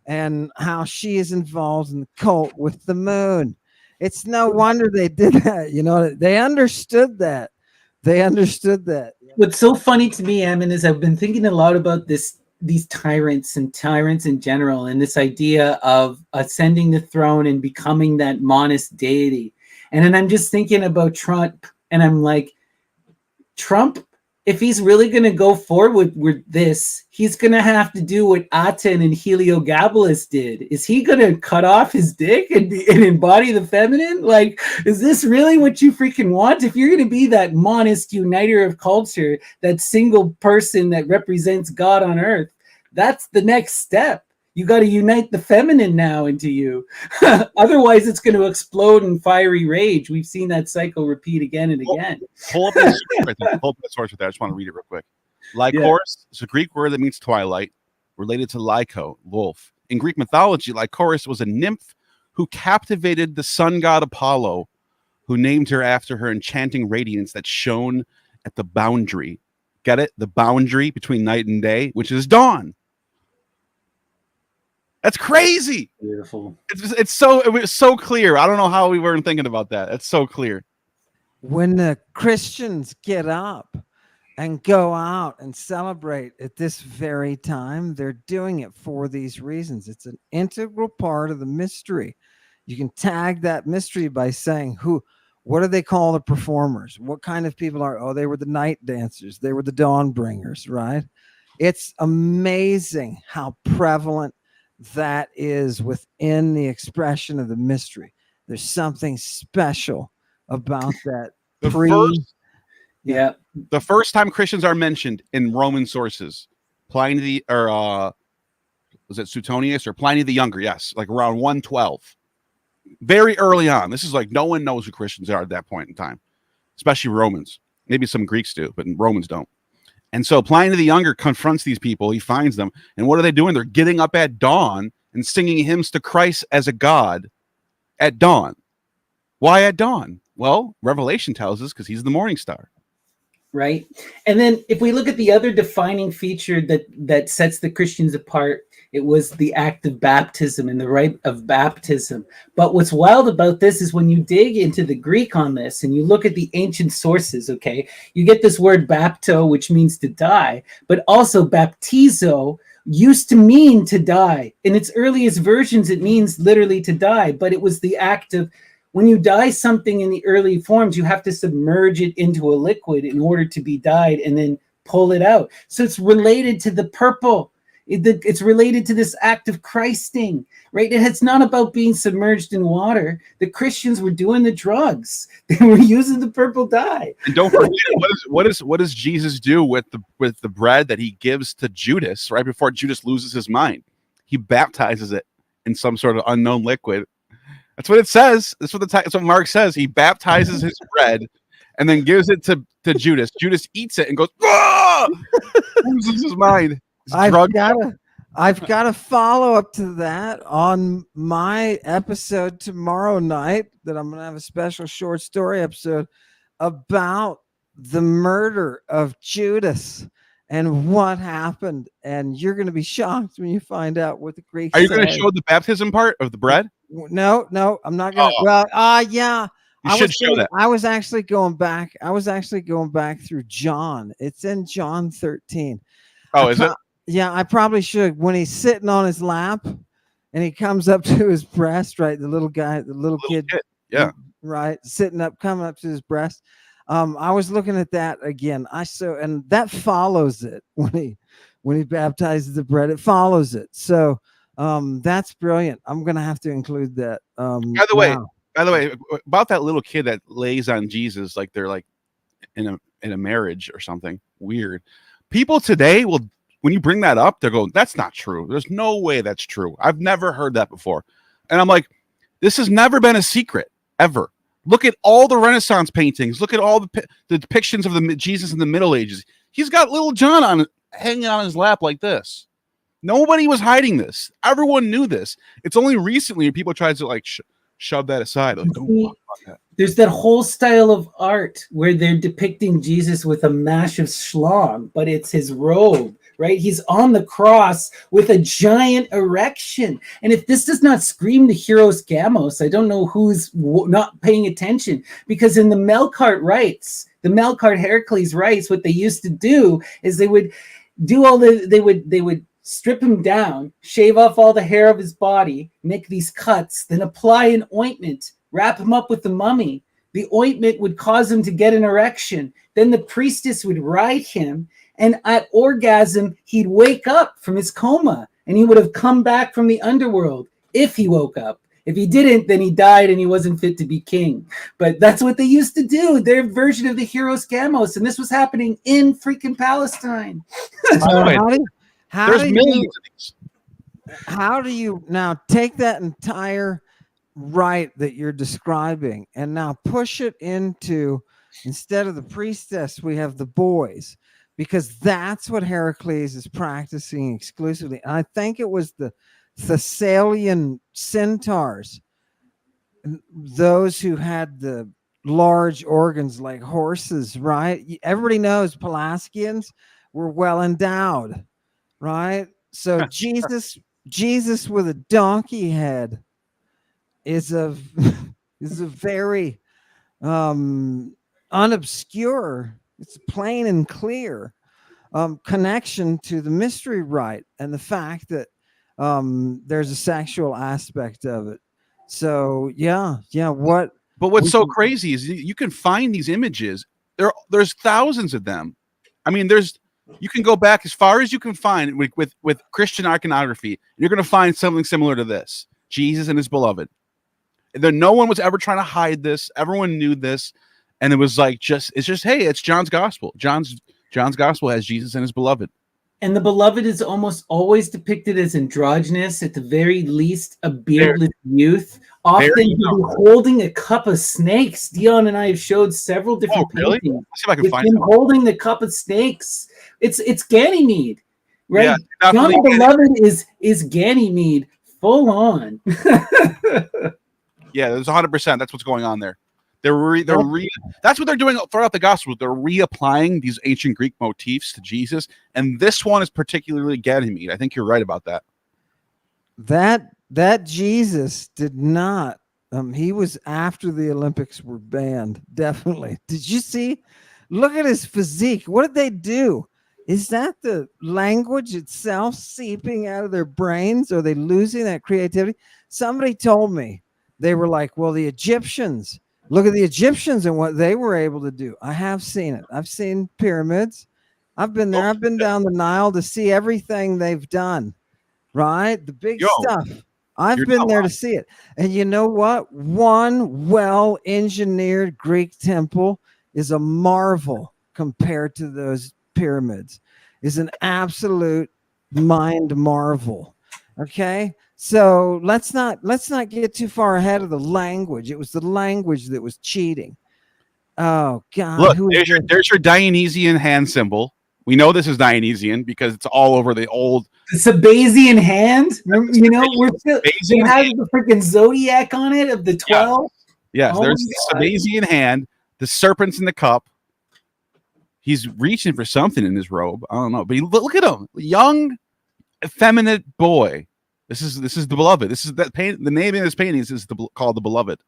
Speaker 4: and how she is involved in the cult with the moon. It's no wonder they did that. They understood that.
Speaker 1: What's so funny to me, Ammon, is I've been thinking a lot about these tyrants in general, and this idea of ascending the throne and becoming that monist deity. And then I'm just thinking about Trump, and I'm like, Trump, if he's really going to go forward with this, he's going to have to do what Aten and Heliogabalus did. Is he going to cut off his dick and embody the feminine? Like, is this really what you freaking want? If you're going to be that monist uniter of culture, that single person that represents God on earth, that's the next step. You got to unite the feminine now into you. Otherwise, it's going to explode in fiery rage. We've seen that cycle repeat again and again.
Speaker 3: Pull up that source right there. Pull up that source right there. I just want to read it real quick. Lycoris is a Greek word that means twilight, related to lyco, wolf. In Greek mythology, Lycoris was a nymph who captivated the sun god Apollo, who named her after her enchanting radiance that shone at the boundary. Get it? The boundary between night and day, which is dawn. That's crazy.
Speaker 1: Beautiful.
Speaker 3: It was so clear. I don't know how we weren't thinking about that. It's so clear.
Speaker 4: When the Christians get up and go out and celebrate at this very time, they're doing it for these reasons. It's an integral part of the mystery. You can tag that mystery by saying what do they call the performers? What kind of people are? Oh, they were the night dancers. They were the dawn bringers, right? It's amazing how prevalent that is within the expression of the mystery. There's something special about that.
Speaker 3: The first time Christians are mentioned in Roman sources, Pliny was it Suetonius or Pliny the Younger? Yes, like around 112. Very early on. This is like no one knows who Christians are at that point in time, especially Romans. Maybe some Greeks do, but Romans don't. And so Pliny the Younger confronts these people. He finds them. And what are they doing? They're getting up at dawn and singing hymns to Christ as a god at dawn. Why at dawn? Well, Revelation tells us because he's the morning star.
Speaker 1: Right. And then if we look at the other defining feature that sets the Christians apart, it was the act of baptism and the rite of baptism. But what's wild about this is when you dig into the Greek on this and you look at the ancient sources, okay, you get this word bapto, which means to die, but also baptizo used to mean to die. In its earliest versions, it means literally to die, but it was the act of, when you dye something in the early forms, you have to submerge it into a liquid in order to be dyed and then pull it out. So it's related to the purple. It's related to this act of Christing, right? It's not about being submerged in water. The Christians were doing the drugs. They were using the purple dye.
Speaker 3: And don't forget, what does Jesus do with the bread that he gives to Judas right before Judas loses his mind? He baptizes it in some sort of unknown liquid. That's what it says. That's what Mark says. He baptizes his bread and then gives it to Judas. Judas eats it and goes, ah! Loses his mind.
Speaker 4: I've got a follow up to that on my episode tomorrow night that I'm going to have a special short story episode about the murder of Judas and what happened. And you're going to be shocked when you find out what the Greeks
Speaker 3: Are you going to show the baptism part of the bread?
Speaker 4: No, I'm not going to. Well, yeah.
Speaker 3: You should show that.
Speaker 4: I was actually going back through John. It's in John 13.
Speaker 3: Oh, is it?
Speaker 4: Yeah, I probably should. When he's sitting on his lap and he comes up to his breast, right? The little kid.
Speaker 3: Yeah.
Speaker 4: Right. Coming up to his breast. I was looking at that again. And that follows it when he baptizes the bread, it follows it. So that's brilliant. I'm going to have to include that.
Speaker 3: By the way, about that little kid that lays on Jesus, like they're like in a marriage or something weird. People today will, when you bring that up, they're going, that's not true. There's no way that's true. I've never heard that before. And I'm like, this has never been a secret, ever. Look at all the Renaissance paintings. Look at all the depictions of the Jesus in the Middle Ages. He's got little John hanging on his lap like this. Nobody was hiding this. Everyone knew this. It's only recently people tried to like shove that aside. Like, don't talk about that.
Speaker 1: There's that whole style of art where they're depicting Jesus with a mash of schlong, but it's his robe, right? He's on the cross with a giant erection. And if this does not scream the Hieros Gamos, I don't know who's not paying attention, because in the Melkart rites, the Melkart Heracles rites, what they used to do is they would strip him down, shave off all the hair of his body, make these cuts, then apply an ointment, wrap him up with the mummy. The ointment would cause him to get an erection. Then the priestess would ride him, and at orgasm, he'd wake up from his coma, and he would have come back from the underworld if he woke up. If he didn't, then he died and he wasn't fit to be king. But that's what they used to do. Their version of the Hieros Gamos, and this was happening in freaking Palestine.
Speaker 3: There's millions of these.
Speaker 4: how do you now take that entire rite that you're describing and now push it into, instead of the priestess, we have the boys, because that's what Heracles is practicing exclusively. And I think it was the Thessalian centaurs, those who had the large organs like horses, right? Everybody knows Pelasgians were well endowed, right? So Jesus with a donkey head is a is a very unobscure, it's plain and clear connection to the mystery rite and the fact that there's a sexual aspect of it. So what
Speaker 3: But what's so crazy is you can find these images. There's thousands of them. I mean, you can go back as far as you can find with Christian iconography. You're going to find something similar to this: Jesus and his beloved. No one was ever trying to hide this. Everyone knew this, and it was like it's just hey, it's John's gospel. John's gospel has Jesus and his beloved.
Speaker 1: And the beloved is almost always depicted as androgynous, at the very least, a beardless youth, often holding a cup of snakes. Dion and I have showed several different paintings.
Speaker 3: Let's see if I can find
Speaker 1: him holding the cup of snakes. It's Ganymede, right?
Speaker 3: Yeah,
Speaker 1: John the Beloved is Ganymede, full on.
Speaker 3: Yeah, there's 100%. That's what's going on there. That's what they're doing throughout the gospel. They're reapplying these ancient Greek motifs to Jesus, and this one is particularly Ganymede. I think you're right about that.
Speaker 4: That Jesus did not. He was after the Olympics were banned. Definitely. Did you see? Look at his physique. What did they do? Is that the language itself seeping out of their brains? Are they losing that creativity? Somebody told me, they were like, well, the Egyptians. Look at the Egyptians and what they were able to do. I have seen it. I've seen pyramids. I've been there. I've been down the Nile to see everything they've done, right? The big stuff. I've been there to see it. And you know what? One well-engineered Greek temple is a marvel compared to those pyramids. Is an absolute mind marvel. Okay? So let's not get too far ahead of the language. It was the language that was cheating. Oh God!
Speaker 3: Look, there's your Dionysian hand symbol. We know this is Dionysian because it's all over the old.
Speaker 1: The Sabazian hand. You know, it has the freaking zodiac on it of the 12.
Speaker 3: Yes, there's the Sabazian hand. The serpent's in the cup. He's reaching for something in his robe. I don't know, but look at him, young, effeminate boy. This is the beloved. This is that paint. The name of this painting is called the beloved.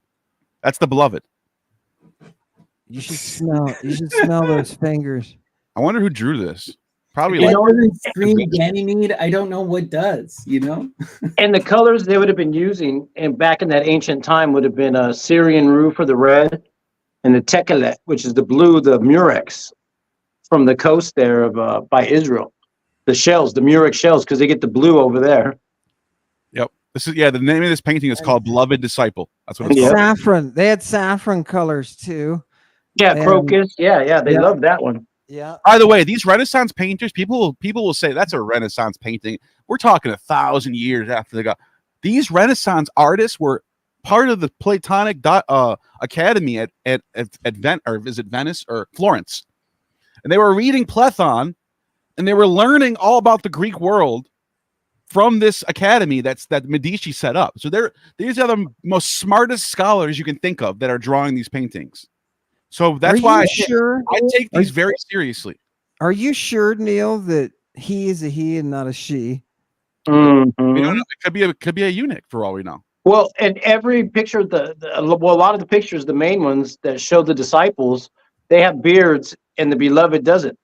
Speaker 3: That's the beloved.
Speaker 4: You should smell. You should smell those fingers.
Speaker 3: I wonder who drew this. Probably
Speaker 1: like doesn't scream Ganymede. I don't know what does. You know.
Speaker 2: And the colors they would have been using, and back in that ancient time, would have been a Syrian rue for the red, and the tekelet, which is the blue, the murex from the coast there of by Israel. The shells, the murex shells, because they get the blue over there.
Speaker 3: Yep. This is the name of this painting is called Beloved Disciple. That's what it's called.
Speaker 4: Saffron. They had saffron colors too.
Speaker 2: Yeah, crocus. Yeah. They love that one.
Speaker 4: Yeah.
Speaker 3: By the way, these Renaissance painters, people will say that's a Renaissance painting. We're talking 1,000 years after they got. These Renaissance artists were part of the Platonic Academy at Venice or Florence, and they were reading Platon, and they were learning all about the Greek world from this academy that Medici set up. So these are the most smartest scholars you can think of that are drawing these paintings. So that's why I take these very seriously.
Speaker 4: Are you sure, Neil, that he is a he and not a she?
Speaker 2: Mm-hmm.
Speaker 3: We don't know. It could be a eunuch for all we know.
Speaker 2: Well, and every picture, a lot of the pictures, the main ones that show the disciples, they have beards, and the beloved doesn't.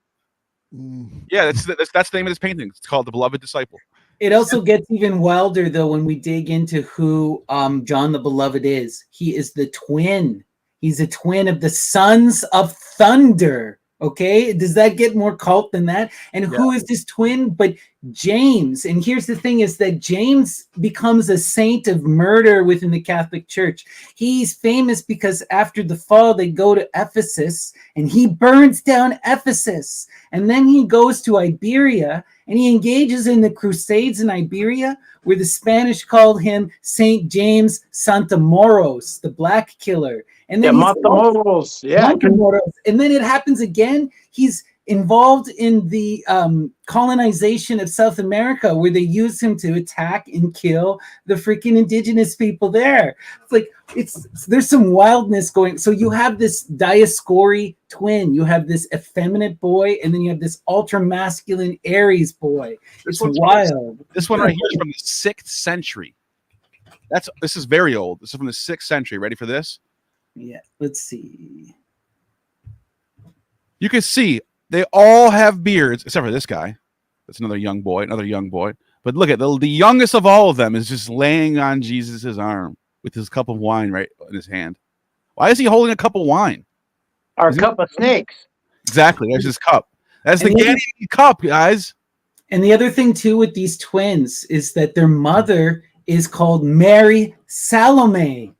Speaker 3: Yeah, that's the name of this painting. It's called The Beloved Disciple.
Speaker 1: It also gets even wilder, though, when we dig into who John the Beloved is. He is the twin. He's a twin of the sons of thunder. Okay, does that get more cult than that? And who is this twin but James? And here's the thing is that James becomes a saint of murder within the Catholic Church. He's famous because after the fall, they go to Ephesus and he burns down Ephesus. And then he goes to Iberia And he engages in the Crusades in Iberia, where the Spanish called him Saint James Santamoros, the Black Killer. And then
Speaker 2: Matamoros. Yeah.
Speaker 1: Matamoros. And then it happens again. He's involved in the colonization of South America, where they use him to attack and kill the freaking indigenous people there. It's like there's some wildness going. So you have this Dioscuri twin, you have this effeminate boy, and then you have this ultra masculine Aries boy. It's wild.
Speaker 3: This one right here is from the 6th century. This is very old. This is from the 6th century. Ready for this?
Speaker 1: Yeah, let's see.
Speaker 3: You can see they all have beards, except for this guy. That's another young boy. But look at the youngest of all of them is just laying on Jesus's arm with his cup of wine right in his hand. Why is he holding a cup of wine?
Speaker 2: Our cup of snakes.
Speaker 3: Exactly. There's his cup. That's the Ganymede cup, guys.
Speaker 1: And the other thing too with these twins is that their mother is called Mary Salome.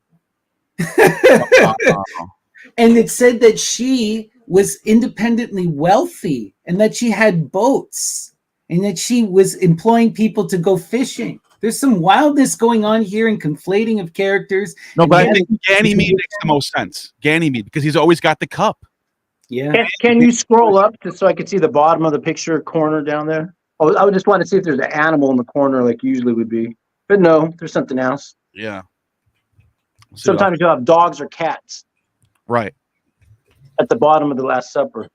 Speaker 1: And it said that she was independently wealthy and that she had boats and that she was employing people to go fishing. There's some wildness going on here and conflating of characters.
Speaker 3: No, but I think Ganymede makes the most sense. Ganymede, because he's always got the cup.
Speaker 1: Yeah.
Speaker 2: Can you scroll up so I can see the bottom of the picture corner down there? Oh, I would just want to see if there's an animal in the corner like usually would be. But no, there's something else.
Speaker 3: Yeah.
Speaker 2: Sometimes you'll have dogs or cats.
Speaker 3: Right.
Speaker 2: At the bottom of the Last Supper.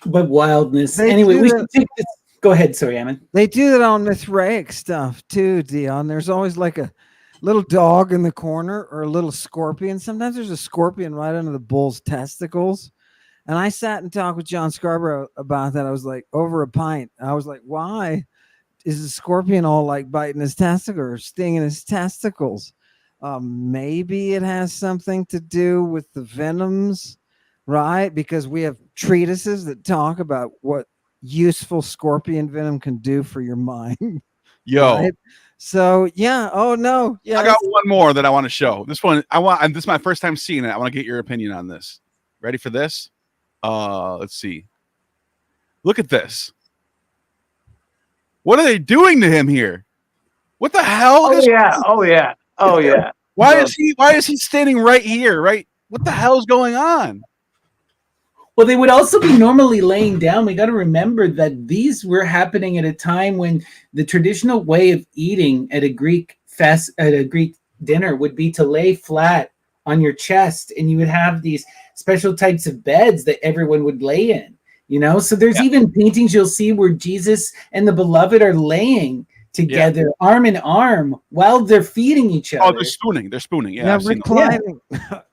Speaker 1: But wildness. Anyway, we should take this. Go ahead, sorry, Ammon.
Speaker 4: They do that on Mithraic stuff too, Dion. There's always like a little dog in the corner or a little scorpion. Sometimes there's a scorpion right under the bull's testicles. And I sat and talked with John Scarborough about that. I was like, over a pint. I was like, why is the scorpion all like biting his testicle or stinging his testicles? Maybe it has something to do with the venoms, right? Because we have treatises that talk about what useful scorpion venom can do for your mind.
Speaker 3: Yo.
Speaker 4: Right? So yeah. Oh no. Yeah.
Speaker 3: I got one more that I want to show. This one and this is my first time seeing it. I want to get your opinion on this. Ready for this? Let's see. Look at this. What are they doing to him here? What the hell?
Speaker 2: Oh yeah.
Speaker 3: Why is he standing right here? Right? What the hell is going on?
Speaker 1: Well, they would also be normally laying down. We got to remember that these were happening at a time when the traditional way of eating at a Greek dinner would be to lay flat on your chest, and you would have these special types of beds that everyone would lay in. You know, so there's even paintings you'll see where Jesus and the beloved are laying together, arm in arm, while they're feeding each other.
Speaker 3: Oh, they're spooning. Yeah,
Speaker 4: reclining.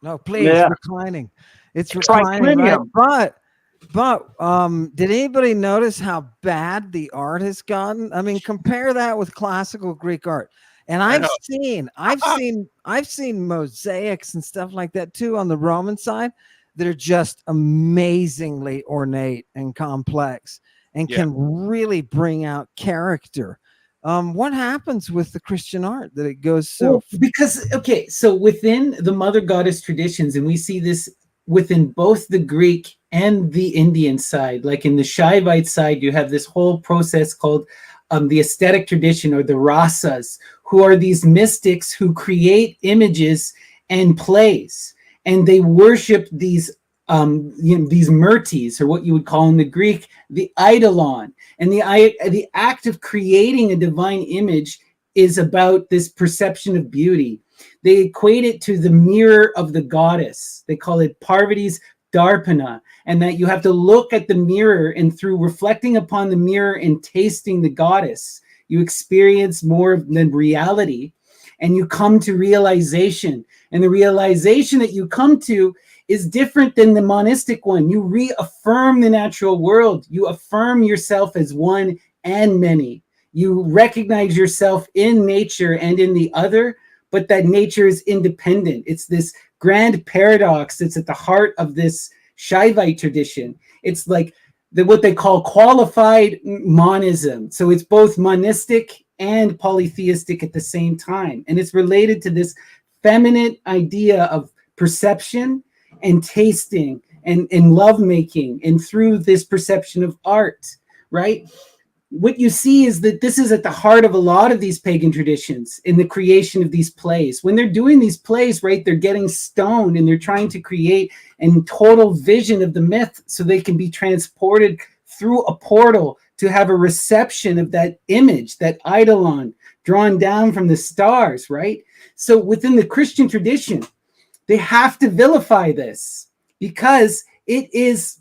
Speaker 4: No, please, reclining. It's reclining, right? But did anybody notice how bad the art has gotten? I mean, compare that with classical Greek art. And I've seen mosaics and stuff like that too on the Roman side that are just amazingly ornate and complex and can really bring out character. What happens with the Christian art that it goes so?
Speaker 1: So within the mother goddess traditions, and we see this within both the Greek and the Indian side, like in the Shaivite side, you have this whole process called the aesthetic tradition, or the rasas, who are these mystics who create images and plays, and they worship these these myrtes, or what you would call in the Greek the eidolon. And the act of creating a divine image is about this perception of beauty. They equate it to the mirror of the goddess. They call it Parvati's Darpana, and that you have to look at the mirror, and through reflecting upon the mirror and tasting the goddess, you experience more than reality, and you come to realization. And the realization that you come to is different than the monistic one. You reaffirm the natural world. You affirm yourself as one and many. You recognize yourself in nature and in the other, but that nature is independent. It's this grand paradox that's at the heart of this Shaivite tradition. It's like what they call qualified monism. So it's both monistic and polytheistic at the same time. And it's related to this feminine idea of perception and tasting and lovemaking, and through this perception of art, right? what you see is that this is at the heart of a lot of these pagan traditions in the creation of these plays. When they're doing these plays, right, they're getting stoned and they're trying to create a total vision of the myth so they can be transported through a portal to have a reception of that image, that eidolon drawn down from the stars, right? So within the Christian tradition, they have to vilify this because it is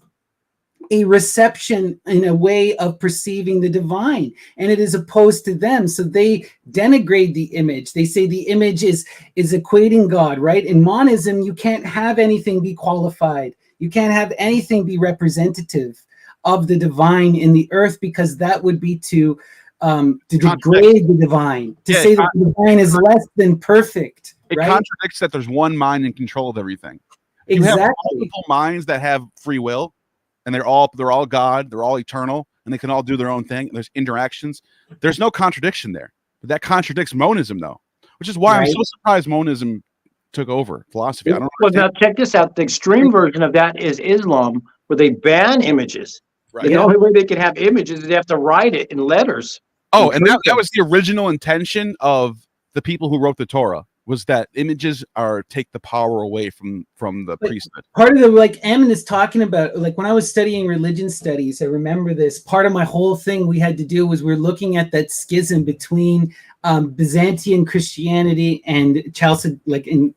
Speaker 1: a reception in a way of perceiving the divine, and it is opposed to them. So they denigrate the image. They say the image is equating God, right? In monism, you can't have anything be qualified. You can't have anything be representative of the divine in the earth, because that would be to degrade the divine, to say that the divine is less than perfect.
Speaker 3: It
Speaker 1: right?
Speaker 3: contradicts that there's one mind in control of everything.
Speaker 1: Exactly.
Speaker 3: You have multiple minds that have free will, and they're all God, they're all eternal, and they can all do their own thing. There's interactions. There's no contradiction there. But that contradicts monism, though, which is why I'm so surprised monism took over philosophy. I don't know.
Speaker 2: Well, now check this out. The extreme version of that is Islam, where they ban images.
Speaker 3: Right.
Speaker 2: The only way they can have images is they have to write it in letters.
Speaker 3: Oh, and that was the original intention of the people who wrote the Torah, was that images take the power away from the priesthood.
Speaker 1: Part of the, like Ammon is talking about, like when I was studying religion studies, I remember this, part of my whole thing we had to do was we're looking at that schism between Byzantine Christianity and Chalced, like in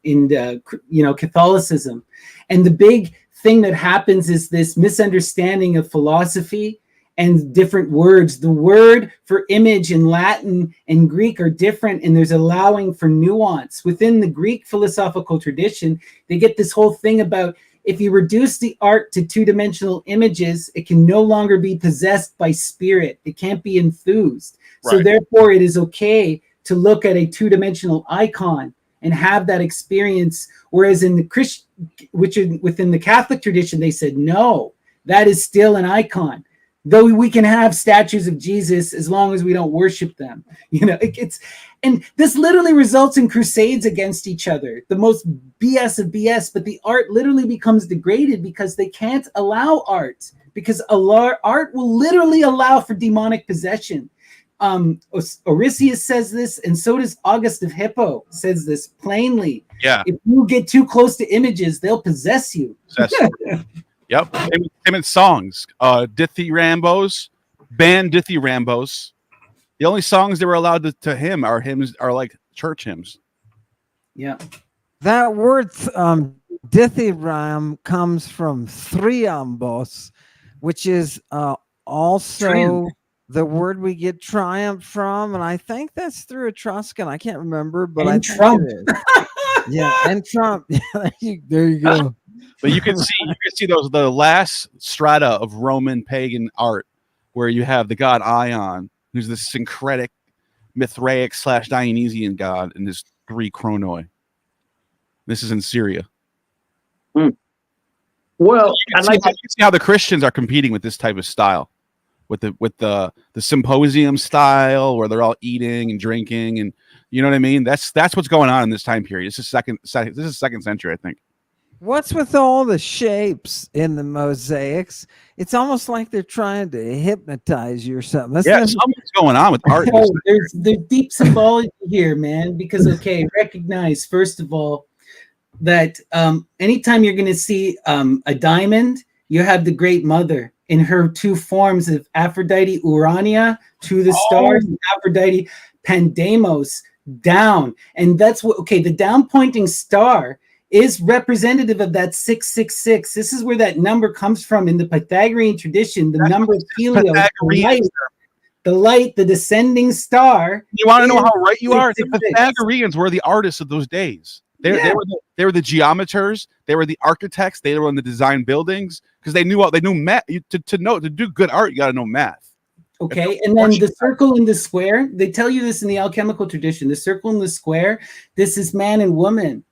Speaker 1: Catholicism. And the big thing that happens is this misunderstanding of philosophy and different words. The word for image in Latin and Greek are different, and there's allowing for nuance. Within the Greek philosophical tradition, they get this whole thing about if you reduce the art to two-dimensional images, it can no longer be possessed by spirit. It can't be enthused. Right. So therefore, it is okay to look at a two-dimensional icon and have that experience. Whereas in the within the Catholic tradition, they said, no, that is still an icon. Though we can have statues of Jesus as long as we don't worship them, and this literally results in crusades against each other, the most BS of BS. But the art literally becomes degraded because they can't allow art, because art will literally allow for demonic possession. Orosius says this, and so does August of Hippo says this plainly.
Speaker 3: Yeah,
Speaker 1: if you get too close to images, they'll possess you.
Speaker 3: Yep, and songs, Dithyrambos, banned Dithyrambos. The only songs they were allowed to hymn are like church hymns.
Speaker 1: Yeah,
Speaker 4: that word dithyramb comes from thriambos, which is also the word we get triumph from, and I think that's through Etruscan. I can't remember, but I think
Speaker 1: Trump.
Speaker 4: it is. Yeah, and Trump. There you go.
Speaker 3: But you can see the last strata of Roman pagan art, where you have the god Ion, who's this syncretic Mithraic / Dionysian god, and his 3 chronoi. This is in Syria.
Speaker 2: Well,
Speaker 3: you can see how the Christians are competing with this type of style, with the symposium style, where they're all eating and drinking, and you know what I mean. That's what's going on in this time period. This is second century, I think.
Speaker 4: What's with all the shapes in the mosaics? It's almost like they're trying to hypnotize you or something.
Speaker 3: Something's going on with art.
Speaker 1: There's deep symbology here, man. Because recognize first of all that anytime you're going to see a diamond, you have the Great Mother in her 2 forms of Aphrodite Urania to the stars, and Aphrodite Pandemos down, and that's what. The down pointing star is representative of that 666. This is where that number comes from in the Pythagorean tradition. The number of Helios, the light, the descending star.
Speaker 3: You want to know how right you are? The Pythagoreans were the artists of those days. They were the geometers. They were the architects. They were in the design buildings, because they knew math. To do good art, you got to know math.
Speaker 1: Okay, and then the circle and the square. They tell you this in the alchemical tradition. The circle and the square. This is man and woman.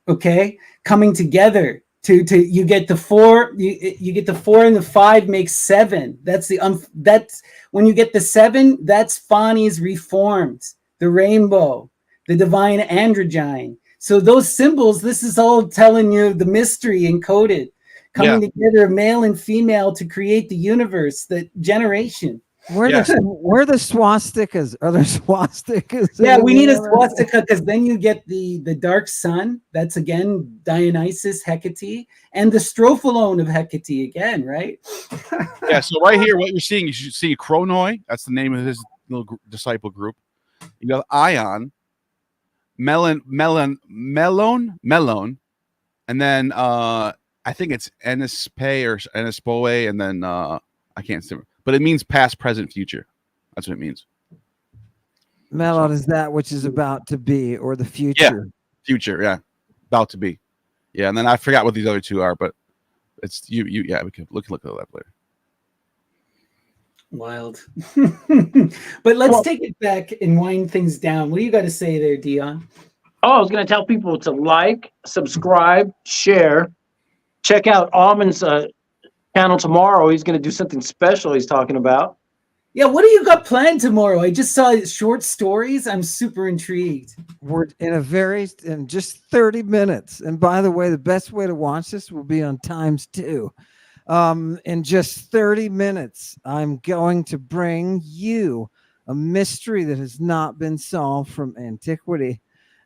Speaker 1: Okay, coming together to you get the 4. You get the 4 and the 5 makes 7. That's that's when you get the 7. That's Fani's reformed, the rainbow, the divine androgyne. So those symbols, this is all telling you the mystery encoded, coming together of male and female to create the universe, the generation.
Speaker 4: Where
Speaker 3: Yes.
Speaker 4: where are the swastikas? Are there swastikas?
Speaker 1: Yeah, we need a
Speaker 4: anywhere?
Speaker 1: swastika because then you get the dark sun. That's again Dionysus, Hecate, and the strophalone of Hecate again, right?
Speaker 3: Yeah. So right here, what you're seeing, you should see Chronoi. That's the name of his little disciple group. You got Ion, Melon, and then I think it's Enispe or Enispoe, and then I can't say, but it means past, present, future. That's what it means.
Speaker 4: Melon is that which is about to be, or the future.
Speaker 3: Future, yeah, about to be, yeah. And then I forgot what these other two are, but it's you. Yeah, we can look at that later.
Speaker 1: Wild. But let's take it back and wind things down. What do you got to say there, Dion?
Speaker 2: Oh, I was going to tell people to like, subscribe, share. Check out Ammon's channel tomorrow. He's going to do something special he's talking about.
Speaker 1: Yeah, what do you got planned tomorrow? I just saw short stories. I'm super intrigued.
Speaker 4: We're in just 30 minutes. And by the way, the best way to watch this will be on ×2. In just 30 minutes, I'm going to bring you a mystery that has not been solved from antiquity.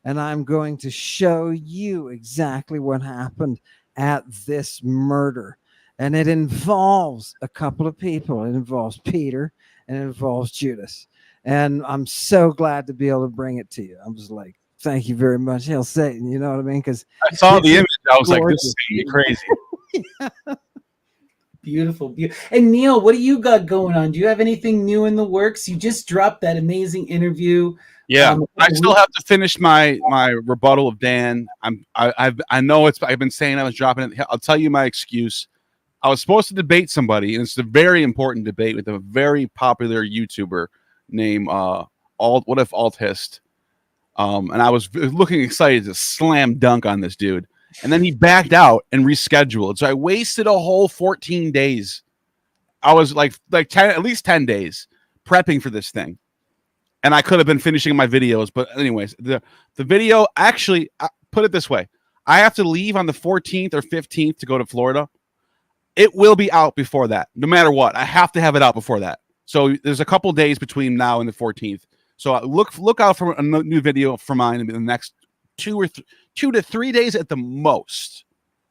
Speaker 4: And I'm going to show you exactly what happened at this murder. And it involves a couple of people. It involves Peter and it involves Judas. And I'm so glad to be able to bring it to you. I was like, thank you very much, Hail Satan. You know what I mean? Because
Speaker 3: I saw the image. I was like, this is gonna be crazy.
Speaker 1: Yeah. Beautiful. And Neil, what do you got going on? Do you have anything new in the works? You just dropped that amazing interview.
Speaker 3: Yeah, I still have to finish my rebuttal of Dan. I know I've been saying I was dropping it. I'll tell you my excuse. I was supposed to debate somebody, and it's a very important debate with a very popular YouTuber named What If Althist. And I was looking excited to slam dunk on this dude. And then he backed out and rescheduled. So I wasted a whole 14 days. I was like 10, at least 10 days prepping for this thing. And I could have been finishing my videos. But anyways, the video, actually, put it this way. I have to leave on the 14th or 15th to go to Florida. It will be out before that. No matter what, I have to have it out before that. So there's a couple days between now and the 14th. So look out for a new video for mine in the next 2 to 3 days at the most,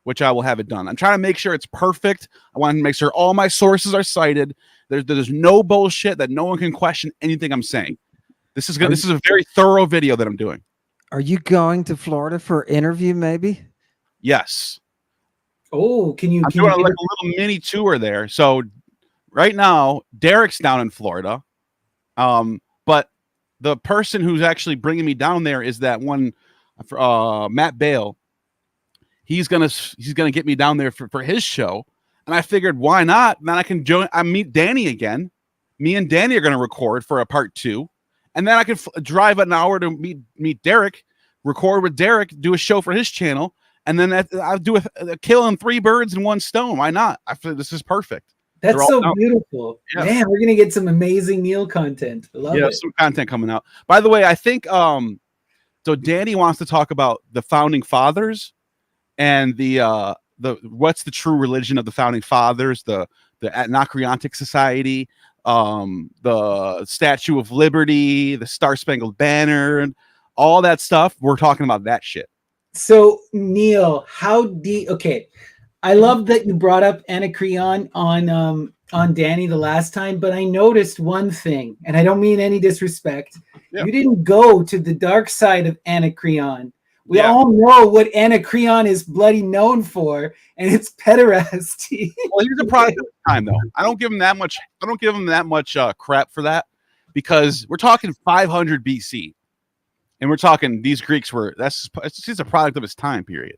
Speaker 3: which I will have it done. I'm trying to make sure it's perfect. I want to make sure all my sources are cited. There's no bullshit, that no one can question anything I'm saying. This is a very thorough video that I'm doing.
Speaker 4: Are you going to Florida for an interview, maybe?
Speaker 3: Yes.
Speaker 1: Oh, can you
Speaker 3: I'm doing like a little mini tour there. So right now, Derek's down in Florida. But the person who's actually bringing me down there is that one, Matt Bale. He's gonna get me down there for his show, and I figured, why not? Then I can meet Danny again. Me and Danny are gonna record for a part 2, and then I can drive an hour to meet Derek, record with Derek, do a show for his channel, and then I'll do a killing 3 birds in 1 stone. Why not? I feel this is perfect.
Speaker 1: That's so beautiful.
Speaker 3: Yeah.
Speaker 1: Man, we're gonna get some amazing Neil content. I love it.
Speaker 3: Some content coming out. By the way, I think so Danny wants to talk about the founding fathers and the what's the true religion of the founding fathers, the Anacreontic Society, the Statue of Liberty, the Star Spangled Banner, and all that stuff. We're talking about that shit.
Speaker 1: So Neil, okay. I love that you brought up Anacreon on Danny the last time, but I noticed one thing, and I don't mean any disrespect. Yeah. You didn't go to the dark side of Anacreon. We all know what Anacreon is bloody known for, and it's pederasty.
Speaker 3: Well, he's a product of the time, though. I don't give him that much. I don't give him that much crap for that, because we're talking 500 BC, and we're talking these Greeks were. It's just a product of his time period.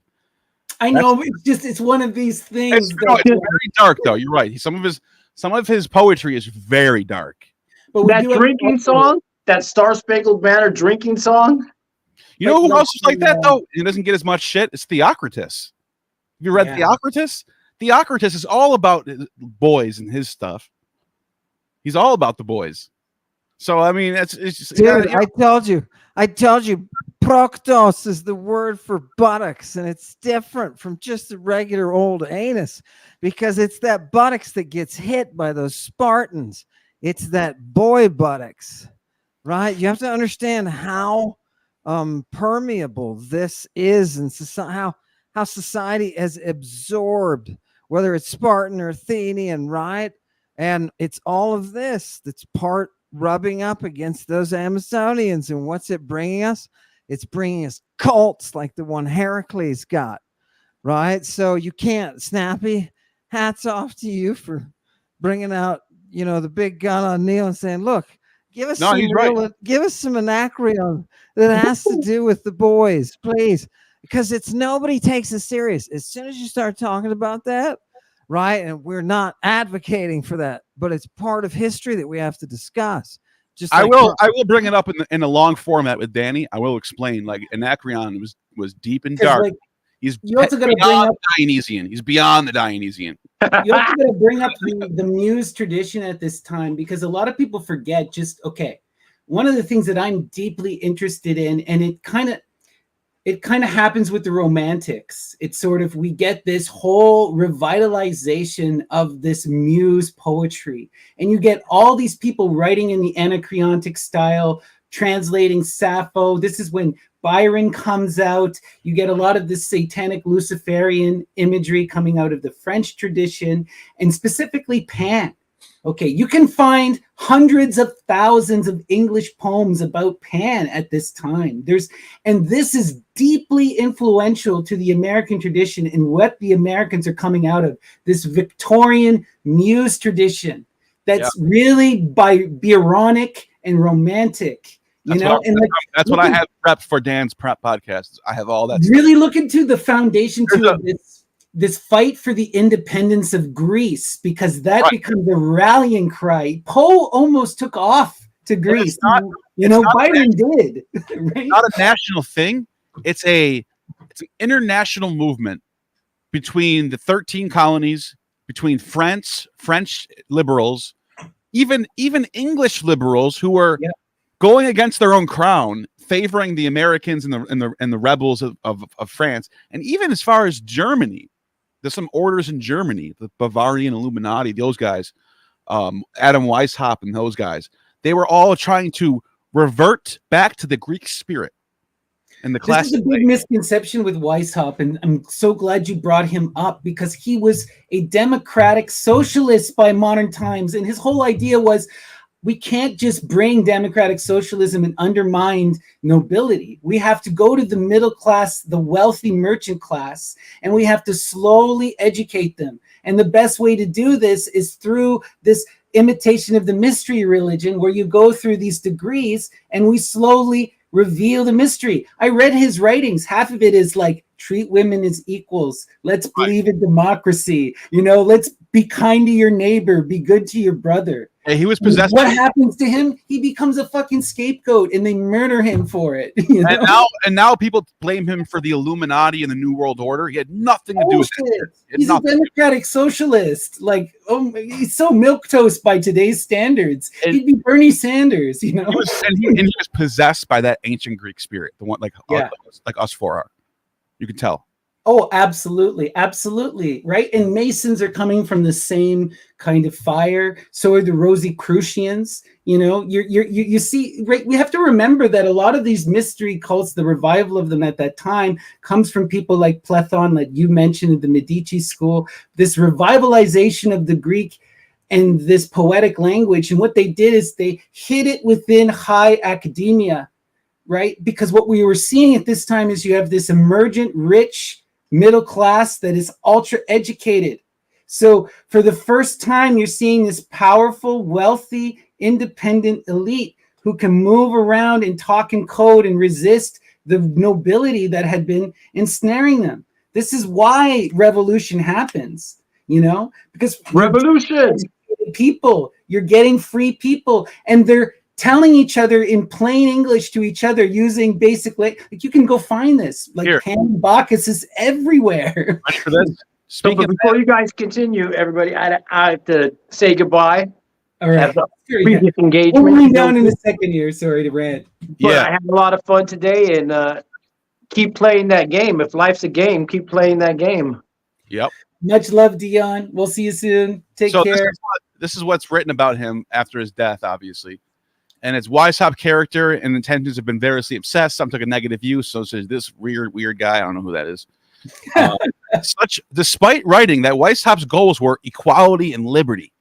Speaker 1: I know, it's one of these things.
Speaker 3: It's very dark, though. You're right. Some of his poetry is very dark.
Speaker 2: But that drinking song, that Star Spangled Banner drinking song.
Speaker 3: You know who else is like that, though? He doesn't get as much shit. It's Theocritus. Have you read Theocritus? Theocritus is all about boys and his stuff. He's all about the boys. So I mean, it's just,
Speaker 4: dude. I told you. Proctos is the word for buttocks, and it's different from just a regular old anus because it's that buttocks that gets hit by those Spartans. It's that boy buttocks, right? You have to understand how permeable this is, and how society has absorbed, whether it's Spartan or Athenian, right? And it's all of this that's part rubbing up against those Amazonians. And what's it bringing us? It's bringing us cults like the one Heracles got, right? So you can't, Snappy, hats off to you for bringing out, the big gun on Neil and saying, look, give us give us some Anacreon that has to do with the boys, please. Because nobody takes it serious. As soon as you start talking about that, right? And we're not advocating for that, but it's part of history that we have to discuss.
Speaker 3: I will bring it up in a long format with Danny. I will explain, like, Anacreon was deep and dark.
Speaker 1: Like,
Speaker 3: He's
Speaker 1: beyond
Speaker 3: the Dionysian. He's beyond the Dionysian.
Speaker 1: You also got to bring up the Muse tradition at this time, because a lot of people forget. One of the things that I'm deeply interested in, and it kind of happens with the Romantics. It's sort of, we get this whole revitalization of this Muse poetry, and you get all these people writing in the Anacreontic style, translating Sappho. This is when Byron comes out. You get a lot of this satanic Luciferian imagery coming out of the French tradition, and specifically Pan. Okay, you can find hundreds of thousands of English poems about Pan at this time. And this is deeply influential to the American tradition and what the Americans are coming out of, this Victorian Muse tradition that's really Byronic and romantic. That's
Speaker 3: what I have prepped for Dan's prep podcast. I have all that.
Speaker 1: Really look into the foundation of this fight for the independence of Greece, because that becomes a rallying cry. Poe almost took off to Greece. Byron did. Right?
Speaker 3: Not a national thing. It's an international movement between the 13 colonies, between French liberals, even English liberals who were going against their own crown, favoring the Americans and the rebels of France, and even as far as Germany. There's some orders in Germany, the Bavarian Illuminati, those guys, Adam Weishaupt and those guys. They were all trying to revert back to the Greek spirit and the classic.
Speaker 1: This is a big misconception with Weishaupt, and I'm so glad you brought him up, because he was a democratic socialist by modern times, and his whole idea was, we can't just bring democratic socialism and undermine nobility. We have to go to the middle class, the wealthy merchant class, and we have to slowly educate them. And the best way to do this is through this imitation of the mystery religion, where you go through these degrees and we slowly reveal the mystery. I read his writings. Half of it is like, treat women as equals. Let's believe in democracy. Let's be kind to your neighbor. Be good to your brother.
Speaker 3: Hey, he was possessed.
Speaker 1: What happens to him? He becomes a fucking scapegoat, and they murder him for it.
Speaker 3: And now people blame him for the Illuminati and the New World Order. He had nothing to do with it.
Speaker 1: He's a democratic socialist. He's so milquetoast by today's standards. He'd be Bernie Sanders. He
Speaker 3: was possessed by that ancient Greek spirit, the one like us four are. You can tell.
Speaker 1: Oh, absolutely. Absolutely. Right. And Masons are coming from the same kind of fire. So are the Rosicrucians. You see, right. We have to remember that a lot of these mystery cults, the revival of them at that time, comes from people like Platon, like you mentioned, in the Medici school, this revitalization of the Greek and this poetic language. And what they did is they hid it within high academia, right? Because what we were seeing at this time is you have this emergent, rich middle class that is ultra educated. So for the first time, you're seeing this powerful, wealthy, independent elite who can move around and talk in code and resist the nobility that had been ensnaring them. This is why revolution happens, because
Speaker 2: revolution
Speaker 1: people, you're getting free people, and they're telling each other in plain English to each other using basic, like you can go find this, like Pan Bacchus is everywhere.
Speaker 3: For this.
Speaker 2: So before you guys continue, everybody, I have to say goodbye.
Speaker 1: All right.
Speaker 2: Previous engagement.
Speaker 1: Only down in the second year. Sorry to rant.
Speaker 2: But I had a lot of fun today, and keep playing that game. If life's a game, keep playing that game.
Speaker 3: Yep.
Speaker 1: Much love, Dion. We'll see you soon. Take care.
Speaker 3: this is what's written about him after his death, obviously. And its Weishaupt character and intentions have been variously obsessed. Some took a negative view. So says this weird guy. I don't know who that is. Despite writing that Weishaupt's goals were equality and liberty,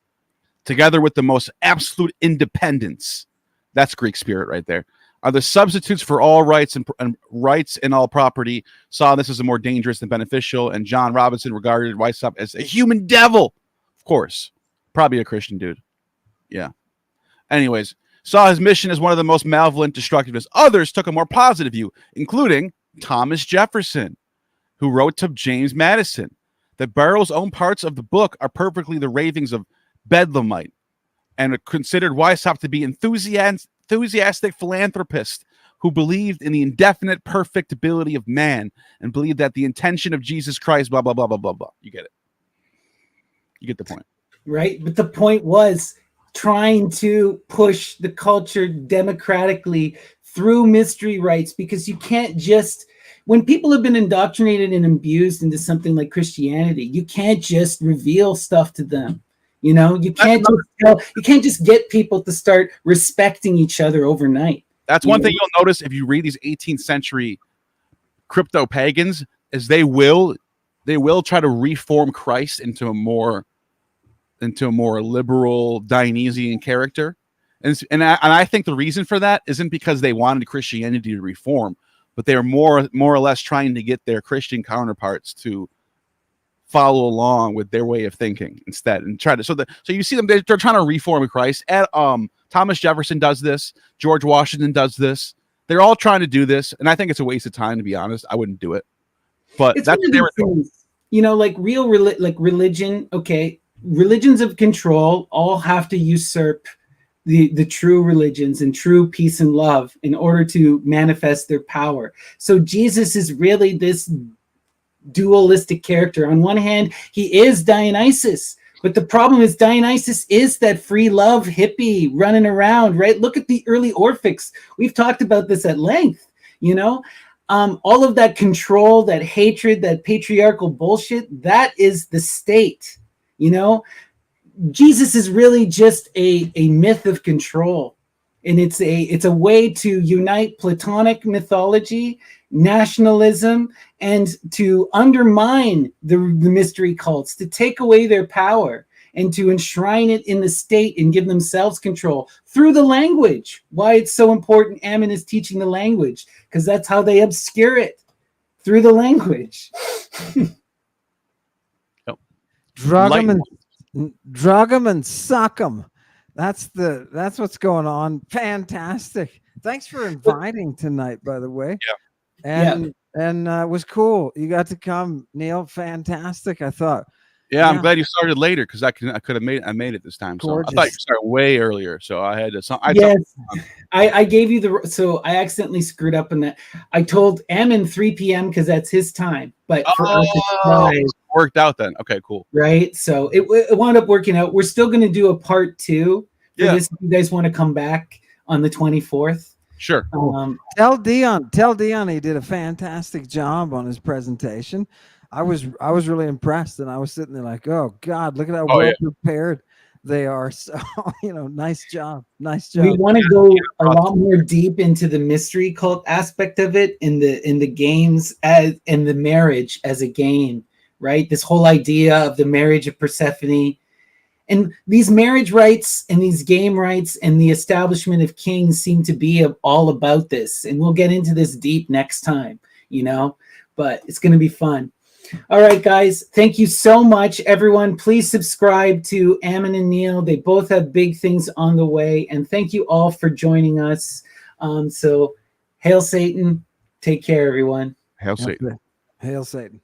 Speaker 3: together with the most absolute independence. That's Greek spirit right there. Are the substitutes for all rights and rights in all property. Saw this as a more dangerous than beneficial. And John Robinson regarded Weishaupt as a human devil. Of course, probably a Christian dude. Yeah. Anyways. Saw his mission as one of the most malevolent, destructive as others took a more positive view, including Thomas Jefferson, who wrote to James Madison that Barrow's own parts of the book are perfectly the ravings of Bedlamite, and considered Weishaupt to be enthusiastic philanthropist who believed in the indefinite perfectibility of man and believed that the intention of Jesus Christ, blah, blah, blah, blah, blah, blah. You get it. You get the point.
Speaker 1: Right. But the point was trying to push the culture democratically through mystery rites, because you can't just, when people have been indoctrinated and abused into something like Christianity, you can't just reveal stuff to them. You know, you can't just get people to start respecting each other overnight.
Speaker 3: That's one thing you'll notice if you read these 18th century crypto pagans, is they will try to reform Christ into a more liberal Dionysian character, and I think the reason for that isn't because they wanted Christianity to reform, but they are more or less trying to get their Christian counterparts to follow along with their way of thinking instead, and try to so you see them, they're trying to reform Christ. Thomas Jefferson does this, George Washington does this. They're all trying to do this, and I think it's a waste of time, to be honest. I wouldn't do it, but
Speaker 1: it's
Speaker 3: that's what they were doing.
Speaker 1: You know, like religion. Okay. Religions of control all have to usurp the true religions and true peace and love in order to manifest their power. So Jesus is really this dualistic character. On one hand, he is Dionysus, but the problem is Dionysus is that free love hippie running around, right? Look at the early Orphics. We've talked about this at length, you know? All of that control, that hatred, that patriarchal bullshit, that is the state. You know, Jesus is really just a myth of control, and it's a way to unite Platonic mythology, nationalism, and to undermine the mystery cults, to take away their power and to enshrine it in the state and give themselves control through the language. Why it's so important Ammon is teaching the language, because that's how they obscure it, through the language.
Speaker 4: Drug them and suck them. That's what's going on. Fantastic. Thanks for inviting tonight, by the way.
Speaker 3: Yeah.
Speaker 4: And it was cool. You got to come, Neil. Fantastic. I thought.
Speaker 3: Yeah, I'm glad you started later, because I could have made it this time.
Speaker 4: Gorgeous.
Speaker 3: So I thought you started way earlier, so I had to.
Speaker 1: I gave you so I accidentally screwed up in that. I told Ammon 3 p.m. because that's his time, but for us it's 5.
Speaker 3: Worked out then. Okay, cool.
Speaker 1: Right, so it wound up working out. We're still going to do a part 2 for this. If you guys want to come back on the 24th?
Speaker 3: Sure.
Speaker 4: Tell Dion he did a fantastic job on his presentation. I was really impressed, and I was sitting there like, oh God, look at how well prepared they are. So, nice job. We want to go a lot more deep into the mystery cult aspect of it, in the games and the marriage as a game, right? This whole idea of the marriage of Persephone, and these marriage rites and these game rites and the establishment of kings seem to be all about this. And we'll get into this deep next time, but it's going to be fun. All right, guys. Thank you so much, everyone. Please subscribe to Ammon and Neil. They both have big things on the way. And thank you all for joining us. So hail Satan. Take care, everyone.
Speaker 3: Hail Satan.
Speaker 4: Hail Satan.